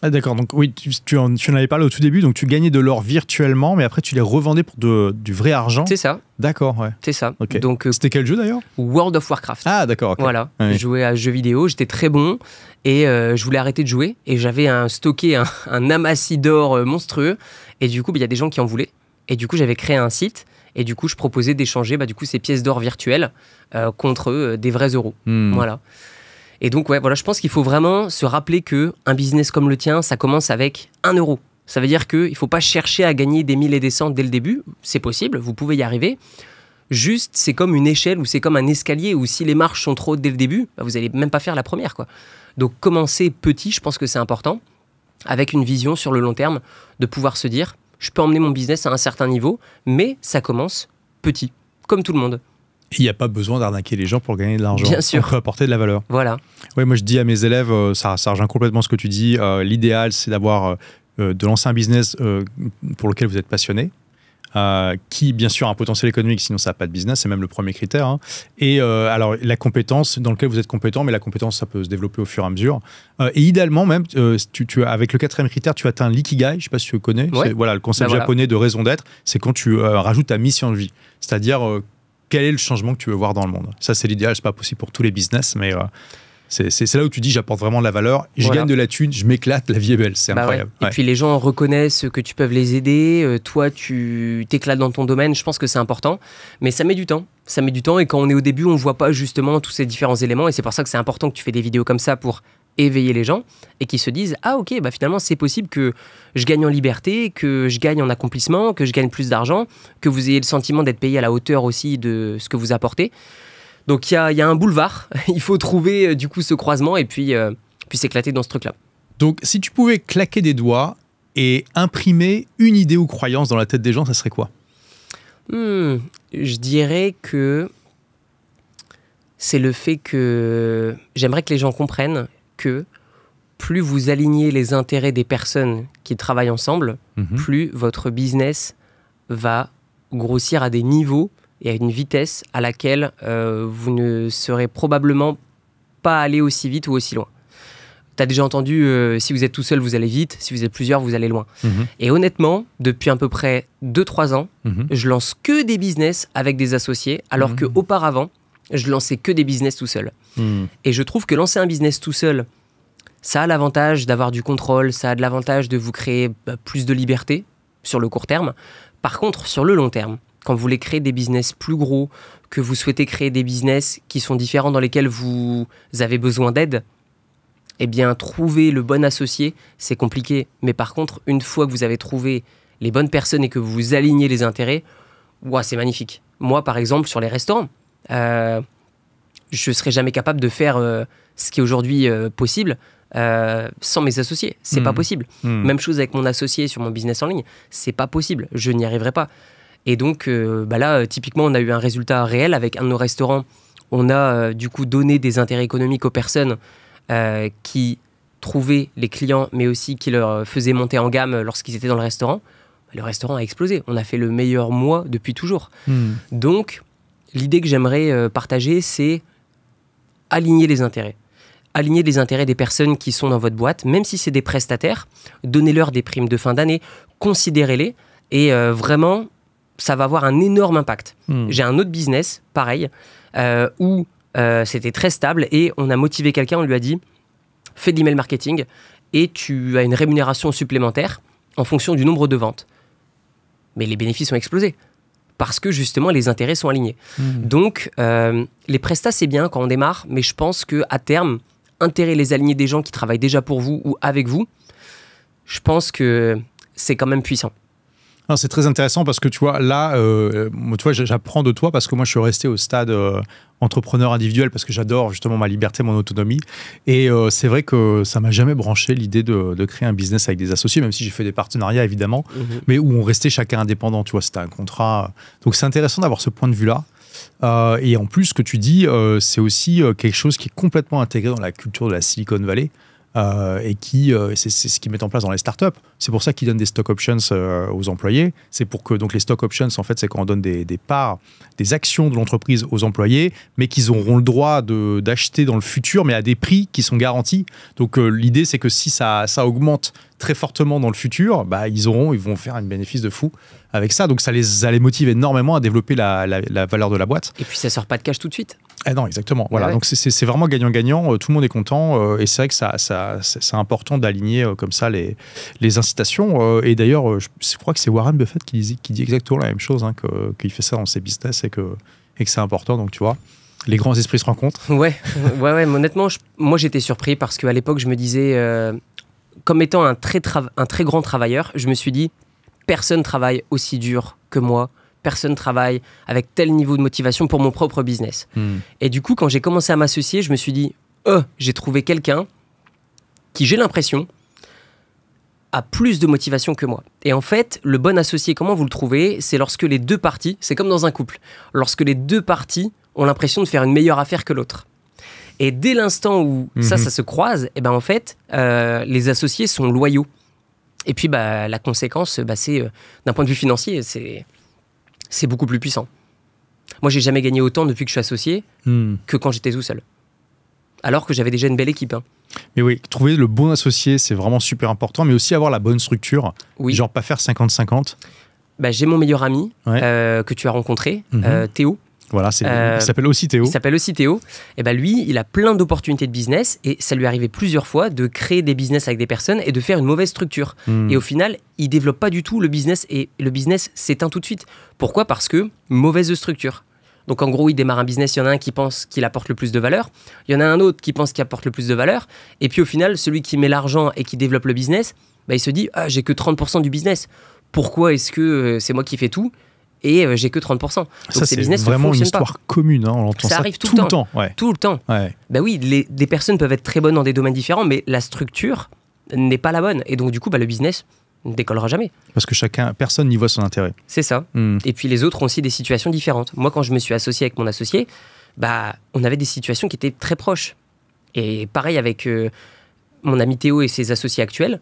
Ah d'accord, donc oui, tu en avais parlé au tout début, donc tu gagnais de l'or virtuellement, mais après tu les revendais pour du vrai argent. C'est ça. D'accord, ouais. C'est ça. Okay. Donc, c'était quel jeu d'ailleurs? World of Warcraft. Ah d'accord, okay. Voilà, oui. Je jouais à ce jeu vidéo, j'étais très bon et je voulais arrêter de jouer et j'avais stocké un amassis d'or monstrueux et du coup, il y a des gens qui en voulaient et du coup, j'avais créé un site et du coup, je proposais d'échanger ces pièces d'or virtuelles contre des vrais euros. Voilà. Et donc, voilà, je pense qu'il faut vraiment se rappeler qu'un business comme le tien, ça commence avec 1 euro. Ça veut dire qu'il ne faut pas chercher à gagner des 1000 et des cents dès le début. C'est possible, vous pouvez y arriver. Juste, c'est comme une échelle ou c'est comme un escalier où si les marches sont trop hautes dès le début, bah, vous n'allez même pas faire la première, quoi. Donc, commencer petit, je pense que c'est important, avec une vision sur le long terme, de pouvoir se dire, je peux emmener mon business à un certain niveau, mais ça commence petit, comme tout le monde. Il n'y a pas besoin d'arnaquer les gens pour gagner de l'argent. Bien sûr. On peut apporter de la valeur. Voilà. Ouais, moi, je dis à mes élèves, ça rejoint complètement ce que tu dis. L'idéal, c'est de lancer un business pour lequel vous êtes passionné, qui, bien sûr, a un potentiel économique, sinon ça n'a pas de business, c'est même le premier critère. Hein. Et alors, la compétence dans laquelle vous êtes compétent, mais la compétence, ça peut se développer au fur et à mesure. Et idéalement, même, avec le 4e critère, tu atteins l'ikigai, je ne sais pas si tu le connais. Ouais. Voilà, le concept japonais de raison d'être, c'est quand tu rajoutes ta mission de vie. C'est-à-dire... quel est le changement que tu veux voir dans le monde? Ça, c'est l'idéal. C'est pas possible pour tous les business, mais c'est là où tu dis j'apporte vraiment de la valeur, je gagne de la thune, je m'éclate, la vie est belle, c'est incroyable. Ouais. Et puis les gens reconnaissent que tu peux les aider, toi tu t'éclates dans ton domaine, je pense que c'est important, mais ça met du temps. Ça met du temps et quand on est au début, on voit pas justement tous ces différents éléments et c'est pour ça que c'est important que tu fais des vidéos comme ça pour éveiller les gens et qui se disent ah ok bah finalement c'est possible que je gagne en liberté, que je gagne en accomplissement, que je gagne plus d'argent, que vous ayez le sentiment d'être payé à la hauteur aussi de ce que vous apportez. Donc il y a un boulevard, il faut trouver du coup ce croisement et puis s'éclater dans ce truc là. Donc si tu pouvais claquer des doigts et imprimer une idée ou croyance dans la tête des gens, ça serait quoi? Je dirais que c'est le fait que j'aimerais que les gens comprennent que plus vous alignez les intérêts des personnes qui travaillent ensemble, plus votre business va grossir à des niveaux et à une vitesse à laquelle vous ne serez probablement pas allé aussi vite ou aussi loin. Tu as déjà entendu, si vous êtes tout seul, vous allez vite, si vous êtes plusieurs, vous allez loin. Et honnêtement, depuis à peu près 2-3 ans, je lance que des business avec des associés, alors qu'auparavant, je lançais que des business tout seul. Et je trouve que lancer un business tout seul, ça a l'avantage d'avoir du contrôle, ça a de l'avantage de vous créer plus de liberté sur le court terme. Par contre, sur le long terme, quand vous voulez créer des business plus gros, que vous souhaitez créer des business qui sont différents, dans lesquels vous avez besoin d'aide, eh bien, trouver le bon associé, c'est compliqué. Mais par contre, une fois que vous avez trouvé les bonnes personnes et que vous alignez les intérêts, c'est magnifique. Moi, par exemple, sur les restaurants, je ne serais jamais capable de faire ce qui est aujourd'hui possible sans mes associés. C'est pas possible. Même chose avec mon associé sur mon business en ligne. C'est pas possible. Je n'y arriverai pas. Et donc, là, typiquement, on a eu un résultat réel avec un de nos restaurants. On a du coup donné des intérêts économiques aux personnes qui trouvaient les clients, mais aussi qui leur faisaient monter en gamme lorsqu'ils étaient dans le restaurant. Le restaurant a explosé. On a fait le meilleur mois depuis toujours. Donc, l'idée que j'aimerais partager, c'est aligner les intérêts. Aligner les intérêts des personnes qui sont dans votre boîte, même si c'est des prestataires, donnez-leur des primes de fin d'année, considérez-les, et vraiment, ça va avoir un énorme impact. J'ai un autre business, pareil, où c'était très stable, et on a motivé quelqu'un, on lui a dit, fais de l'email marketing, et tu as une rémunération supplémentaire en fonction du nombre de ventes. Mais les bénéfices ont explosé. Parce que justement, les intérêts sont alignés. Donc, les prestats, c'est bien quand on démarre, mais je pense qu'à terme, intérêt les aligner des gens qui travaillent déjà pour vous ou avec vous, je pense que c'est quand même puissant. C'est très intéressant parce que tu vois, là, tu vois, j'apprends de toi parce que moi, je suis resté au stade entrepreneur individuel parce que j'adore justement ma liberté, mon autonomie. Et c'est vrai que ça m'a jamais branché l'idée de créer un business avec des associés, même si j'ai fait des partenariats évidemment, mais où on restait chacun indépendant, tu vois, c'était un contrat. Donc c'est intéressant d'avoir ce point de vue-là. Et en plus, ce que tu dis, c'est aussi quelque chose qui est complètement intégré dans la culture de la Silicon Valley. Et c'est ce qu'ils mettent en place dans les startups. C'est pour ça qu'ils donnent des stock options aux employés. C'est pour que donc les stock options, en fait, c'est quand on donne des parts, des actions de l'entreprise aux employés, mais qu'ils auront le droit d'acheter dans le futur, mais à des prix qui sont garantis. Donc l'idée, c'est que si ça augmente très fortement dans le futur, bah, ils vont faire un bénéfice de fou avec ça. Donc ça les motive énormément à développer la valeur de la boîte. Et puis ça sort pas de cash tout de suite. Ah non, exactement. Voilà. Ouais. Donc c'est vraiment gagnant-gagnant. Tout le monde est content. Et c'est vrai que c'est important d'aligner comme ça les incitations. Et d'ailleurs, je crois que c'est Warren Buffett qui dit exactement la même chose, hein, qu'il fait ça dans ses business et que c'est important. Donc tu vois, les grands esprits se rencontrent. Ouais. Honnêtement, moi j'étais surpris parce qu'à l'époque, je me disais, comme étant un très grand travailleur, je me suis dit, personne travaille aussi dur que moi. Personne travaille avec tel niveau de motivation pour mon propre business. Et du coup, quand j'ai commencé à m'associer, je me suis dit, j'ai trouvé quelqu'un qui, j'ai l'impression, a plus de motivation que moi. Et en fait, le bon associé, comment vous le trouvez? C'est lorsque les deux parties, c'est comme dans un couple, lorsque les deux parties ont l'impression de faire une meilleure affaire que l'autre. Et dès l'instant où ça se croise, et ben en fait, les associés sont loyaux. Et puis, la conséquence, c'est, d'un point de vue financier, c'est beaucoup plus puissant. Moi, j'ai jamais gagné autant depuis que je suis associé que quand j'étais tout seul. Alors que j'avais déjà une belle équipe. Hein. Mais oui, trouver le bon associé, c'est vraiment super important, mais aussi avoir la bonne structure. Oui. Genre pas faire 50-50. J'ai mon meilleur ami que tu as rencontré, Théo. Voilà, il s'appelle aussi Théo. Il s'appelle aussi Théo. Et lui, il a plein d'opportunités de business et ça lui est arrivé plusieurs fois de créer des business avec des personnes et de faire une mauvaise structure. Et au final, il développe pas du tout le business et le business s'éteint tout de suite. Pourquoi? Parce que mauvaise structure. Donc en gros, il démarre un business, il y en a un qui pense qu'il apporte le plus de valeur, il y en a un autre qui pense qu'il apporte le plus de valeur, et puis au final, celui qui met l'argent et qui développe le business, il se dit « Ah, j'ai que 30% du business. Pourquoi est-ce que c'est moi qui fais tout ?» Et j'ai que 30%. Donc ça, c'est vraiment une histoire commune. Hein, on entend ça arrive tout le temps. Ouais. Tout le temps. Ouais. Oui, des personnes peuvent être très bonnes dans des domaines différents, mais la structure n'est pas la bonne. Et donc, du coup, le business ne décollera jamais. Parce que personne n'y voit son intérêt. C'est ça. Et puis, les autres ont aussi des situations différentes. Moi, quand je me suis associé avec mon associé, on avait des situations qui étaient très proches. Et pareil avec mon ami Théo et ses associés actuels,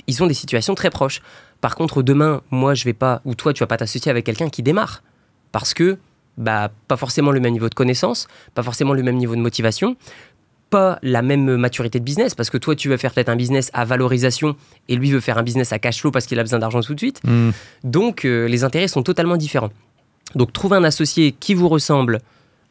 ils ont des situations très proches. Par contre, demain, moi, je vais pas, ou toi, tu vas pas t'associer avec quelqu'un qui démarre. Parce que, pas forcément le même niveau de connaissance, pas forcément le même niveau de motivation, pas la même maturité de business. Parce que toi, tu veux faire peut-être un business à valorisation et lui veut faire un business à cash flow parce qu'il a besoin d'argent tout de suite. Donc, les intérêts sont totalement différents. Donc, trouver un associé qui vous ressemble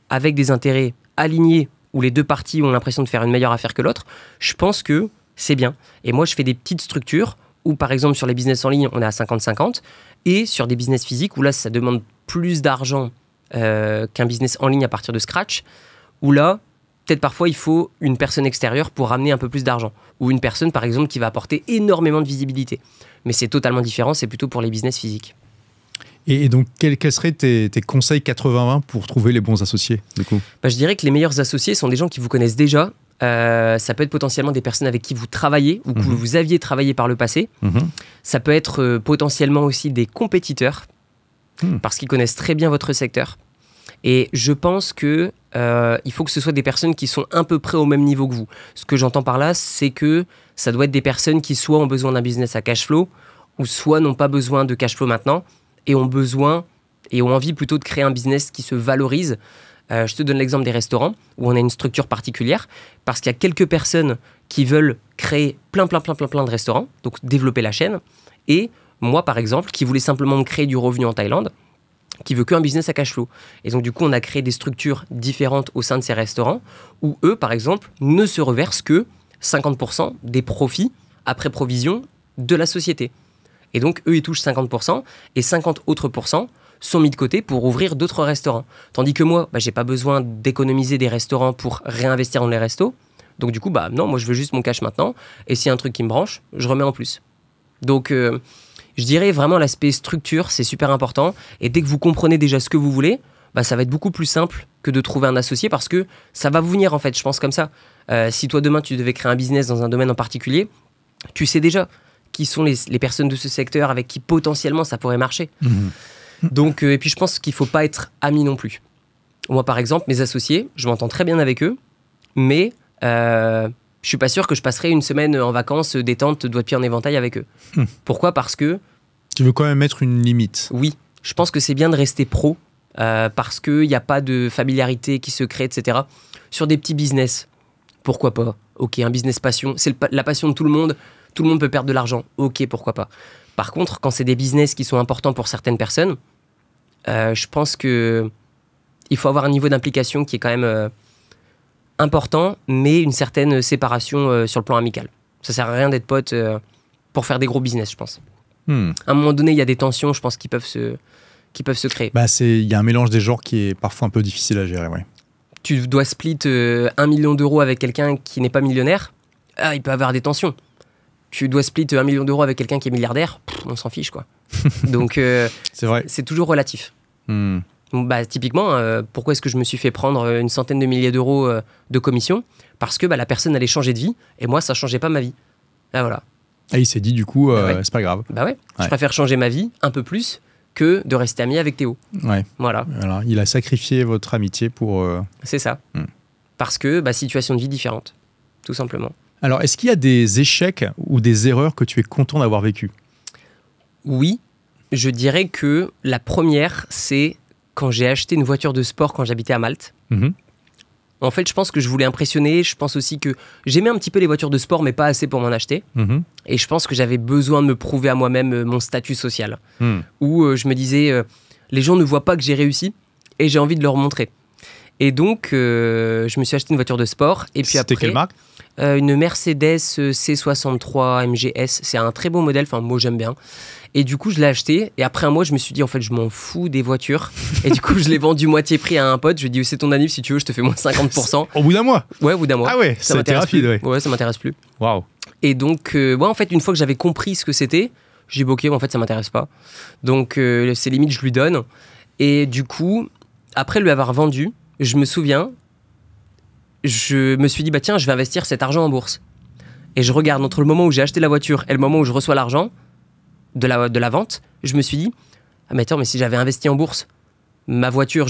avec des intérêts alignés où les deux parties ont l'impression de faire une meilleure affaire que l'autre, je pense que c'est bien. Et moi, je fais des petites structures où, par exemple, sur les business en ligne, on est à 50-50, et sur des business physiques, où là, ça demande plus d'argent qu'un business en ligne à partir de scratch, où là, peut-être parfois, il faut une personne extérieure pour ramener un peu plus d'argent, ou une personne, par exemple, qui va apporter énormément de visibilité. Mais c'est totalement différent, c'est plutôt pour les business physiques. Et donc, quels seraient tes conseils 80-20 pour trouver les bons associés, du coup? Je dirais que les meilleurs associés sont des gens qui vous connaissent déjà. Ça peut être potentiellement des personnes avec qui vous travaillez ou que vous aviez travaillé par le passé. Ça peut être potentiellement aussi des compétiteurs parce qu'ils connaissent très bien votre secteur. Et je pense que il faut que ce soit des personnes qui sont à peu près au même niveau que vous. Ce que j'entends par là, c'est que ça doit être des personnes qui soit ont besoin d'un business à cash flow ou soit n'ont pas besoin de cash flow maintenant et ont besoin et ont envie plutôt de créer un business qui se valorise. Je te donne l'exemple des restaurants où on a une structure particulière parce qu'il y a quelques personnes qui veulent créer plein de restaurants, donc développer la chaîne. Et moi, par exemple, qui voulais simplement me créer du revenu en Thaïlande, qui veut qu'un business à cash flow. Et donc, du coup, on a créé des structures différentes au sein de ces restaurants où eux, par exemple, ne se reversent que 50% des profits après provision de la société. Et donc, eux, ils touchent 50% et 50 autres pourcents sont mis de côté pour ouvrir d'autres restaurants. Tandis que moi, j'ai pas besoin d'économiser des restaurants pour réinvestir dans les restos. Donc du coup, non, moi je veux juste mon cash maintenant. Et s'il y a un truc qui me branche, je remets en plus. Donc je dirais vraiment l'aspect structure, c'est super important. Et dès que vous comprenez déjà ce que vous voulez, ça va être beaucoup plus simple que de trouver un associé parce que ça va vous venir en fait, je pense comme ça. Si toi demain tu devais créer un business dans un domaine en particulier, tu sais déjà qui sont les personnes de ce secteur avec qui potentiellement ça pourrait marcher. Donc, et puis je pense qu'il ne faut pas être ami non plus. Moi, par exemple, mes associés, je m'entends très bien avec eux, mais je ne suis pas sûr que je passerai une semaine en vacances, détente, doigt de pied en éventail avec eux. Pourquoi ? Parce que... Tu veux quand même mettre une limite. Oui, je pense que c'est bien de rester pro, parce qu'il n'y a pas de familiarité qui se crée, etc. Sur des petits business, pourquoi pas ? Ok, un business passion, c'est la passion de tout le monde peut perdre de l'argent, ok, pourquoi pas ? Par contre, quand c'est des business qui sont importants pour certaines personnes, je pense qu'il faut avoir un niveau d'implication qui est quand même important, mais une certaine séparation sur le plan amical. Ça sert à rien d'être pote pour faire des gros business, je pense. À un moment donné, il y a des tensions, je pense, qui peuvent se créer. Il y a un mélange des genres qui est parfois un peu difficile à gérer, ouais. Tu dois split 1 million d'euros avec quelqu'un qui n'est pas millionnaire, il peut y avoir des tensions. Tu dois split 1 million d'euros avec quelqu'un qui est milliardaire, on s'en fiche, quoi. Donc, c'est vrai. C'est toujours relatif. Typiquement, pourquoi est-ce que je me suis fait prendre une centaine de milliers d'euros de commission ? Parce que la personne allait changer de vie, et moi, ça ne changeait pas ma vie. Voilà. Et il s'est dit, du coup, c'est pas grave. Je préfère changer ma vie un peu plus que de rester ami avec Théo. Ouais. Voilà. Il a sacrifié votre amitié pour... C'est ça. Parce que, situation de vie différente, tout simplement. Alors, est-ce qu'il y a des échecs ou des erreurs que tu es content d'avoir vécues ? Oui, je dirais que la première, c'est quand j'ai acheté une voiture de sport quand j'habitais à Malte. En fait, je pense que je voulais impressionner. Je pense aussi que j'aimais un petit peu les voitures de sport, mais pas assez pour m'en acheter. Et je pense que j'avais besoin de me prouver à moi-même mon statut social. Où je me disais, les gens ne voient pas que j'ai réussi et j'ai envie de leur montrer. Et donc, je me suis acheté une voiture de sport. Et puis C'était après, quelle marque ? Une Mercedes C63 MGS. C'est un très beau modèle. Enfin, moi, j'aime bien. Et du coup, je l'ai acheté. Et après un mois, je me suis dit, en fait, je m'en fous des voitures. Et du coup, je l'ai vendu moitié prix à un pote. Je lui ai dit, c'est ton anniv, si tu veux, je te fais moins 50%. Au bout d'un mois ? Ouais, au bout d'un mois. Ah ouais, ça a été rapide, ouais. Ouais, ça m'intéresse plus. Waouh. Et donc, en fait, une fois que j'avais compris ce que c'était, j'ai dit, ok, en fait, ça m'intéresse pas. Donc, c'est limite, je lui donne. Et du coup, après lui avoir vendu, je me souviens, je me suis dit, tiens, je vais investir cet argent en bourse. Et je regarde entre le moment où j'ai acheté la voiture et le moment où je reçois l'argent de la vente, je me suis dit, mais attends, mais si j'avais investi en bourse, ma voiture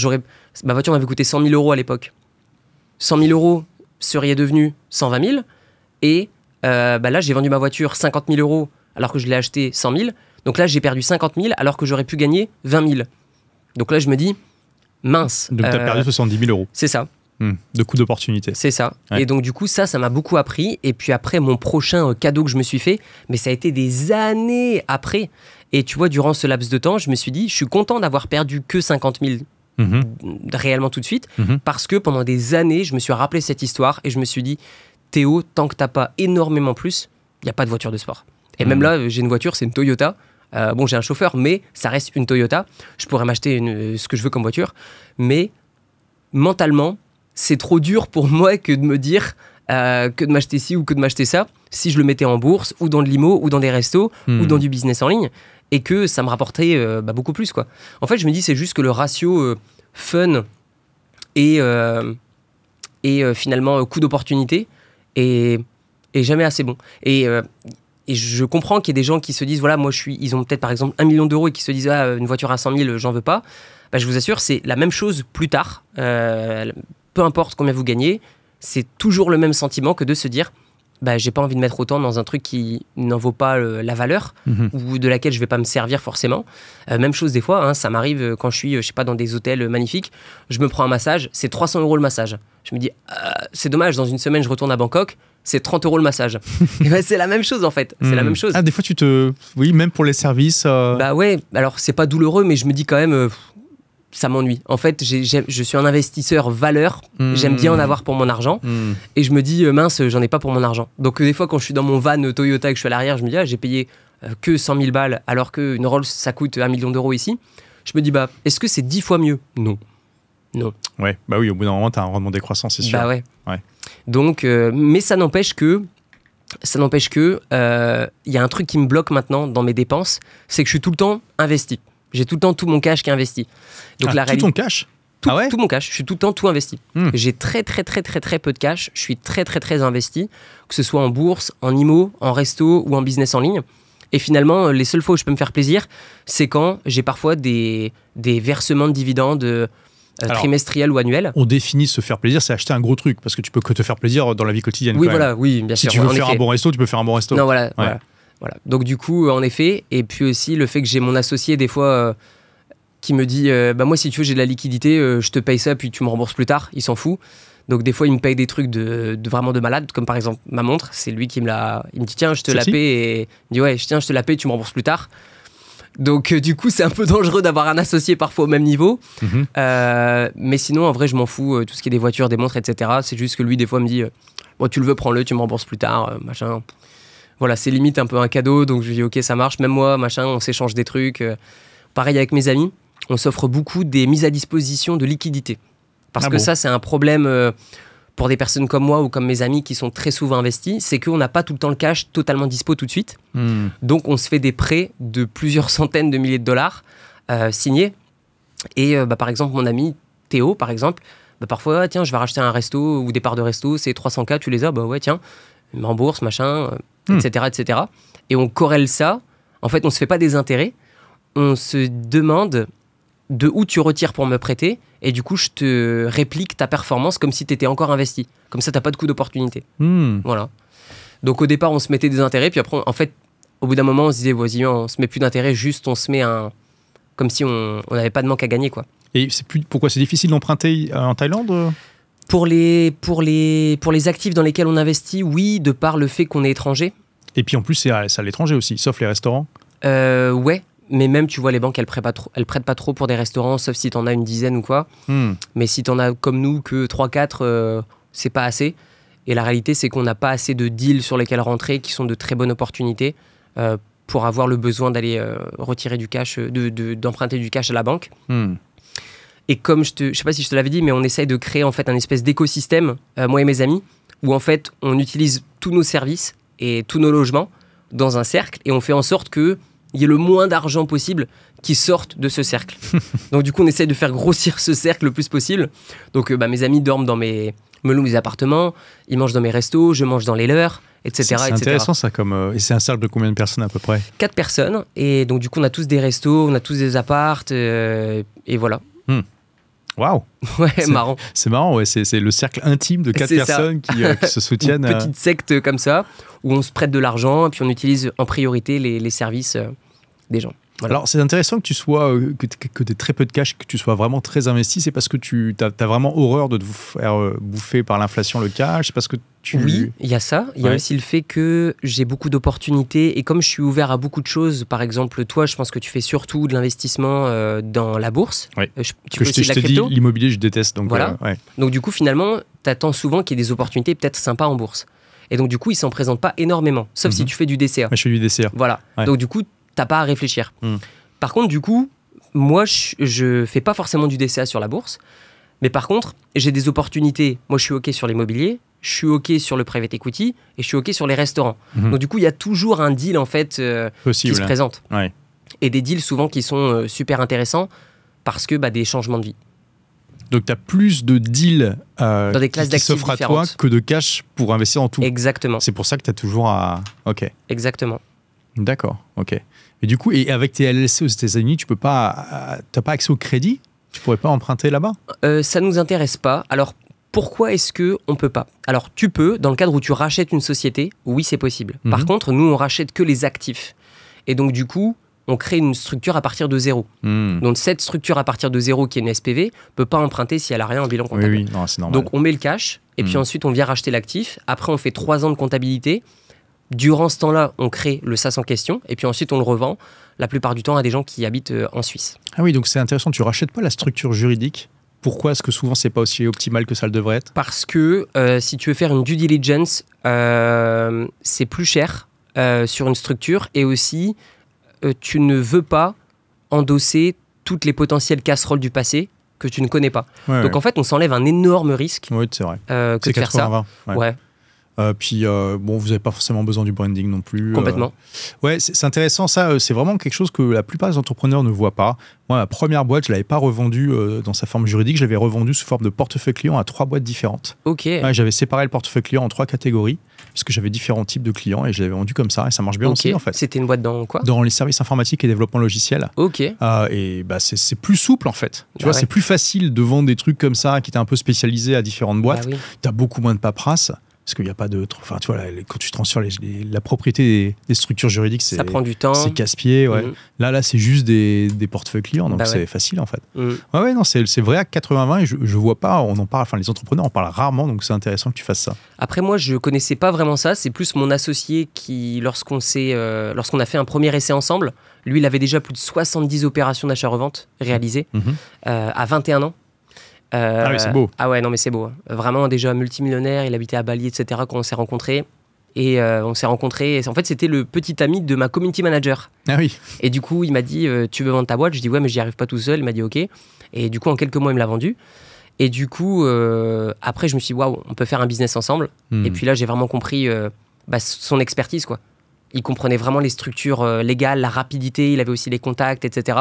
m'avait coûté 100 000 euros à l'époque. 100 000 euros seraient devenus 120 000. Et là, j'ai vendu ma voiture 50 000 euros alors que je l'ai acheté 100 000. Donc là, j'ai perdu 50 000 alors que j'aurais pu gagner 20 000. Donc là, je me dis, mince. Donc tu as perdu 70 000 euros. C'est ça. De coût d'opportunité. C'est ça. Ouais. Et donc du coup, ça m'a beaucoup appris. Et puis après, mon prochain cadeau que je me suis fait, mais ça a été des années après. Et tu vois, durant ce laps de temps, je me suis dit, je suis content d'avoir perdu que 50 000 réellement tout de suite, parce que pendant des années, je me suis rappelé cette histoire et je me suis dit, Théo, tant que t'as pas énormément plus, il n'y a pas de voiture de sport. Et même là, j'ai une voiture, c'est une Toyota. J'ai un chauffeur, mais ça reste une Toyota. Je pourrais m'acheter ce que je veux comme voiture. Mais mentalement, c'est trop dur pour moi que de me dire que de m'acheter ci ou que de m'acheter ça si je le mettais en bourse ou dans de l'IMO ou dans des restos ou dans du business en ligne et que ça me rapporterait beaucoup plus, quoi. En fait, je me dis c'est juste que le ratio fun et finalement coût d'opportunité est jamais assez bon. Et je comprends qu'il y ait des gens qui se disent voilà, moi ils ont peut-être par exemple 1 million d'euros et qui se disent une voiture à 100 000, j'en veux pas. Je vous assure, c'est la même chose plus tard. Peu importe combien vous gagnez, c'est toujours le même sentiment que de se dire j'ai pas envie de mettre autant dans un truc qui n'en vaut pas la valeur ou de laquelle je vais pas me servir forcément. Même chose des fois, hein, ça m'arrive quand je suis, je sais pas, dans des hôtels magnifiques, je me prends un massage, c'est 300 € le massage. Je me dis, c'est dommage, dans une semaine je retourne à Bangkok, c'est 30 € le massage. Et c'est la même chose en fait, c'est la même chose. Ah, des fois oui, même pour les services. Bah ouais, alors c'est pas douloureux, mais je me dis quand même, ça m'ennuie. En fait, je suis un investisseur valeur, j'aime bien en avoir pour mon argent, et je me dis, mince, j'en ai pas pour mon argent. Donc des fois, quand je suis dans mon van Toyota et que je suis à l'arrière, je me dis, j'ai payé que 100 000 balles, alors qu'une Rolls, ça coûte 1 million d'euros ici. Je me dis, est-ce que c'est 10 fois mieux ? Non. Ouais, bah oui, au bout d'un moment, tu as un rendement décroissant, c'est sûr. Bah ouais. Donc, mais ça n'empêche que y a un truc qui me bloque maintenant dans mes dépenses, c'est que je suis tout le temps investi. J'ai tout le temps tout mon cash qui est investi. Donc tout ton cash ? Tout mon cash, je suis tout le temps tout investi. J'ai très peu de cash, je suis très investi, que ce soit en bourse, en IMO, en resto ou en business en ligne. Et finalement, les seules fois où je peux me faire plaisir, c'est quand j'ai parfois des versements de dividendes trimestriels ou annuels. On définit se faire plaisir, c'est acheter un gros truc, parce que tu peux que te faire plaisir dans la vie quotidienne. Oui, voilà, oui, bien sûr. Si tu veux faire un bon resto, tu peux faire un bon resto. Non, voilà. Donc du coup, en effet, et puis aussi le fait que j'ai mon associé des fois qui me dit, moi si tu veux j'ai de la liquidité, je te paye ça puis tu me rembourses plus tard, il s'en fout. Donc des fois il me paye des trucs de vraiment de malade, comme par exemple ma montre, c'est lui qui il me dit tiens je te la paie, et il me dit ouais tiens je te la paie, tu me rembourses plus tard. Donc du coup c'est un peu dangereux d'avoir un associé parfois au même niveau. Mais sinon en vrai je m'en fous, tout ce qui est des voitures, des montres, etc. C'est juste que lui des fois me dit tu le veux, prends-le, tu me rembourses plus tard, machin. Voilà, c'est limite un peu un cadeau, donc je lui dis ok ça marche, même moi, machin, on s'échange des trucs. Pareil avec mes amis, on s'offre beaucoup des mises à disposition de liquidités. Parce que ça c'est un problème pour des personnes comme moi ou comme mes amis qui sont très souvent investis, c'est qu'on n'a pas tout le temps le cash totalement dispo tout de suite. Donc on se fait des prêts de plusieurs centaines de milliers de dollars signés. Et par exemple mon ami Théo par exemple, parfois tiens je vais racheter un resto ou des parts de resto, c'est 300K, tu les as, ouais tiens, il me rembourse, machin, etc. Et on corrèle ça. En fait, on ne se fait pas des intérêts. On se demande de où tu retires pour me prêter. Et du coup, je te réplique ta performance comme si tu étais encore investi. Comme ça, tu n'as pas de coût d'opportunité. Voilà. Donc, au départ, on se mettait des intérêts. Puis après, en fait, au bout d'un moment, on se disait, vas-y, on se met plus d'intérêts. Juste, on se met comme si on n'avait pas de manque à gagner, quoi. Et pourquoi c'est difficile d'emprunter en Thaïlande ? Pour les actifs dans lesquels on investit, oui, de par le fait qu'on est étranger. Et puis en plus, c'est à l'étranger aussi, sauf les restaurants. Ouais, mais même, tu vois, les banques, elles prêtent pas trop pour des restaurants, sauf si t'en as une dizaine ou quoi. Mais si t'en as comme nous que 3-4, c'est pas assez. Et la réalité, c'est qu'on n'a pas assez de deals sur lesquels rentrer qui sont de très bonnes opportunités pour avoir le besoin d'aller retirer du cash, d'emprunter du cash à la banque. Et comme je sais pas si je te l'avais dit, mais on essaye de créer en fait un espèce d'écosystème, moi et mes amis, où en fait on utilise tous nos services et tous nos logements dans un cercle et on fait en sorte qu'il y ait le moins d'argent possible qui sorte de ce cercle. Donc du coup on essaye de faire grossir ce cercle le plus possible. Donc mes amis dorment me louent mes appartements, ils mangent dans mes restos, je mange dans les leurs, etc. C'est intéressant ça comme... et c'est un cercle de combien de personnes à peu près ? 4 personnes. Et donc du coup on a tous des restos, on a tous des appartes et voilà. Waouh. Ouais, marrant. C'est marrant, ouais. C'est le cercle intime de 4 personnes qui se soutiennent. Une petite secte comme ça, où on se prête de l'argent et puis on utilise en priorité les services des gens. Voilà. Alors, c'est intéressant que tu sois, que tu aies très peu de cash, que tu sois vraiment très investi. C'est parce que tu as vraiment horreur de te faire bouffer par l'inflation le cash. C'est parce que Oui, il y a ça. Il y a aussi le fait que j'ai beaucoup d'opportunités. Et comme je suis ouvert à beaucoup de choses, par exemple, toi, je pense que tu fais surtout de l'investissement dans la bourse. Ouais. Tu fais aussi de la crypto. Je te dis, l'immobilier, je déteste. Donc, voilà. Donc, du coup, finalement, tu attends souvent qu'il y ait des opportunités peut-être sympas en bourse. Et donc, du coup, ils ne s'en présentent pas énormément. Sauf si tu fais du DCA. Je fais du DCA. Voilà. Donc, du coup, t'as pas à réfléchir. Par contre, du coup, moi, je fais pas forcément du DCA sur la bourse. Mais par contre, j'ai des opportunités. Moi, je suis OK sur l'immobilier, je suis OK sur le private equity et je suis OK sur les restaurants. Donc, du coup, il y a toujours un deal, en fait, qui se présente. Ouais. Et des deals, souvent, qui sont super intéressants parce que des changements de vie. Donc, tu as plus de deals dans des classes qui s'offrent à toi que de cash pour investir en tout. Exactement. C'est pour ça que tu as toujours à... OK. Exactement. D'accord, OK. Et du coup, avec tes LLC aux États-Unis, tu n'as pas accès au crédit ? Tu pourrais pas emprunter là-bas ? Ça nous intéresse pas. Alors, Pourquoi est-ce qu'on ne peut pas? Alors, tu peux, dans le cadre où tu rachètes une société, oui, c'est possible. Par contre, nous, on rachète que les actifs. Et donc, du coup, on crée une structure à partir de zéro. Donc, cette structure à partir de zéro, qui est une SPV, ne peut pas emprunter si elle n'a rien en bilan comptable. Oui, non, c'est normal. Donc, on met le cash, et puis ensuite, on vient racheter l'actif. Après, on fait 3 ans de comptabilité. Durant ce temps-là, on crée le SaaS en question, et puis ensuite, on le revend, la plupart du temps, à des gens qui habitent en Suisse. Ah oui, donc c'est intéressant. Tu rachètes pas la structure juridique. Pourquoi est-ce que souvent, c'est pas aussi optimal que ça le devrait être? Parce que si tu veux faire une due diligence, c'est plus cher sur une structure, et aussi, tu ne veux pas endosser toutes les potentielles casseroles du passé que tu ne connais pas. Donc en fait, on s'enlève un énorme risque c'est vrai. que de faire ça. Ouais. Puis bon, vous n'avez pas forcément besoin du branding non plus. Complètement. Ouais, c'est intéressant ça. C'est vraiment quelque chose que la plupart des entrepreneurs ne voient pas. Moi, ma première boîte, je l'avais pas revendue dans sa forme juridique. Je l'avais revendue sous forme de portefeuille client à 3 boîtes différentes. Ok. Ouais, j'avais séparé le portefeuille client en 3 catégories puisque j'avais différents types de clients et je l'avais vendu comme ça et ça marche bien aussi en fait. C'était une boîte dans quoi? Dans les services informatiques et développement logiciel. Ok. Et bah, c'est plus souple en fait. Tu vois, c'est plus facile de vendre des trucs comme ça qui étaient un peu spécialisés à différentes boîtes. Tu as beaucoup moins de paperasse. Parce qu'il n'y a pas de... Enfin, tu vois, quand tu transfères la propriété des structures juridiques, ça prend du temps. C'est casse-pied, ouais. Là, c'est juste des portefeuilles clients, donc c'est facile, en fait. Ouais, non, c'est vrai, à 80-20, et je vois pas, on en parle, enfin, les entrepreneurs en parlent rarement, donc c'est intéressant que tu fasses ça. Après, moi, je connaissais pas vraiment ça. C'est plus mon associé qui, lorsqu'on a fait un premier essai ensemble, lui, il avait déjà plus de 70 opérations d'achat-revente réalisées à 21 ans. Ah oui, c'est beau. Ah ouais, non, mais c'est beau. Vraiment, déjà multimillionnaire, il habitait à Bali, etc., quand on s'est rencontrés. Et on s'est rencontrés. Et en fait, c'était le petit ami de ma community manager. Ah oui. Et du coup, il m'a dit tu veux vendre ta boîte? Je dis ouais, mais j'y arrive pas tout seul. Il m'a dit ok. Et du coup, en quelques mois, il me l'a vendu. Et du coup, après, je me suis dit waouh, on peut faire un business ensemble. Et puis là, j'ai vraiment compris son expertise, quoi. Il comprenait vraiment les structures légales, la rapidité. Il avait aussi les contacts, etc.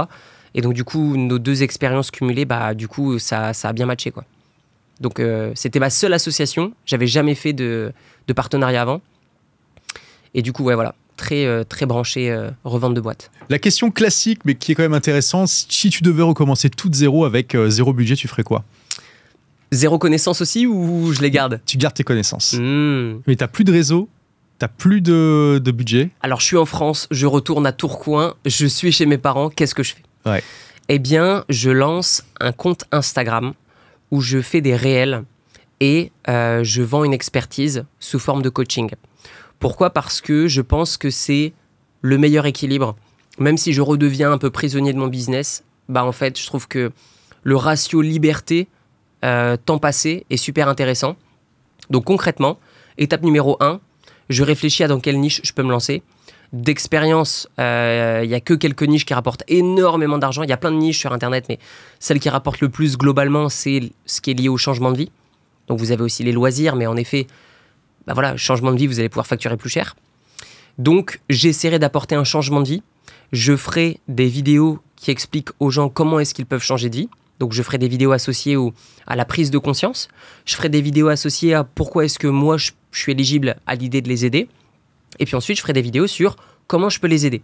Et donc, du coup, nos 2 expériences cumulées, du coup, ça a bien matché, quoi. Donc, c'était ma seule association. J'avais jamais fait de partenariat avant. Et du coup, ouais, voilà, très branché revente de boîte. La question classique, mais qui est quand même intéressante, si tu devais recommencer tout de zéro avec 0 budget, tu ferais quoi? 0 connaissance aussi ou je les garde? Tu gardes tes connaissances. Mais tu n'as plus de réseau, tu n'as plus de budget. Alors, je suis en France, je retourne à Tourcoing, je suis chez mes parents, qu'est-ce que je fais? Ouais. Eh bien, je lance un compte Instagram où je fais des réels et je vends une expertise sous forme de coaching. Pourquoi? Parce que je pense que c'est le meilleur équilibre. Même si je redeviens un peu prisonnier de mon business, en fait, je trouve que le ratio liberté, temps passé est super intéressant. Donc concrètement, étape numéro 1, je réfléchis à dans quelle niche je peux me lancer. D'expérience, il n'y a que quelques niches qui rapportent énormément d'argent. Il y a plein de niches sur Internet, mais celle qui rapporte le plus globalement, c'est ce qui est lié au changement de vie. Donc vous avez aussi les loisirs, mais en effet, changement de vie, vous allez pouvoir facturer plus cher. Donc j'essaierai d'apporter un changement de vie. Je ferai des vidéos qui expliquent aux gens comment est-ce qu'ils peuvent changer de vie. Donc je ferai des vidéos associées à la prise de conscience. Je ferai des vidéos associées à pourquoi est-ce que moi je suis éligible à l'idée de les aider. Et puis ensuite, je ferai des vidéos sur comment je peux les aider.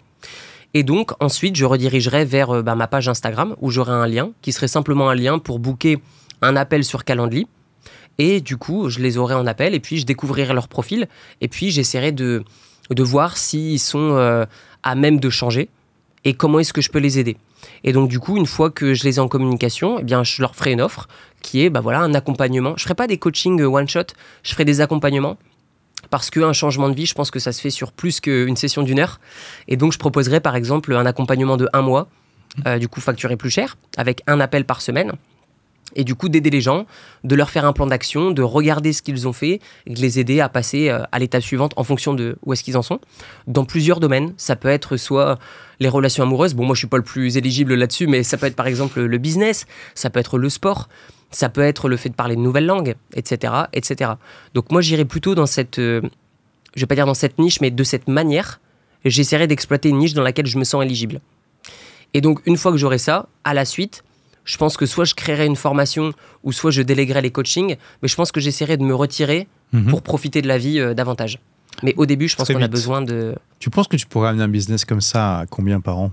Et donc, ensuite, je redirigerai vers ma page Instagram où j'aurai un lien qui serait simplement un lien pour booker un appel sur Calendly. Et du coup, je les aurai en appel et puis je découvrirai leur profil. Et puis, j'essaierai de voir s'ils sont à même de changer et comment est-ce que je peux les aider. Et donc, du coup, une fois que je les ai en communication, eh bien, je leur ferai une offre qui est un accompagnement. Je ne ferai pas des coachings one-shot, je ferai des accompagnements. Parce qu'un changement de vie, je pense que ça se fait sur plus qu'une session d'1 heure. Et donc, je proposerais par exemple un accompagnement de 1 mois, du coup facturé plus cher, avec un appel par semaine. Et du coup, d'aider les gens, de leur faire un plan d'action, de regarder ce qu'ils ont fait, et de les aider à passer à l'étape suivante en fonction de où est-ce qu'ils en sont. Dans plusieurs domaines, ça peut être soit les relations amoureuses. Bon, moi, je ne suis pas le plus éligible là-dessus, mais ça peut être par exemple le business, ça peut être le sport. Ça peut être le fait de parler de nouvelles langues, etc., etc. Donc moi, j'irai plutôt dans cette, je ne vais pas dire dans cette niche, mais de cette manière, j'essaierai d'exploiter une niche dans laquelle je me sens éligible. Et donc, une fois que j'aurai ça, à la suite, je pense que soit je créerai une formation, ou soit je déléguerai les coachings, mais je pense que j'essaierai de me retirer pour profiter de la vie davantage. Mais au début, je pense qu'on a besoin de... Tu penses que tu pourrais amener un business comme ça à combien par an?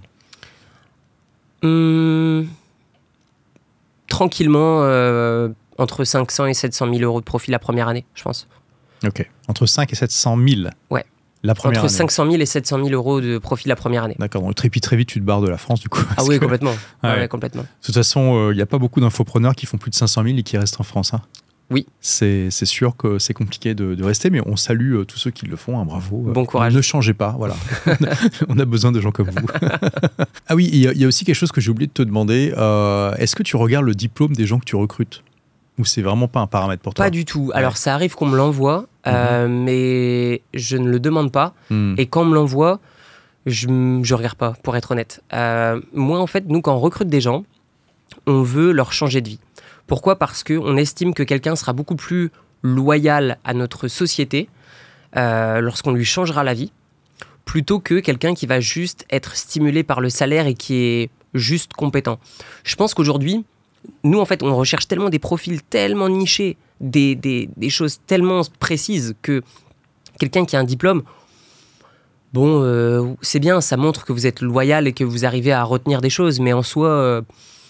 Tranquillement Entre 500 et 700 000 euros de profit la première année, je pense. Ok. Entre 5 et 700 000 ouais. La première année. Entre 500 000 et 700 000 euros de profit la première année. D'accord. Donc très vite, tu te barres de la France, du coup. Ah oui, complètement. Ouais, complètement. De toute façon, il n'y a pas beaucoup d'infopreneurs qui font plus de 500 000 et qui restent en France. Hein. Oui. C'est sûr que c'est compliqué de rester, mais on salue tous ceux qui le font. Hein, bravo. Bon courage. Ne changez pas. Voilà. On a besoin de gens comme vous. Ah oui, il y a aussi quelque chose que j'ai oublié de te demander. Est-ce que tu regardes le diplôme des gens que tu recrutes ? Ou c'est vraiment pas un paramètre pour toi ? Pas du tout. Alors, ça arrive qu'on me l'envoie, mais je ne le demande pas. Et quand on me l'envoie, je regarde pas, pour être honnête. Moi, en fait, nous, quand on recrute des gens, on veut leur changer de vie. Pourquoi ? Parce qu'on estime que quelqu'un sera beaucoup plus loyal à notre société lorsqu'on lui changera la vie, plutôt que quelqu'un qui va juste être stimulé par le salaire et qui est juste compétent. Je pense qu'aujourd'hui, nous, en fait, on recherche tellement des profils tellement nichés, des choses tellement précises que quelqu'un qui a un diplôme, bon, c'est bien, ça montre que vous êtes loyal et que vous arrivez à retenir des choses, mais en soi,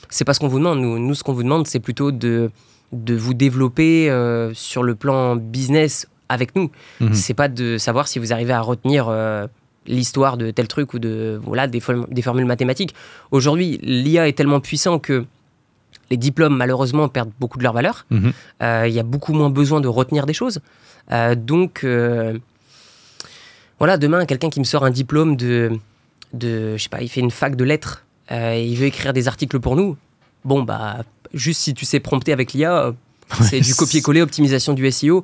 c'est pas ce qu'on vous demande. Nous, ce qu'on vous demande, c'est plutôt de vous développer sur le plan business avec nous. C'est pas de savoir si vous arrivez à retenir l'histoire de tel truc ou des formules mathématiques. Aujourd'hui, l'IA est tellement puissant que les diplômes, malheureusement, perdent beaucoup de leur valeur. Il y a beaucoup moins besoin de retenir des choses. Donc, voilà, demain, quelqu'un qui me sort un diplôme de je sais pas, il fait une fac de lettres, il veut écrire des articles pour nous. Bon, bah, juste si tu sais prompter avec l'IA, c'est du copier-coller, optimisation du SEO.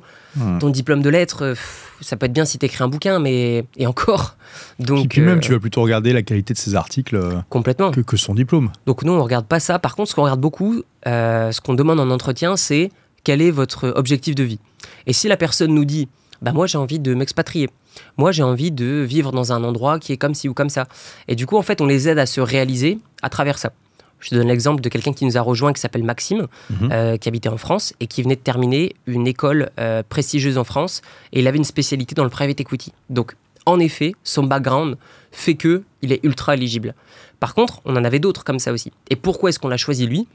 Ton diplôme de lettres, ça peut être bien si tu écris un bouquin, mais et encore. Donc, puis même, tu vas plutôt regarder la qualité de ses articles complètement. Que son diplôme. Donc nous, on ne regarde pas ça. Par contre, ce qu'on regarde beaucoup, ce qu'on demande en entretien, c'est quel est votre objectif de vie. Et si la personne nous dit, bah, moi j'ai envie de m'expatrier, moi j'ai envie de vivre dans un endroit qui est comme ci ou comme ça. Et du coup, en fait, on les aide à se réaliser à travers ça. Je te donne l'exemple de quelqu'un qui nous a rejoint, qui s'appelle Maxime, qui habitait en France et qui venait de terminer une école prestigieuse en France. Et il avait une spécialité dans le private equity. Donc, en effet, son background fait qu'il est ultra éligible. Par contre, on en avait d'autres comme ça aussi. Et pourquoi est-ce qu'on l'a choisi lui ?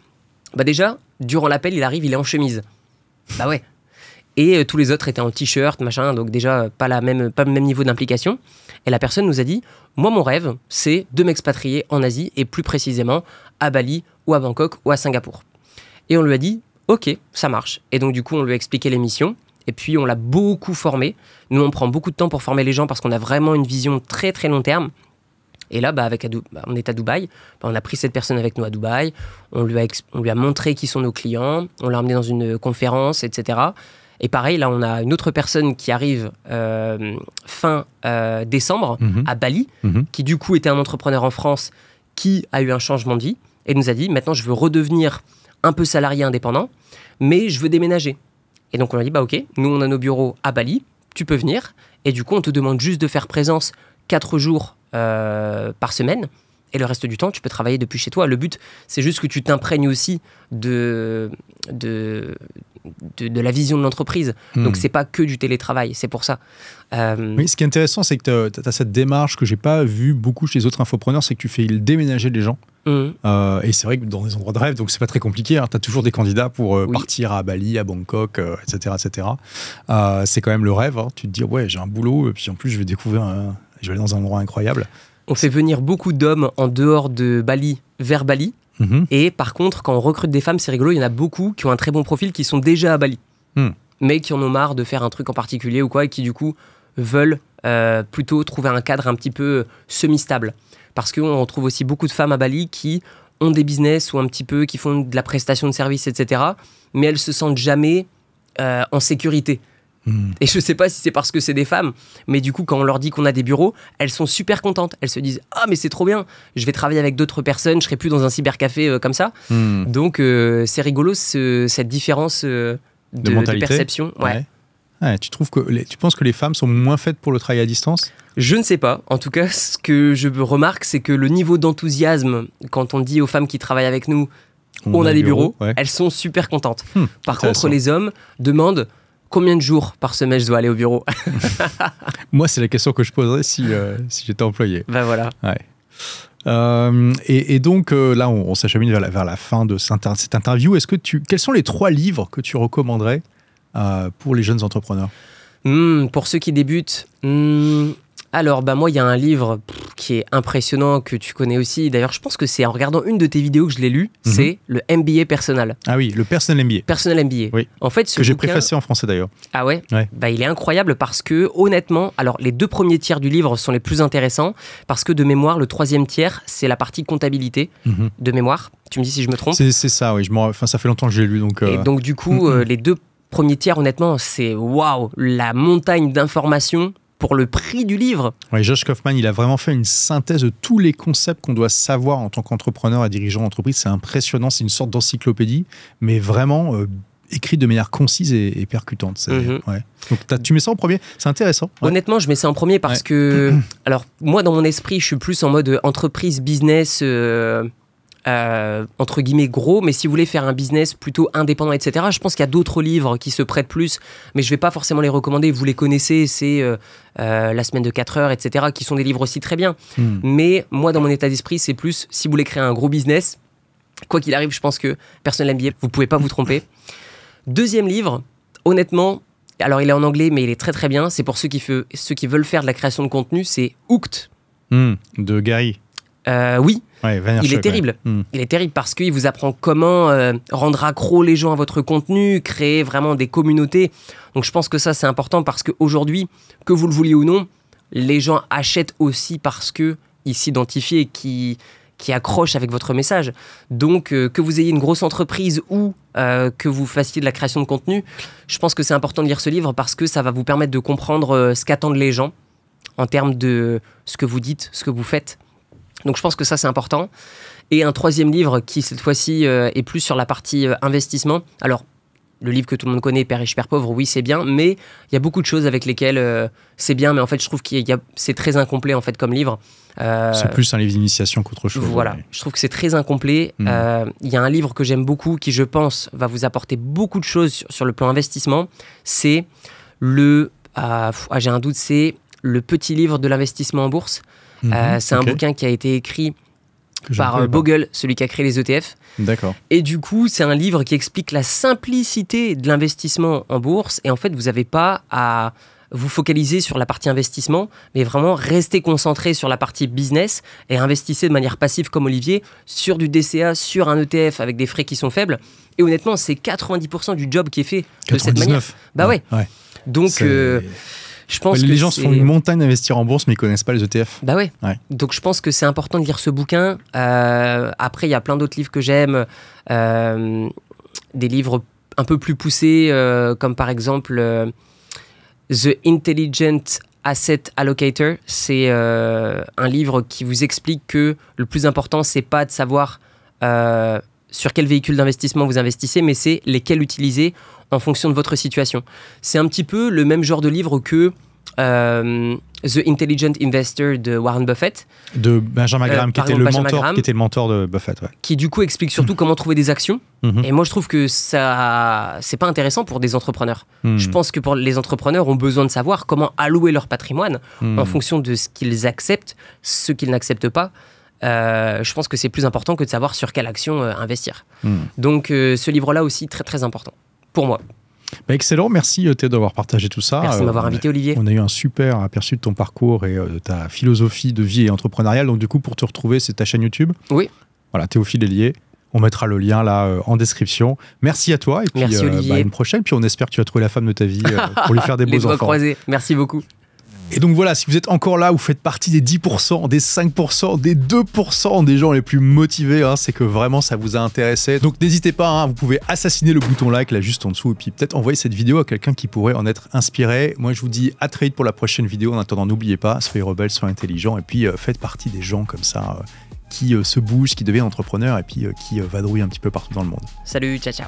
Bah déjà, durant l'appel, il arrive, il est en chemise. Bah ouais. Et tous les autres étaient en t-shirt, machin, donc déjà pas le même niveau d'implication. Et la personne nous a dit, moi mon rêve, c'est de m'expatrier en Asie, et plus précisément à Bali, ou à Bangkok, ou à Singapour. Et on lui a dit, ok, ça marche. Et donc du coup, on lui a expliqué les missions, et puis on l'a beaucoup formé. Nous, on prend beaucoup de temps pour former les gens, parce qu'on a vraiment une vision très très long terme. Et là, on est à Dubaï, on a pris cette personne avec nous à Dubaï, on lui a montré qui sont nos clients, on l'a emmené dans une conférence, etc. Et pareil, là, on a une autre personne qui arrive fin décembre à Bali, qui du coup était un entrepreneur en France qui a eu un changement de vie et nous a dit, maintenant, je veux redevenir un peu salarié indépendant, mais je veux déménager. Et donc, on a dit, bah ok, nous, on a nos bureaux à Bali, tu peux venir. Et du coup, on te demande juste de faire présence 4 jours par semaine. Et le reste du temps, tu peux travailler depuis chez toi. Le but, c'est juste que tu t'imprègnes aussi de la vision de l'entreprise. Donc, c'est pas que du télétravail, c'est pour ça. Oui, ce qui est intéressant, c'est que tu as cette démarche que j'ai pas vue beaucoup chez les autres infopreneurs, c'est que tu fais déménager les gens. Et c'est vrai que dans des endroits de rêve, donc c'est pas très compliqué. Hein, tu as toujours des candidats pour partir à Bali, à Bangkok, etc. etc. C'est quand même le rêve. Hein. Tu te dis, ouais, j'ai un boulot, et puis en plus, je vais je vais aller dans un endroit incroyable. On fait venir beaucoup d'hommes en dehors de Bali vers Bali. Et par contre, quand on recrute des femmes, c'est rigolo, il y en a beaucoup qui ont un très bon profil, qui sont déjà à Bali, mais qui en ont marre de faire un truc en particulier ou quoi, et qui du coup veulent plutôt trouver un cadre un petit peu semi-stable. Parce qu'on retrouve aussi beaucoup de femmes à Bali qui ont des business ou un petit peu, qui font de la prestation de services, etc. Mais elles se sentent jamais en sécurité. Et je sais pas si c'est parce que c'est des femmes, mais du coup, quand on leur dit qu'on a des bureaux, elles sont super contentes. Elles se disent, ah, mais c'est trop bien, je vais travailler avec d'autres personnes, je serai plus dans un cybercafé comme ça. Donc, c'est rigolo, cette différence de perception. Ouais. Ouais, tu penses que les femmes sont moins faites pour le travail à distance ? Je ne sais pas. En tout cas, ce que je remarque, c'est que le niveau d'enthousiasme, quand on dit aux femmes qui travaillent avec nous, on a des bureaux, elles sont super contentes. Par contre, les hommes demandent, combien de jours par semaine je dois aller au bureau ? Moi, c'est la question que je poserais si j'étais employé. Ben voilà. Ouais. Et donc là, on s'achemine vers la fin de cette interview. Quels sont les 3 livres que tu recommanderais pour les jeunes entrepreneurs? Pour ceux qui débutent, alors moi, il y a un livre qui est impressionnant, que tu connais aussi. D'ailleurs, je pense que c'est en regardant une de tes vidéos que je l'ai lu. C'est le MBA personnel. Ah oui, le Personal MBA. Personal MBA. Oui. En fait, que j'ai préfacé en français d'ailleurs. Ah ouais, ouais. Il est incroyable parce que, honnêtement, alors les 2 premiers tiers du livre sont les plus intéressants parce que de mémoire, le 3e tiers, c'est la partie comptabilité de mémoire. Tu me dis si je me trompe. C'est ça, oui. Ça fait longtemps que je l'ai lu. Et donc, du coup, les 2 premiers tiers, honnêtement, c'est waouh, la montagne d'informations pour le prix du livre. Ouais, Josh Kaufman, il a vraiment fait une synthèse de tous les concepts qu'on doit savoir en tant qu'entrepreneur et dirigeant d'entreprise. C'est impressionnant, c'est une sorte d'encyclopédie, mais vraiment écrite de manière concise et percutante. Ouais. Donc tu mets ça en premier, c'est intéressant. Ouais. Honnêtement, je mets ça en premier parce que, alors moi dans mon esprit, je suis plus en mode entreprise, business, entre guillemets gros, mais si vous voulez faire un business plutôt indépendant, etc., je pense qu'il y a d'autres livres qui se prêtent plus, mais je ne vais pas forcément les recommander, vous les connaissez, c'est La semaine de 4 heures, etc., qui sont des livres aussi très bien. Mais moi, dans mon état d'esprit, c'est plus, si vous voulez créer un gros business, quoi qu'il arrive, je pense que Personal MBA, vous ne pouvez pas vous tromper. 2e livre, honnêtement, alors il est en anglais, mais il est très très bien, c'est pour ceux qui veulent faire de la création de contenu, c'est Hooked. De Gary. Oui, ouais, il est terrible. Il est terrible parce qu'il vous apprend comment rendre accro les gens à votre contenu, créer vraiment des communautés. Donc je pense que ça c'est important parce qu'aujourd'hui, que vous le vouliez ou non, les gens achètent aussi parce qu'ils s'identifient et qui accrochent avec votre message. Donc que vous ayez une grosse entreprise ou que vous fassiez de la création de contenu, je pense que c'est important de lire ce livre parce que ça va vous permettre de comprendre ce qu'attendent les gens en termes de ce que vous dites, ce que vous faites. Donc je pense que ça c'est important. Et un 3e livre qui cette fois-ci est plus sur la partie investissement. Alors le livre que tout le monde connaît, Père riche, Père pauvre, oui c'est bien, mais il y a beaucoup de choses avec lesquelles c'est bien, mais en fait je trouve c'est très incomplet en fait comme livre. C'est plus un livre d'initiation qu'autre chose. Voilà, ouais. Je trouve que c'est très incomplet. Il y a un livre que j'aime beaucoup qui je pense va vous apporter beaucoup de choses sur le plan investissement. C'est j'ai un doute, c'est le petit livre de l'investissement en bourse. C'est un bouquin qui a été écrit par Bogle, celui qui a créé les ETF. D'accord. Et du coup, c'est un livre qui explique la simplicité de l'investissement en bourse. Et en fait, vous n'avez pas à vous focaliser sur la partie investissement, mais vraiment rester concentré sur la partie business et investissez de manière passive comme Olivier sur du DCA, sur un ETF avec des frais qui sont faibles. Et honnêtement, c'est 90% du job qui est fait 99. De cette manière. Bah ouais. Donc... je pense les gens se font une montagne d'investir en bourse, mais ils ne connaissent pas les ETF. Bah ouais. Donc je pense que c'est important de lire ce bouquin. Après, il y a plein d'autres livres que j'aime. Des livres un peu plus poussés, comme par exemple The Intelligent Asset Allocator. C'est un livre qui vous explique que le plus important, c'est pas de savoir sur quel véhicule d'investissement vous investissez, mais c'est lesquels utiliser en fonction de votre situation. C'est un petit peu le même genre de livre que The Intelligent Investor de Warren Buffett. De Benjamin Graham, qui était le mentor de Buffett. Ouais. Qui du coup explique surtout comment trouver des actions. Et moi je trouve que ça, c'est pas intéressant pour des entrepreneurs. Je pense que pour les entrepreneurs ont besoin de savoir comment allouer leur patrimoine en fonction de ce qu'ils acceptent, ce qu'ils n'acceptent pas. Je pense que c'est plus important que de savoir sur quelle action investir. Donc ce livre-là aussi très très important pour moi. Excellent, merci Théo d'avoir partagé tout ça. Merci de m'avoir invité Olivier. On a eu un super aperçu de ton parcours et de ta philosophie de vie et entrepreneuriale. Donc du coup, pour te retrouver, c'est ta chaîne YouTube. Oui. Voilà, Théophile Hélier. On mettra le lien là en description. Merci à toi et puis merci, Olivier. À une prochaine. Puis on espère que tu vas trouver la femme de ta vie pour lui faire des beaux enfants. Les doigts croisés. Merci beaucoup. Et donc voilà, si vous êtes encore là, vous faites partie des 10%, des 5%, des 2% des gens les plus motivés, c'est que vraiment ça vous a intéressé. Donc n'hésitez pas, vous pouvez assassiner le bouton like là juste en dessous et puis peut-être envoyer cette vidéo à quelqu'un qui pourrait en être inspiré. Moi je vous dis à très vite pour la prochaine vidéo. En attendant, n'oubliez pas, soyez rebelles, soyez intelligents et puis faites partie des gens comme ça qui se bougent, qui deviennent entrepreneurs et puis qui vadrouillent un petit peu partout dans le monde. Salut, ciao ciao.